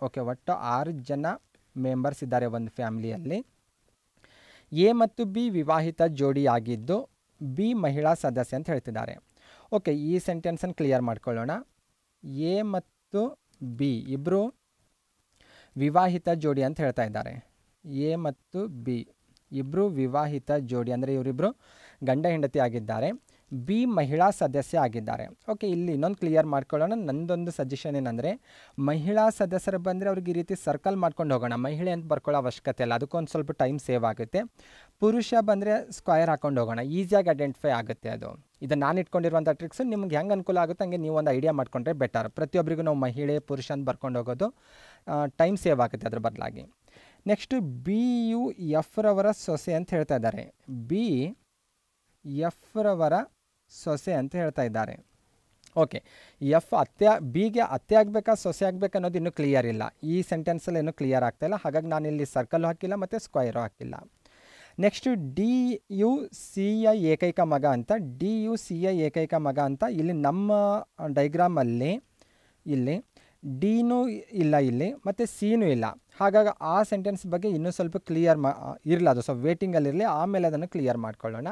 ಓಕೆ, ಒಟ್ಟು 6 ಜನ ಮೆಂಬರ್ಸ್ ಇದ್ದಾರೆ ಒಂದು ಫ್ಯಾಮ್ಲಿಯಲ್ಲಿ. ಎ ಮತ್ತು ಬಿ ವಿವಾಹಿತ ಜೋಡಿಯಾಗಿದ್ದು ಬಿ ಮಹಿಳಾ ಸದಸ್ಯ ಅಂತ ಹೇಳ್ತಿದ್ದಾರೆ. ಓಕೆ, ಈ ಸೆಂಟೆನ್ಸನ್ನು ಕ್ಲಿಯರ್ ಮಾಡ್ಕೊಳ್ಳೋಣ. ಎ ಮತ್ತು ಬಿ ಇಬ್ಬರು ವಿವಾಹಿತ ಜೋಡಿ ಅಂತ ಹೇಳ್ತಾ ಇದ್ದಾರೆ. ಎ ಮತ್ತು ಬಿ ಇಬ್ಬರು ವಿವಾಹಿತ ಜೋಡಿ ಅಂದರೆ ಇವರಿಬ್ಬರು ಗಂಡ ಹೆಂಡತಿ ಆಗಿದ್ದಾರೆ. ಬಿ ಮಹಿಳಾ ಸದಸ್ಯ ಆಗಿದ್ದಾರೆ. ಓಕೆ, ಇಲ್ಲಿ ಇನ್ನೊಂದು ಕ್ಲಿಯರ್ ಮಾಡ್ಕೊಳ್ಳೋಣ. ನಂದೊಂದು ಸಜೆಷನ್ ಏನಂದರೆ, ಮಹಿಳಾ ಸದಸ್ಯರು ಬಂದರೆ ಅವ್ರಿಗೆ ಈ ರೀತಿ ಸರ್ಕಲ್ ಮಾಡ್ಕೊಂಡು ಹೋಗೋಣ. ಮಹಿಳೆ ಅಂತ ಬರ್ಕೊಳ್ಳೋ ಅವಶ್ಯಕತೆ ಇಲ್ಲ, ಅದಕ್ಕೊಂದು ಸ್ವಲ್ಪ ಟೈಮ್ ಸೇವ್ ಆಗುತ್ತೆ. ಪುರುಷ ಬಂದರೆ ಸ್ಕ್ವಯರ್ ಹಾಕೊಂಡು ಹೋಗೋಣ, ಈಸಿಯಾಗಿ ಐಡೆಂಟಿಫೈ ಆಗುತ್ತೆ ಅದು. ಇದು ನಾನು ಇಟ್ಕೊಂಡಿರುವಂಥ ಟ್ರಿಕ್ಸು ನಿಮ್ಗೆ ಹೆಂಗೆ ಅನುಕೂಲ ಆಗುತ್ತೆ ಹಂಗೆ ನೀವು ಒಂದು ಐಡಿಯಾ ಮಾಡ್ಕೊಂಡ್ರೆ ಬೆಟರ್. ಪ್ರತಿಯೊಬ್ಬರಿಗೂ ನಾವು ಮಹಿಳೆ ಪುರುಷ ಅಂತ ಬರ್ಕೊಂಡು ಹೋಗೋದು ಟೈಮ್ ಸೇವ್ ಆಗುತ್ತೆ ಅದ್ರ ಬದಲಾಗಿ. ನೆಕ್ಸ್ಟು ಬಿ ಯು ಎಫ್ ರವರ ಸೊಸೆ ಅಂತ ಹೇಳ್ತಾ ಇದ್ದಾರೆ. ಬಿ ಎಫ್ ರವರ ಸೊಸೆ ಅಂತ ಹೇಳ್ತಾ ಇದ್ದಾರೆ. ಓಕೆ, ಎಫ್ ಅತ್ತೆ ಬಿಗೆ ಅತ್ತೆ ಆಗಬೇಕಾ ಸೊಸೆ ಆಗಬೇಕಾ ಅನ್ನೋದು ಇನ್ನೂ ಕ್ಲಿಯರ್ ಇಲ್ಲ. ಈ ಸೆಂಟೆನ್ಸಲ್ಲಿ ಇನ್ನೂ ಕ್ಲಿಯರ್ ಆಗ್ತಾಯಿಲ್ಲ, ಹಾಗಾಗಿ ನಾನು ಇಲ್ಲಿ ಸರ್ಕಲ್ಲು ಹಾಕಿಲ್ಲ ಮತ್ತು ಸ್ಕ್ವಯರು ಹಾಕಿಲ್ಲ. ನೆಕ್ಸ್ಟು ಡಿ ಯು ಸಿಯ ಏಕೈಕ ಮಗ ಅಂತ. ಡಿ ಯು ಸಿಯ ಏಕೈಕ ಮಗ ಅಂತ ಇಲ್ಲಿ ನಮ್ಮ ಡೈಗ್ರಾಮಲ್ಲಿ ಇಲ್ಲಿ ಡಿನೂ ಇಲ್ಲ ಇಲ್ಲಿ ಮತ್ತು ಸಿನೂ ಇಲ್ಲ. ಹಾಗಾಗಿ ಆ ಸೆಂಟೆನ್ಸ್ ಬಗ್ಗೆ ಇನ್ನೂ ಸ್ವಲ್ಪ ಕ್ಲಿಯರ್ ಇರಲ್ಲ, ಅದು ಸ್ವಲ್ಪ ವೇಟಿಂಗಲ್ಲಿರಲಿ, ಆಮೇಲೆ ಅದನ್ನು ಕ್ಲಿಯರ್ ಮಾಡ್ಕೊಳ್ಳೋಣ.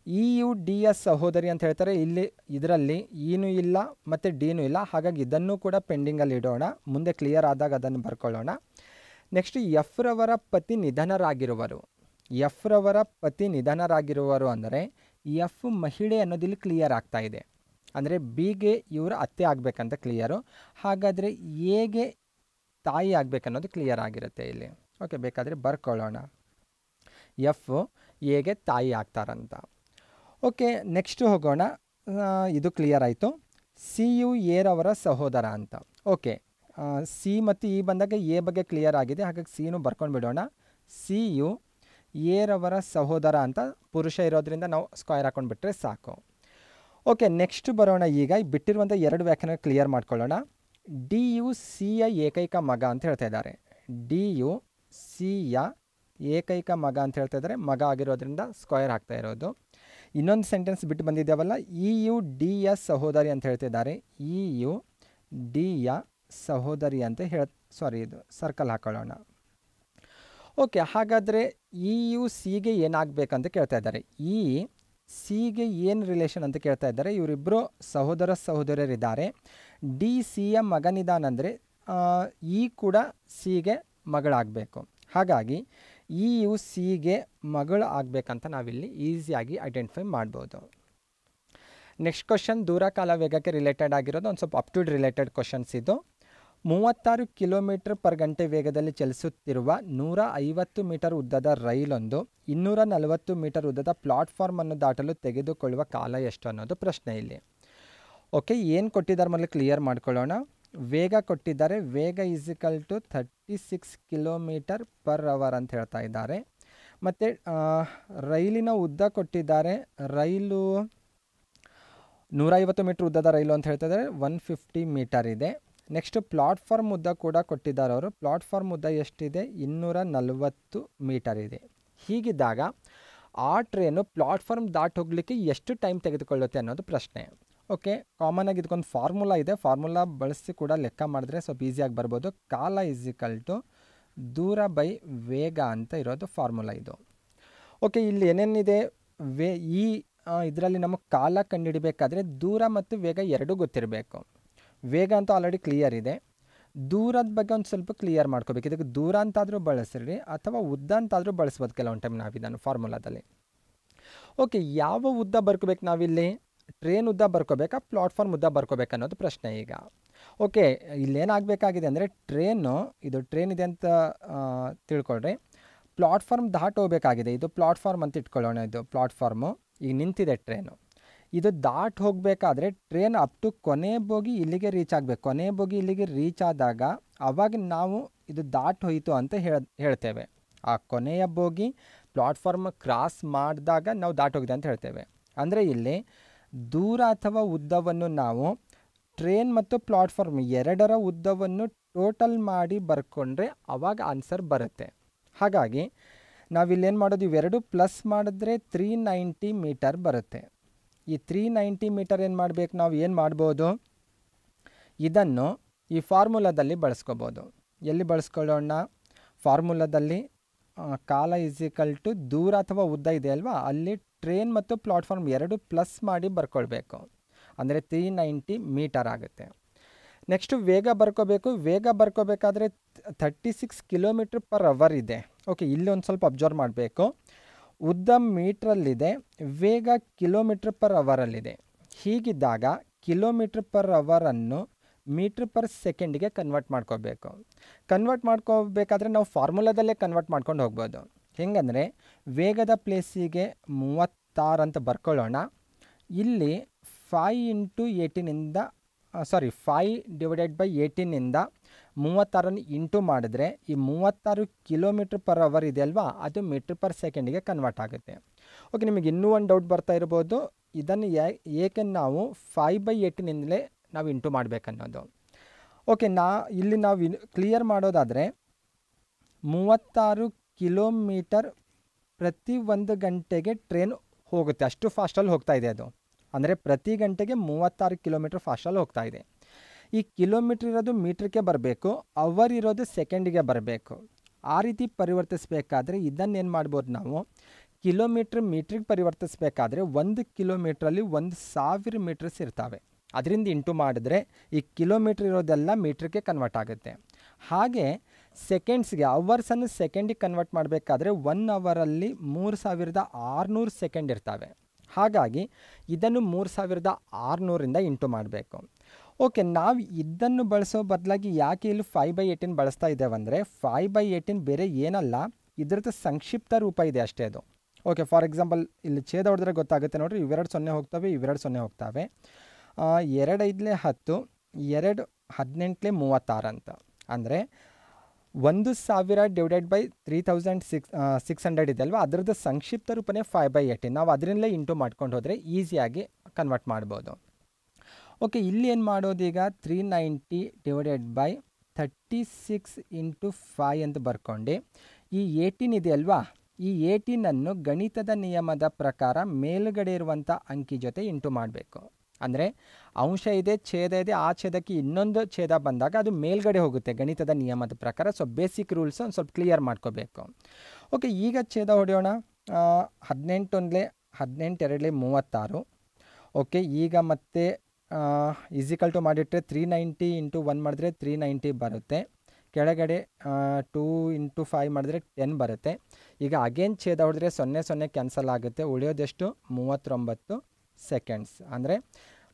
ಇ ಯು ಡಿ ಎಸ್ ಸಹೋದರಿ ಅಂತ ಹೇಳ್ತಾರೆ. ಇಲ್ಲಿ ಇದರಲ್ಲಿ ಏನೂ ಇಲ್ಲ ಮತ್ತು ಡಿನೂ ಇಲ್ಲ, ಹಾಗಾಗಿ ಇದನ್ನು ಕೂಡ ಪೆಂಡಿಂಗಲ್ಲಿ ಇಡೋಣ. ಮುಂದೆ ಕ್ಲಿಯರ್ ಆದಾಗ ಅದನ್ನು ಬರ್ಕೊಳ್ಳೋಣ. ನೆಕ್ಸ್ಟ್ ಎಫ್ ರವರ ಪತಿ ನಿಧನರಾಗಿರುವರು. ಎಫ್ ರವರ ಪತಿ ನಿಧನರಾಗಿರುವರು ಅಂದರೆ ಎಫ್ ಮಹಿಳೆ ಅನ್ನೋದಿಲ್ಲಿ ಕ್ಲಿಯರ್ ಆಗ್ತಾ ಇದೆ. ಅಂದರೆ ಬಿಗೆ ಇವರು ಅತ್ತೆ ಆಗಬೇಕಂತ ಕ್ಲಿಯರು, ಹಾಗಾದರೆ ಎಗೆ ತಾಯಿ ಆಗಬೇಕನ್ನೋದು ಕ್ಲಿಯರ್ ಆಗಿರುತ್ತೆ ಇಲ್ಲಿ. ಓಕೆ, ಬೇಕಾದರೆ ಬರ್ಕೊಳ್ಳೋಣ. ಎಫ್ ಎಗೆ ತಾಯಿ ಆಗ್ತಾರಂತ. ಓಕೆ, ನೆಕ್ಸ್ಟು ಹೋಗೋಣ. ಇದು ಕ್ಲಿಯರ್ ಆಯಿತು. ಸಿ ಯು ಎರವರ ಸಹೋದರ ಅಂತ. ಓಕೆ, ಸಿ ಮತ್ತು ಇ ಬಂದಾಗ ಎ ಬಗ್ಗೆ ಕ್ಲಿಯರ್ ಆಗಿದೆ, ಹಾಗಾಗಿ ಸಿನೂ ಬರ್ಕೊಂಡು ಬಿಡೋಣ. ಸಿ ಯು ಎರವರ ಸಹೋದರ ಅಂತ ಪುರುಷ ಇರೋದ್ರಿಂದ ನಾವು ಸ್ಕ್ವಯರ್ ಹಾಕೊಂಡು ಬಿಟ್ಟರೆ ಸಾಕು. ಓಕೆ, ನೆಕ್ಸ್ಟ್ ಬರೋಣ. ಈಗ ಬಿಟ್ಟಿರುವಂಥ 2 ವ್ಯಾಖ್ಯಾನ ಕ್ಲಿಯರ್ ಮಾಡ್ಕೊಳ್ಳೋಣ. ಡಿ ಯು ಸಿಯ ಏಕೈಕ ಮಗ ಅಂತ ಹೇಳ್ತಾ ಇದ್ದಾರೆ. ಡಿ ಯು ಸಿಯ ಏಕೈಕ ಮಗ ಅಂತ ಹೇಳ್ತಾ ಇದ್ದಾರೆ, ಮಗ ಆಗಿರೋದ್ರಿಂದ ಸ್ಕ್ವಯರ್ ಆಗ್ತಾ ಇರೋದು. ಇನ್ನೊಂದು ಸೆಂಟೆನ್ಸ್ ಬಿಟ್ಟು ಬಂದಿದ್ದೇವಲ್ಲ, ಇ ಯು ಡಿ ಯ ಸಹೋದರಿ ಅಂತ ಹೇಳ್ತಿದ್ದಾರೆ. ಇ ಯು ಡಿ ಯ ಸಹೋದರಿ ಅಂತ ಇದು ಸರ್ಕಲ್ ಹಾಕೊಳ್ಳೋಣ. ಓಕೆ, ಹಾಗಾದರೆ ಇ ಯು ಸಿಗೆ ಏನಾಗಬೇಕಂತ ಕೇಳ್ತಾ ಇದ್ದಾರೆ. ಇ ಸಿಗೆ ಏನು ರಿಲೇಷನ್ ಅಂತ ಕೇಳ್ತಾ ಇದ್ದಾರೆ. ಇವರಿಬ್ಬರು ಸಹೋದರ ಸಹೋದರರಿದ್ದಾರೆ. ಡಿ ಸಿಯ ಮಗನಿದಾನಂದರೆ ಇ ಕೂಡ ಸಿಗೆ ಮಗಳಾಗಬೇಕು. ಹಾಗಾಗಿ ಇ ಯು ಸಿಗೆ ಮಗಳು ಆಗಬೇಕಂತ ನಾವಿಲ್ಲಿ ಈಸಿಯಾಗಿ ಐಡೆಂಟಿಫೈ ಮಾಡ್ಬೋದು. ನೆಕ್ಸ್ಟ್ ಕ್ವಶನ್ ದೂರಕಾಲ ವೇಗಕ್ಕೆ ರಿಲೇಟೆಡ್ ಆಗಿರೋದು, ಒಂದು ಸ್ವಲ್ಪ ಅಪ್ ಟು ರಿಲೇಟೆಡ್ ಕ್ವಶನ್ಸ್ ಇದು. 36 ಕಿಲೋಮೀಟರ್ ಪರ್ ಗಂಟೆ ವೇಗದಲ್ಲಿ ಚಲಿಸುತ್ತಿರುವ 150 ಮೀಟರ್ ಉದ್ದದ ರೈಲೊಂದು 240 ಮೀಟರ್ ಉದ್ದದ ಪ್ಲಾಟ್ಫಾರ್ಮನ್ನು ದಾಟಲು ತೆಗೆದುಕೊಳ್ಳುವ ಕಾಲ ಎಷ್ಟು ಅನ್ನೋದು ಪ್ರಶ್ನೆ ಇಲ್ಲಿ. ಓಕೆ, ಏನು ಕೊಟ್ಟಿದ್ದಾರೆ ಮೊದಲು ಕ್ಲಿಯರ್ ಮಾಡ್ಕೊಳ್ಳೋಣ. ವೇಗ ಕೊಟ್ಟಿದ್ದಾರೆ. ವೇಗ is equal to 36 kilometre per hour ಅಂತ ಹೇಳ್ತಾ ಇದ್ದಾರೆ. ಮತ್ತು ರೈಲಿನ ಉದ್ದ ಕೊಟ್ಟಿದ್ದಾರೆ. ರೈಲು 150 ಮೀಟರ್ ಉದ್ದದ ರೈಲು ಅಂತ ಹೇಳ್ತಾ ಇದ್ದಾರೆ. 150 ಮೀಟರ್ ಇದೆ. ನೆಕ್ಸ್ಟ್ ಪ್ಲಾಟ್ಫಾರ್ಮ್ ಉದ್ದ ಕೂಡ ಕೊಟ್ಟಿದ್ದಾರೆ ಅವರು. ಪ್ಲಾಟ್ಫಾರ್ಮ್ ಉದ್ದ ಎಷ್ಟಿದೆ? 240 ಮೀಟರ್ ಇದೆ. ಹೀಗಿದ್ದಾಗ ಆ ಟ್ರೈನು ಪ್ಲಾಟ್ಫಾರ್ಮ್ ದಾಟಿ ಹೋಗಲಿಕ್ಕೆ ಎಷ್ಟು ಟೈಮ್ ತೆಗೆದುಕೊಳ್ಳುತ್ತೆ ಅನ್ನೋದು ಪ್ರಶ್ನೆ. ಓಕೆ, ಕಾಮನಾಗಿ ಇದಕ್ಕೊಂದು ಫಾರ್ಮುಲಾ ಇದೆ. ಫಾರ್ಮುಲಾ ಬಳಸಿ ಕೂಡ ಲೆಕ್ಕ ಮಾಡಿದ್ರೆ ಸ್ವಲ್ಪ ಈಸಿಯಾಗಿ ಬರ್ಬೋದು. ಕಾಲ ಈಸಿಕಲ್ ಟು ದೂರ ಬೈ ವೇಗ ಅಂತ ಇರೋದು ಫಾರ್ಮುಲಾ ಇದು. ಓಕೆ, ಇಲ್ಲಿ ಏನೇನಿದೆ ಈ ಇದರಲ್ಲಿ ನಮಗೆ ಕಾಲ ಕಂಡುಹಿಡಬೇಕಾದ್ರೆ ದೂರ ಮತ್ತು ವೇಗ ಎರಡೂ ಗೊತ್ತಿರಬೇಕು. ವೇಗ ಅಂತೂ ಆಲ್ರೆಡಿ ಕ್ಲಿಯರ್ ಇದೆ. ದೂರದ ಬಗ್ಗೆ ಒಂದು ಸ್ವಲ್ಪ ಕ್ಲಿಯರ್ ಮಾಡ್ಕೋಬೇಕು. ಇದಕ್ಕೆ ದೂರ ಅಂತಾದರೂ ಬಳಸಿರಿ ಅಥವಾ ಉದ್ದ ಅಂತಾದರೂ ಬಳಸ್ಬೋದು ಕೆಲವೊಂದು ಟೈಮ್ ನಾವು ಇದನ್ನು ಫಾರ್ಮುಲಾದಲ್ಲಿ. ಓಕೆ, ಯಾವ ಉದ್ದ ಬರ್ಕೋಬೇಕು ನಾವಿಲ್ಲಿ? ಟ್ರೈನ್ ಉದ್ದ ಬರ್ಕೋಬೇಕಾ ಪ್ಲಾಟ್ಫಾರ್ಮ್ ಉದ್ದ ಬರ್ಕೋಬೇಕು ಅನ್ನೋದು ಪ್ರಶ್ನೆ ಈಗ. ಓಕೆ, ಇಲ್ಲೇನಾಗಬೇಕಾಗಿದೆ ಅಂದರೆ ಇದು ಟ್ರೈನ್ ಇದೆ ಅಂತ ತಿಳ್ಕೊಳ್ರಿ. ಪ್ಲಾಟ್ಫಾರ್ಮ್ ದಾಟಿ ಹೋಗಬೇಕಾಗಿದೆ. ಇದು ಪ್ಲಾಟ್ಫಾರ್ಮ್ ಅಂತ ಇಟ್ಕೊಳ್ಳೋಣ. ಇದು ಪ್ಲಾಟ್ಫಾರ್ಮು ಈಗ ನಿಂತಿದೆ ಟ್ರೈನು. ಇದು ದಾಟಿ ಹೋಗಬೇಕಾದ್ರೆ ಟ್ರೈನ್ ಅಪ್ ಟು ಕೊನೆ ಬೋಗಿ ಇಲ್ಲಿಗೆ ರೀಚ್ ಆಗಬೇಕು. ಕೊನೆ ಬೋಗಿ ಇಲ್ಲಿಗೆ ರೀಚ್ ಆದಾಗ ಆವಾಗ ನಾವು ಇದು ದಾಟಿ ಹೋಯಿತು ಅಂತ ಹೇಳ್ತೇವೆ. ಆ ಕೊನೆಯ ಬೋಗಿ ಪ್ಲಾಟ್ಫಾರ್ಮ್ ಕ್ರಾಸ್ ಮಾಡಿದಾಗ ನಾವು ದಾಟಿ ಹೋಗಿದೆ ಅಂತ ಹೇಳ್ತೇವೆ. ಅಂದರೆ ಇಲ್ಲಿ ದೂರ ಅಥವಾ ಉದ್ದವನ್ನು ನಾವು ಟ್ರೈನ್ ಮತ್ತು ಪ್ಲಾಟ್ಫಾರ್ಮ್ ಎರಡರ ಉದ್ದವನ್ನು ಟೋಟಲ್ ಮಾಡಿ ಬರ್ಕೊಂಡ್ರೆ ಆವಾಗ ಆನ್ಸರ್ ಬರುತ್ತೆ. ಹಾಗಾಗಿ ನಾವಿಲ್ಲೇನು ಮಾಡೋದು, ಇವೆರಡು ಪ್ಲಸ್ ಮಾಡಿದ್ರೆ 390 ಮೀಟರ್ ಬರುತ್ತೆ. ಈ 390 ಮೀಟರ್ ಏನು ಮಾಡಬೇಕು, ನಾವು ಏನು ಮಾಡ್ಬೋದು, ಇದನ್ನು ಈ ಫಾರ್ಮುಲಾದಲ್ಲಿ ಬಳಸ್ಕೋಬೋದು. ಎಲ್ಲಿ ಬಳಸ್ಕೊಳ್ಳೋಣ, ಫಾರ್ಮುಲಾದಲ್ಲಿ ಕಾಲ = ದೂರ ಅಥವಾ ಉದ್ದ ಇದೆ ಅಲ್ವಾ, ಅಲ್ಲಿ ಟ್ರೈನ್ ಮತ್ತು ಪ್ಲಾಟ್ಫಾರ್ಮ್ ಎರಡು ಪ್ಲಸ್ ಮಾಡಿ ಬರ್ಕೊಳ್ಬೇಕು. ಅಂದರೆ 390 ಮೀಟರ್ ಆಗುತ್ತೆ. ನೆಕ್ಸ್ಟು ವೇಗ ಬರ್ಕೋಬೇಕು. ವೇಗ ಬರ್ಕೋಬೇಕಾದ್ರೆ 36 km/h ಇದೆ. ಓಕೆ, ಇಲ್ಲಿ ಒಂದು ಸ್ವಲ್ಪ ಅಬ್ಸರ್ವ್ ಮಾಡಬೇಕು. ಉದ್ದ ಮೀಟ್ರಲ್ಲಿದೆ, ವೇಗ km/h. ಹೀಗಿದ್ದಾಗ km/h ಮೀಟರ್/ಸೆಕೆಂಡಿಗೆ ಕನ್ವರ್ಟ್ ಮಾಡ್ಕೋಬೇಕು. ಕನ್ವರ್ಟ್ ಮಾಡ್ಕೋಬೇಕಾದ್ರೆ ನಾವು ಫಾರ್ಮುಲಾದಲ್ಲೇ ಕನ್ವರ್ಟ್ ಮಾಡ್ಕೊಂಡು ಹೋಗ್ಬೋದು. ಹೆಂಗಂದರೆ ವೇಗದ ಪ್ಲೇಸಿಗೆ 36 ಅಂತ ಬರ್ಕೊಳ್ಳೋಣ. ಇಲ್ಲಿ 5 / 18 ಇಂಟು ಮಾಡಿದ್ರೆ ಈ 36 km/h ಇದೆ ಅಲ್ವಾ, ಅದು ಮೀಟರ್/ಸೆಕೆಂಡಿಗೆ ಕನ್ವರ್ಟ್ ಆಗುತ್ತೆ. ಓಕೆ, ನಿಮಗೆ ಇನ್ನೂ ಒಂದು ಡೌಟ್ ಬರ್ತಾ ಇರ್ಬೋದು, ಇದನ್ನು ಏಕೆ ನಾವು 5/18 ನಾವು ಇಂಟು ಮಾಡಬೇಕನ್ನೋದು. ಓಕೆ, ಇಲ್ಲಿ ನಾವು ಕ್ಲಿಯರ್ ಮಾಡೋದಾದರೆ 36 ಕಿಲೋಮೀಟರ್ ಪ್ರತಿ 1 ಗಂಟೆಗೆ ಟ್ರೈನ್ ಹೋಗುತ್ತೆ. ಅಷ್ಟು ಫಾಸ್ಟಲ್ಲಿ ಹೋಗ್ತಾ ಇದೆ ಅದು. ಅಂದರೆ ಪ್ರತಿ ಗಂಟೆಗೆ 36 ಕಿಲೋಮೀಟರ್ ಫಾಸ್ಟಲ್ಲಿ ಹೋಗ್ತಾ ಇದೆ. ಈ ಕಿಲೋಮೀಟ್ರ್ ಇರೋದು ಮೀಟ್ರಿಗೆ ಬರಬೇಕು, ಅವರ್ ಇರೋದು ಸೆಕೆಂಡಿಗೆ ಬರಬೇಕು. ಆ ರೀತಿ ಪರಿವರ್ತಿಸಬೇಕಾದ್ರೆ ಇದನ್ನೇನು ಮಾಡ್ಬೋದು, ನಾವು ಕಿಲೋಮೀಟ್ರ್ ಮೀಟ್ರಿಗೆ ಪರಿವರ್ತಿಸಬೇಕಾದ್ರೆ 1 ಕಿಲೋಮೀಟ್ರಲ್ಲಿ 1000 ಮೀಟರ್ಸ್ ಇರ್ತವೆ. ಅದರಿಂದ ಇಂಟು ಮಾಡಿದ್ರೆ ಈ ಕಿಲೋಮೀಟ್ರ್ ಇರೋದೆಲ್ಲ ಮೀಟ್ರಿಗೆ ಕನ್ವರ್ಟ್ ಆಗುತ್ತೆ. ಹಾಗೆ ಸೆಕೆಂಡ್ಸ್ಗೆ, ಅವರ್ಸನ್ನು ಸೆಕೆಂಡಿಗೆ ಕನ್ವರ್ಟ್ ಮಾಡಬೇಕಾದ್ರೆ 1 ಅವರಲ್ಲಿ 3600 ಸೆಕೆಂಡ್ ಇರ್ತವೆ. ಹಾಗಾಗಿ ಇದನ್ನು 3600 ಇಂಟು ಮಾಡಬೇಕು. ಓಕೆ, ನಾವು ಇದನ್ನು ಬಳಸೋ ಬದಲಾಗಿ ಯಾಕೆ ಇಲ್ಲಿ 5/18 ಬಳಸ್ತಾ ಇದ್ದೇವೆಂದರೆ 5/18 ಬೇರೆ ಏನಲ್ಲ, ಇದರದ್ದು ಸಂಕ್ಷಿಪ್ತ ರೂಪ ಇದೆ ಅಷ್ಟೇ ಅದು. ಓಕೆ, ಫಾರ್ ಎಕ್ಸಾಂಪಲ್ ಇಲ್ಲಿ ಛೇದ ಹೊಡೆದ್ರೆ ಗೊತ್ತಾಗುತ್ತೆ ನೋಡಿರಿ, ಇವೆರಡು 0 ಹೋಗ್ತವೆ, ಇವೆರಡು 0 ಹೋಗ್ತವೆ. 2 5 10, 2 18 36 ಅಂತ. ಅಂದರೆ 1000 / 3600 ಇದೆ ಅಲ್ವಾ, ಅದರದ್ದು ಸಂಕ್ಷಿಪ್ತ ರೂಪನೇ 5/18. ನಾವು ಅದರಿಂದಲೇ ಇಂಟು ಮಾಡ್ಕೊಂಡು ಹೋದರೆ ಈಸಿಯಾಗಿ ಕನ್ವರ್ಟ್ ಮಾಡ್ಬೋದು. ಓಕೆ, ಇಲ್ಲಿ ಏನು ಮಾಡೋದು, ಈಗ 390 / 36 × 5 ಅಂತ ಬರ್ಕೊಂಡು ಈ 18 ಇದೆ ಅಲ್ವಾ, ಈ 18ಅನ್ನು ಗಣಿತದ ನಿಯಮದ ಪ್ರಕಾರ ಮೇಲುಗಡೆ ಇರುವಂಥ ಅಂಕಿ ಜೊತೆ ಇಂಟು ಮಾಡಬೇಕು. ಅಂದರೆ ಅಂಶ ಇದೆ, ಛೇದ ಇದೆ, ಆ ಛೇದಕ್ಕೆ ಇನ್ನೊಂದು ಛೇದ ಬಂದಾಗ ಅದು ಮೇಲ್ಗಡೆ ಹೋಗುತ್ತೆ ಗಣಿತದ ನಿಯಮದ ಪ್ರಕಾರ. ಸೊ ಬೇಸಿಕ್ ರೂಲ್ಸ್ ಒಂದು ಸ್ವಲ್ಪ ಕ್ಲಿಯರ್ ಮಾಡ್ಕೋಬೇಕು. ಓಕೆ, ಈಗ ಛೇದ ಹೊಡೆಯೋಣ. 18 1 18 2 36. ಓಕೆ, ಈಗ ಮತ್ತೆ = ಮಾಡಿಟ್ರೆ 390 × 1 ಮಾಡಿದ್ರೆ 390 ಬರುತ್ತೆ. ಕೆಳಗಡೆ 2 × 5 ಮಾಡಿದ್ರೆ 10 ಬರುತ್ತೆ. ಈಗ ಅಗೇನ್ ಛೇದ ಹೊಡೆದ್ರೆ 0 0 ಕ್ಯಾನ್ಸಲ್ ಆಗುತ್ತೆ. ಉಳಿಯೋದೆಷ್ಟು 39 ಸೆಕೆಂಡ್ಸ್. ಅಂದರೆ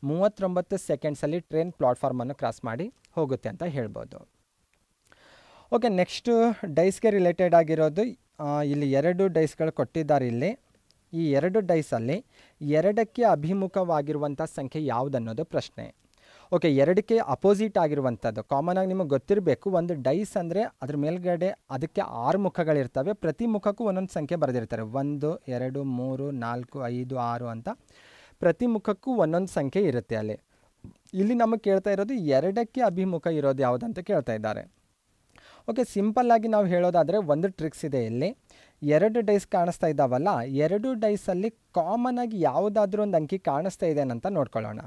39 ಸೆಕೆಂಡ್ಸಲ್ಲಿ ಟ್ರೈನ್ ಪ್ಲಾಟ್ಫಾರ್ಮನ್ನು ಕ್ರಾಸ್ ಮಾಡಿ ಹೋಗುತ್ತೆ ಅಂತ ಹೇಳ್ಬೋದು. ಓಕೆ, ನೆಕ್ಸ್ಟು ಡೈಸ್ಗೆ ರಿಲೇಟೆಡ್ ಆಗಿರೋದು, ಇಲ್ಲಿ 2 ಡೈಸ್ಗಳು ಕೊಟ್ಟಿದ್ದಾರೆ. ಇಲ್ಲಿ ಈ 2 ಡೈಸಲ್ಲಿ 2ಕ್ಕೆ ಅಭಿಮುಖವಾಗಿರುವಂಥ ಸಂಖ್ಯೆ ಯಾವುದನ್ನೋದು ಪ್ರಶ್ನೆ. ಓಕೆ, 2ಕ್ಕೆ ಅಪೋಸಿಟ್ ಆಗಿರುವಂಥದ್ದು ಕಾಮನ್ ಆಗಿ ನಿಮಗೆ ಗೊತ್ತಿರಬೇಕು. ಒಂದು ಡೈಸ್ ಅಂದರೆ ಅದ್ರ ಮೇಲ್ಗಡೆ ಅದಕ್ಕೆ 6 ಮುಖಗಳಿರ್ತವೆ. ಪ್ರತಿ ಮುಖಕ್ಕೂ ಒಂದೊಂದು ಸಂಖ್ಯೆ ಬರೆದಿರ್ತಾರೆ. 1 2 3 4 5 6 ಅಂತ ಪ್ರತಿ ಮುಖಕ್ಕೂ ಒಂದೊಂದು ಸಂಖ್ಯೆ ಇರುತ್ತೆ ಅಲ್ಲಿ. ಇಲ್ಲಿ ನಮಗೆ ಕೇಳ್ತಾ ಇರೋದು 2ಕ್ಕೆ ಅಭಿಮುಖ ಇರೋದು ಯಾವುದಂತ ಕೇಳ್ತಾ ಇದ್ದಾರೆ. ಓಕೆ, ಸಿಂಪಲ್ಲಾಗಿ ನಾವು ಹೇಳೋದಾದರೆ ಒಂದು ಟ್ರಿಕ್ಸ್ ಇದೆ. ಇಲ್ಲಿ 2 ಡೈಸ್ ಕಾಣಿಸ್ತಾ ಇದ್ದಾವಲ್ಲ, 2 ಡೈಸಲ್ಲಿ ಕಾಮನ್ ಆಗಿ ಯಾವುದಾದ್ರೂ ಒಂದು ಅಂಕಿ ಕಾಣಿಸ್ತಾ ಇದೆ ಅಂತ ನೋಡ್ಕೊಳ್ಳೋಣ.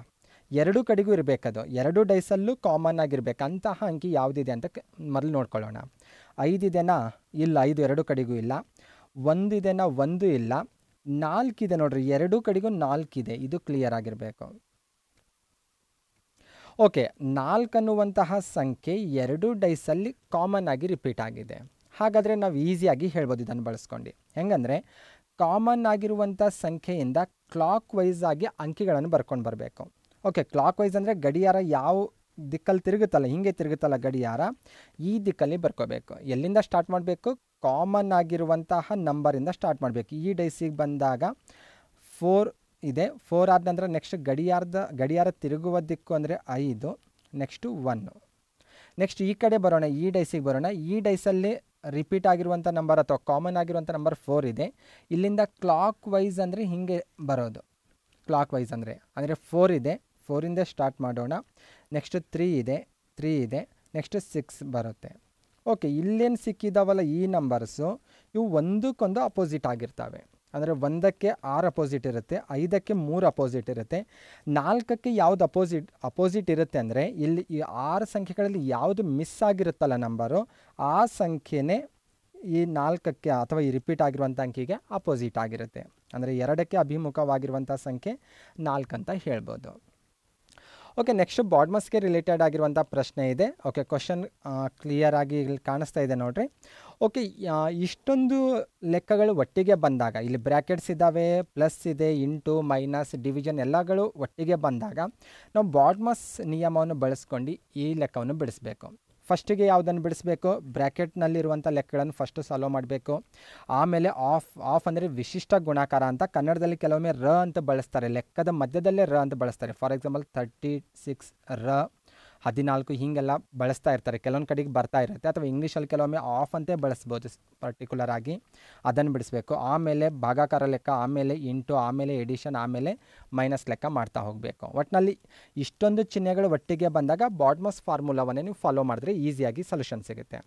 2 ಕಡೆಗೂ ಇರಬೇಕದು. 2 ಡೈಸಲ್ಲೂ ಕಾಮನ್ ಆಗಿರಬೇಕು. ಅಂತಹ ಅಂಕಿ ಯಾವುದಿದೆ ಅಂತ ಮೊದಲು ನೋಡ್ಕೊಳ್ಳೋಣ. 5 ಇದೆನಾ? ಇಲ್ಲ, 5 2 ಕಡೆಗೂ ಇಲ್ಲ. 1 ಇದೆನಾ? 1 ಇಲ್ಲ. 4 ಇದೆ ನೋಡ್ರಿ, 2 ಕಡೆಗೂ 4 ಇದೆ. ಇದು ಕ್ಲಿಯರ್ ಆಗಿರಬೇಕು. ಓಕೆ, 4 ಅನ್ನುವಂತಹ ಸಂಖ್ಯೆ 2 ಡೈಸಲ್ಲಿ ಕಾಮನ್ ಆಗಿ ರಿಪೀಟ್ ಆಗಿದೆ. ಹಾಗಾದರೆ ನಾವು ಈಸಿಯಾಗಿ ಹೇಳ್ಬೋದು ಇದನ್ನು ಬಳಸ್ಕೊಂಡು. ಹೆಂಗಂದರೆ ಕಾಮನ್ ಆಗಿರುವಂಥ ಸಂಖ್ಯೆಯಿಂದ ಕ್ಲಾಕ್ ವೈಸ್ ಆಗಿ ಅಂಕಿಗಳನ್ನು ಬರ್ಕೊಂಡು ಬರಬೇಕು. ಓಕೆ, ಕ್ಲಾಕ್ ವೈಸ್ ಅಂದರೆ ಗಡಿಯಾರ ಯಾವ ದಿಕ್ಕಲ್ಲಿ ತಿರುಗುತ್ತಲ್ಲ, ಹಿಂಗೆ ತಿರುಗುತ್ತಲ್ಲ ಗಡಿಯಾರ, ಈ ದಿಕ್ಕಲ್ಲಿ ಬರ್ಕೋಬೇಕು. ಎಲ್ಲಿಂದ ಸ್ಟಾರ್ಟ್ ಮಾಡಬೇಕು? ಕಾಮನ್ ಆಗಿರುವಂತಹ ನಂಬರಿಂದ ಸ್ಟಾರ್ಟ್ ಮಾಡಬೇಕು. ಈ ಡೈಸಿಗೆ ಬಂದಾಗ 4 ಇದೆ. 4 ಆದ ನಂತರ ನೆಕ್ಸ್ಟ್ ಗಡಿಯಾರ ತಿರುಗುವ ದಿಕ್ಕು ಅಂದರೆ 5, ನೆಕ್ಸ್ಟು 1. ನೆಕ್ಸ್ಟ್ ಈ ಕಡೆ ಬರೋಣ, ಈ ಡೈಸಿಗೆ ಬರೋಣ. ಈ ಡೈಸಲ್ಲಿ ರಿಪೀಟ್ ಆಗಿರುವಂಥ ನಂಬರ್ ಅಥವಾ ಕಾಮನ್ ಆಗಿರುವಂಥ ನಂಬರ್ 4 ಇದೆ. ಇಲ್ಲಿಂದ ಕ್ಲಾಕ್ ವೈಸ್ ಅಂದರೆ ಹಿಂಗೆ ಬರೋದು. ಕ್ಲಾಕ್ ವೈಸ್ ಅಂದರೆ 4 ಇದೆ, 4ಇಂದ ಸ್ಟಾರ್ಟ್ ಮಾಡೋಣ. ನೆಕ್ಸ್ಟ್ 3 ಇದೆ, 3 ಇದೆ, ನೆಕ್ಸ್ಟ್ 6 ಬರುತ್ತೆ. ಓಕೆ, ಇಲ್ಲೇನು ಸಿಕ್ಕಿದಾವಲ್ಲ ಈ ನಂಬರ್ಸು, ಇವು ಒಂದಕ್ಕೊಂದು ಅಪೋಸಿಟ್ ಆಗಿರ್ತವೆ. ಅಂದರೆ 1ಕ್ಕೆ 6 ಅಪೋಸಿಟ್ ಇರುತ್ತೆ, 5ಕ್ಕೆ 3 ಅಪೋಸಿಟ್ ಇರುತ್ತೆ, 4ಕ್ಕೆ ಯಾವುದು ಅಪೋಸಿಟ್ ಇರುತ್ತೆ ಅಂದರೆ ಇಲ್ಲಿ ಈ 6 ಸಂಖ್ಯೆಗಳಲ್ಲಿ ಯಾವುದು ಮಿಸ್ ಆಗಿರುತ್ತಲ್ಲ ನಂಬರು, ಆ ಸಂಖ್ಯೆನೇ ಈ 4ಕ್ಕೆ ಅಥವಾ ಈ ರಿಪೀಟ್ ಆಗಿರುವಂಥ ಅಂಕಿಗೆ ಅಪೋಸಿಟ್ ಆಗಿರುತ್ತೆ. ಅಂದರೆ 2ಕ್ಕೆ ಅಭಿಮುಖವಾಗಿರುವಂಥ ಸಂಖ್ಯೆ 4 ಅಂತ ಹೇಳ್ಬೋದು. ಓಕೆ, ನೆಕ್ಸ್ಟ್ ಬಾಡ್ಮಸ್ಗೆ ರಿಲೇಟೆಡ್ ಆಗಿರುವಂಥ ಪ್ರಶ್ನೆ ಇದೆ. ಓಕೆ, ಕ್ವಶನ್ ಕ್ಲಿಯರ್ ಆಗಿ ಇಲ್ಲಿ ಕಾಣಿಸ್ತಾ ಇದೆ ನೋಡಿರಿ. ಓಕೆ, ಇಷ್ಟೊಂದು ಲೆಕ್ಕಗಳು ಒಟ್ಟಿಗೆ ಬಂದಾಗ, ಇಲ್ಲಿ ಬ್ರ್ಯಾಕೆಟ್ಸ್ ಇದ್ದಾವೆ, ಪ್ಲಸ್ ಇದೆ, ಇಂಟು, ಮೈನಸ್, ಡಿವಿಷನ್ ಎಲ್ಲಗಳು ಒಟ್ಟಿಗೆ ಬಂದಾಗ ನಾವು ಬಾಡ್ಮಸ್ ನಿಯಮವನ್ನು ಬಳಸ್ಕೊಂಡು ಈ ಲೆಕ್ಕವನ್ನು ಬಿಡಿಸಬೇಕು. ಫಸ್ಟಿಗೆ ಯಾವುದನ್ನು ಬಿಡಿಸ್ಬೇಕು, ಬ್ರ್ಯಾಕೆಟ್ನಲ್ಲಿರುವಂಥ ಲೆಕ್ಕಗಳನ್ನು ಫಸ್ಟು ಸಾಲ್ವ್ ಮಾಡಬೇಕು. ಆಮೇಲೆ ಆಫ್ ಅಂದರೆ ವಿಶಿಷ್ಟ ಗುಣಾಕಾರ ಅಂತ ಕನ್ನಡದಲ್ಲಿ ಕೆಲವೊಮ್ಮೆ ರ ಅಂತ ಬಳಸ್ತಾರೆ, ಲೆಕ್ಕದ ಮಧ್ಯದಲ್ಲೇ ರ ಅಂತ ಬಳಸ್ತಾರೆ. ಫಾರ್ ಎಕ್ಸಾಂಪಲ್ 36 ರ 14 ಹೀಗೆಲ್ಲ ಬಳಸ್ತಾ ಇರ್ತಾರೆ, ಕೆಲವೊಂದು ಕಡೆಗೆ ಬರ್ತಾ ಇರುತ್ತೆ. ಅಥವಾ ಇಂಗ್ಲೀಷಲ್ಲಿ ಕೆಲವೊಮ್ಮೆ ಆಫ್ ಅಂತೇ ಬಳಸ್ಬೋದು ಪರ್ಟಿಕ್ಯುಲರ್ ಆಗಿ, ಅದನ್ನು ಬಿಡಿಸ್ಬೇಕು. ಆಮೇಲೆ ಭಾಗಾಕಾರ ಲೆಕ್ಕ, ಆಮೇಲೆ ಇಂಟು, ಆಮೇಲೆ ಎಡಿಷನ್, ಆಮೇಲೆ ಮೈನಸ್ ಲೆಕ್ಕ ಮಾಡ್ತಾ ಹೋಗಬೇಕು. ಒಟ್ಟಿನಲ್ಲಿ ಇಷ್ಟೊಂದು ಚಿಹ್ನೆಗಳು ಒಟ್ಟಿಗೆ ಬಂದಾಗ ಬಾಡ್ಮಸ್ ಫಾರ್ಮುಲಾವನ್ನೇ ನೀವು ಫಾಲೋ ಮಾಡಿದ್ರೆ ಈಸಿಯಾಗಿ ಸೊಲ್ಯೂಷನ್ ಸಿಗುತ್ತೆ.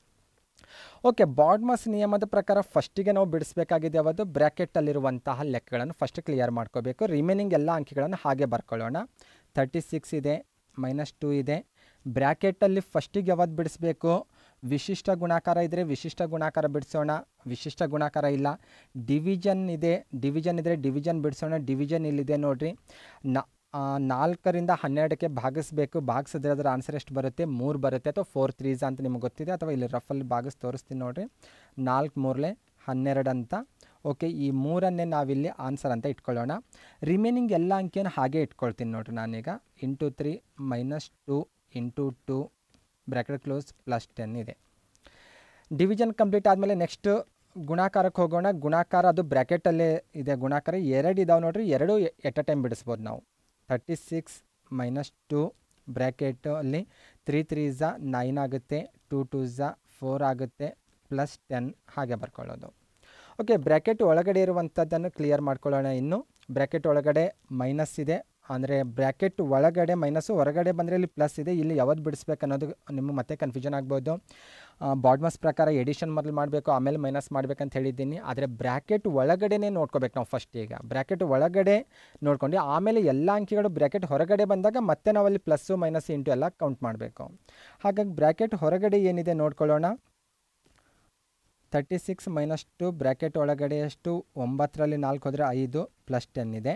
ಓಕೆ, ಬಾಡ್ಮಸ್ ನಿಯಮದ ಪ್ರಕಾರ ಫಸ್ಟಿಗೆ ನಾವು ಬಿಡಿಸಬೇಕಾಗಿದೆ ಯಾವುದು, ಬ್ರ್ಯಾಕೆಟಲ್ಲಿರುವಂತಹ ಲೆಕ್ಕಗಳನ್ನು ಫಸ್ಟ್ ಕ್ಲಿಯರ್ ಮಾಡ್ಕೋಬೇಕು. ರಿಮೈನಿಂಗ್ ಎಲ್ಲ ಅಂಕಿಗಳನ್ನು ಹಾಗೆ ಬರ್ಕೊಳ್ಳೋಣ. 36 ಇದೆ, -2 ಇದೆ. ಬ್ರ್ಯಾಕೆಟಲ್ಲಿ ಫಸ್ಟಿಗೆ ಯಾವತ್ತು ಬಿಡಿಸ್ಬೇಕು, ವಿಶಿಷ್ಟ ಗುಣಾಕಾರ ಇದ್ದರೆ ವಿಶಿಷ್ಟ ಗುಣಾಕಾರ ಬಿಡಿಸೋಣ, ವಿಶಿಷ್ಟ ಗುಣಾಕಾರ ಇಲ್ಲ. ಡಿವಿಷನ್ ಇದ್ದರೆ ಡಿವಿಷನ್ ಬಿಡಿಸೋಣ, ಡಿವಿಷನ್ ಇಲ್ಲಿದೆ ನೋಡಿರಿ. 4ರಿಂದ 12ಕ್ಕೆ ಭಾಗಿಸ್ಬೇಕು, ಭಾಗಿಸಿದ್ರೆ ಅದರ ಆನ್ಸರ್ ಎಷ್ಟು ಬರುತ್ತೆ, 3 ಬರುತ್ತೆ, ಅಥವಾ 4 3s ಅಂತ ನಿಮಗೆ ಗೊತ್ತಿದೆ, ಅಥವಾ ಇಲ್ಲಿ ರಫಲ್ಲಿ ಭಾಗಿಸಿ ತೋರಿಸ್ತೀನಿ ನೋಡಿರಿ. 4 3 12 ಅಂತ. ಓಕೆ, ಈ 3ಅನ್ನೇ ನಾವಿಲ್ಲಿ ಆನ್ಸರ್ ಅಂತ ಇಟ್ಕೊಳ್ಳೋಣ. ರಿಮೈನಿಂಗ್ ಎಲ್ಲ ಅಂಕಿಯನ್ನು ಹಾಗೆ ಇಟ್ಕೊಳ್ತೀನಿ ನೋಡಿರಿ ನಾನೀಗ. ಇಂಟು 3 -2 ಇಂಟು 2 ಬ್ರ್ಯಾಕೆಟ್ ಕ್ಲೋಸ್ +10 ಇದೆ. ಡಿವಿಷನ್ ಕಂಪ್ಲೀಟ್ ಆದಮೇಲೆ ನೆಕ್ಸ್ಟ್ ಗುಣಾಕಾರಕ್ಕೆ ಹೋಗೋಣ. ಗುಣಾಕಾರ ಅದು ಬ್ರ್ಯಾಕೆಟಲ್ಲೇ ಇದೆ, ಗುಣಾಕಾರ 2 ಇದಾವೆ ನೋಡಿರಿ, 2 ಎಟ್ ಅ ಟೈಮ್ ಬಿಡಿಸ್ಬೋದು ನಾವು. 36 -2 ಬ್ರ್ಯಾಕೆಟಲ್ಲಿ 3 3s 9 ಆಗುತ್ತೆ, 2 2s 4 ಆಗುತ್ತೆ, +10 ಹಾಗೆ ಬರ್ಕೊಳ್ಳೋದು. ಓಕೆ, ಬ್ರ್ಯಾಕೆಟ್ ಒಳಗಡೆ ಇರುವಂಥದ್ದನ್ನು ಕ್ಲಿಯರ್ ಮಾಡ್ಕೊಳ್ಳೋಣ. ಇನ್ನು ಬ್ರ್ಯಾಕೆಟ್ ಒಳಗಡೆ ಮೈನಸ್ ಇದೆ, ಅಂದರೆ ಬ್ರ್ಯಾಕೆಟ್ ಒಳಗಡೆ ಮೈನಸ್ಸು, ಹೊರಗಡೆ ಬಂದರೆ ಇಲ್ಲಿ ಪ್ಲಸ್ ಇದೆ. ಇಲ್ಲಿ ಯಾವತ್ತು ಬಿಡಿಸ್ಬೇಕು ಅನ್ನೋದು ನಿಮಗೆ ಮತ್ತೆ ಕನ್ಫ್ಯೂಷನ್ ಆಗ್ಬೋದು. ಬಾಡ್ಮಸ್ ಪ್ರಕಾರ ಎಡಿಷನ್ ಮೊದಲು ಮಾಡಬೇಕು, ಆಮೇಲೆ ಮೈನಸ್ ಮಾಡಬೇಕಂತ ಹೇಳಿದ್ದೀನಿ. ಆದರೆ ಬ್ರ್ಯಾಕೆಟ್ ಒಳಗಡೆನೇ ನೋಡ್ಕೋಬೇಕು ನಾವು ಫಸ್ಟ್. ಈಗ ಬ್ರ್ಯಾಕೆಟ್ ಒಳಗಡೆ ನೋಡ್ಕೊಂಡು ಆಮೇಲೆ ಎಲ್ಲ ಅಂಕಿಗಳು ಬ್ರ್ಯಾಕೆಟ್ ಹೊರಗಡೆ ಬಂದಾಗ ಮತ್ತೆ ನಾವಲ್ಲಿ ಪ್ಲಸ್ಸು ಮೈನಸ್ ಇಂಟು ಎಲ್ಲ ಕೌಂಟ್ ಮಾಡಬೇಕು. ಹಾಗಾಗಿ ಬ್ರ್ಯಾಕೆಟ್ ಹೊರಗಡೆ ಏನಿದೆ ನೋಡ್ಕೊಳ್ಳೋಣ. 36 -2 ಬ್ರ್ಯಾಕೆಟ್ ಒಳಗಡೆ ಎಷ್ಟು, 9ರಲ್ಲಿ 4 ಹೋದರೆ 5 +10 ಇದೆ.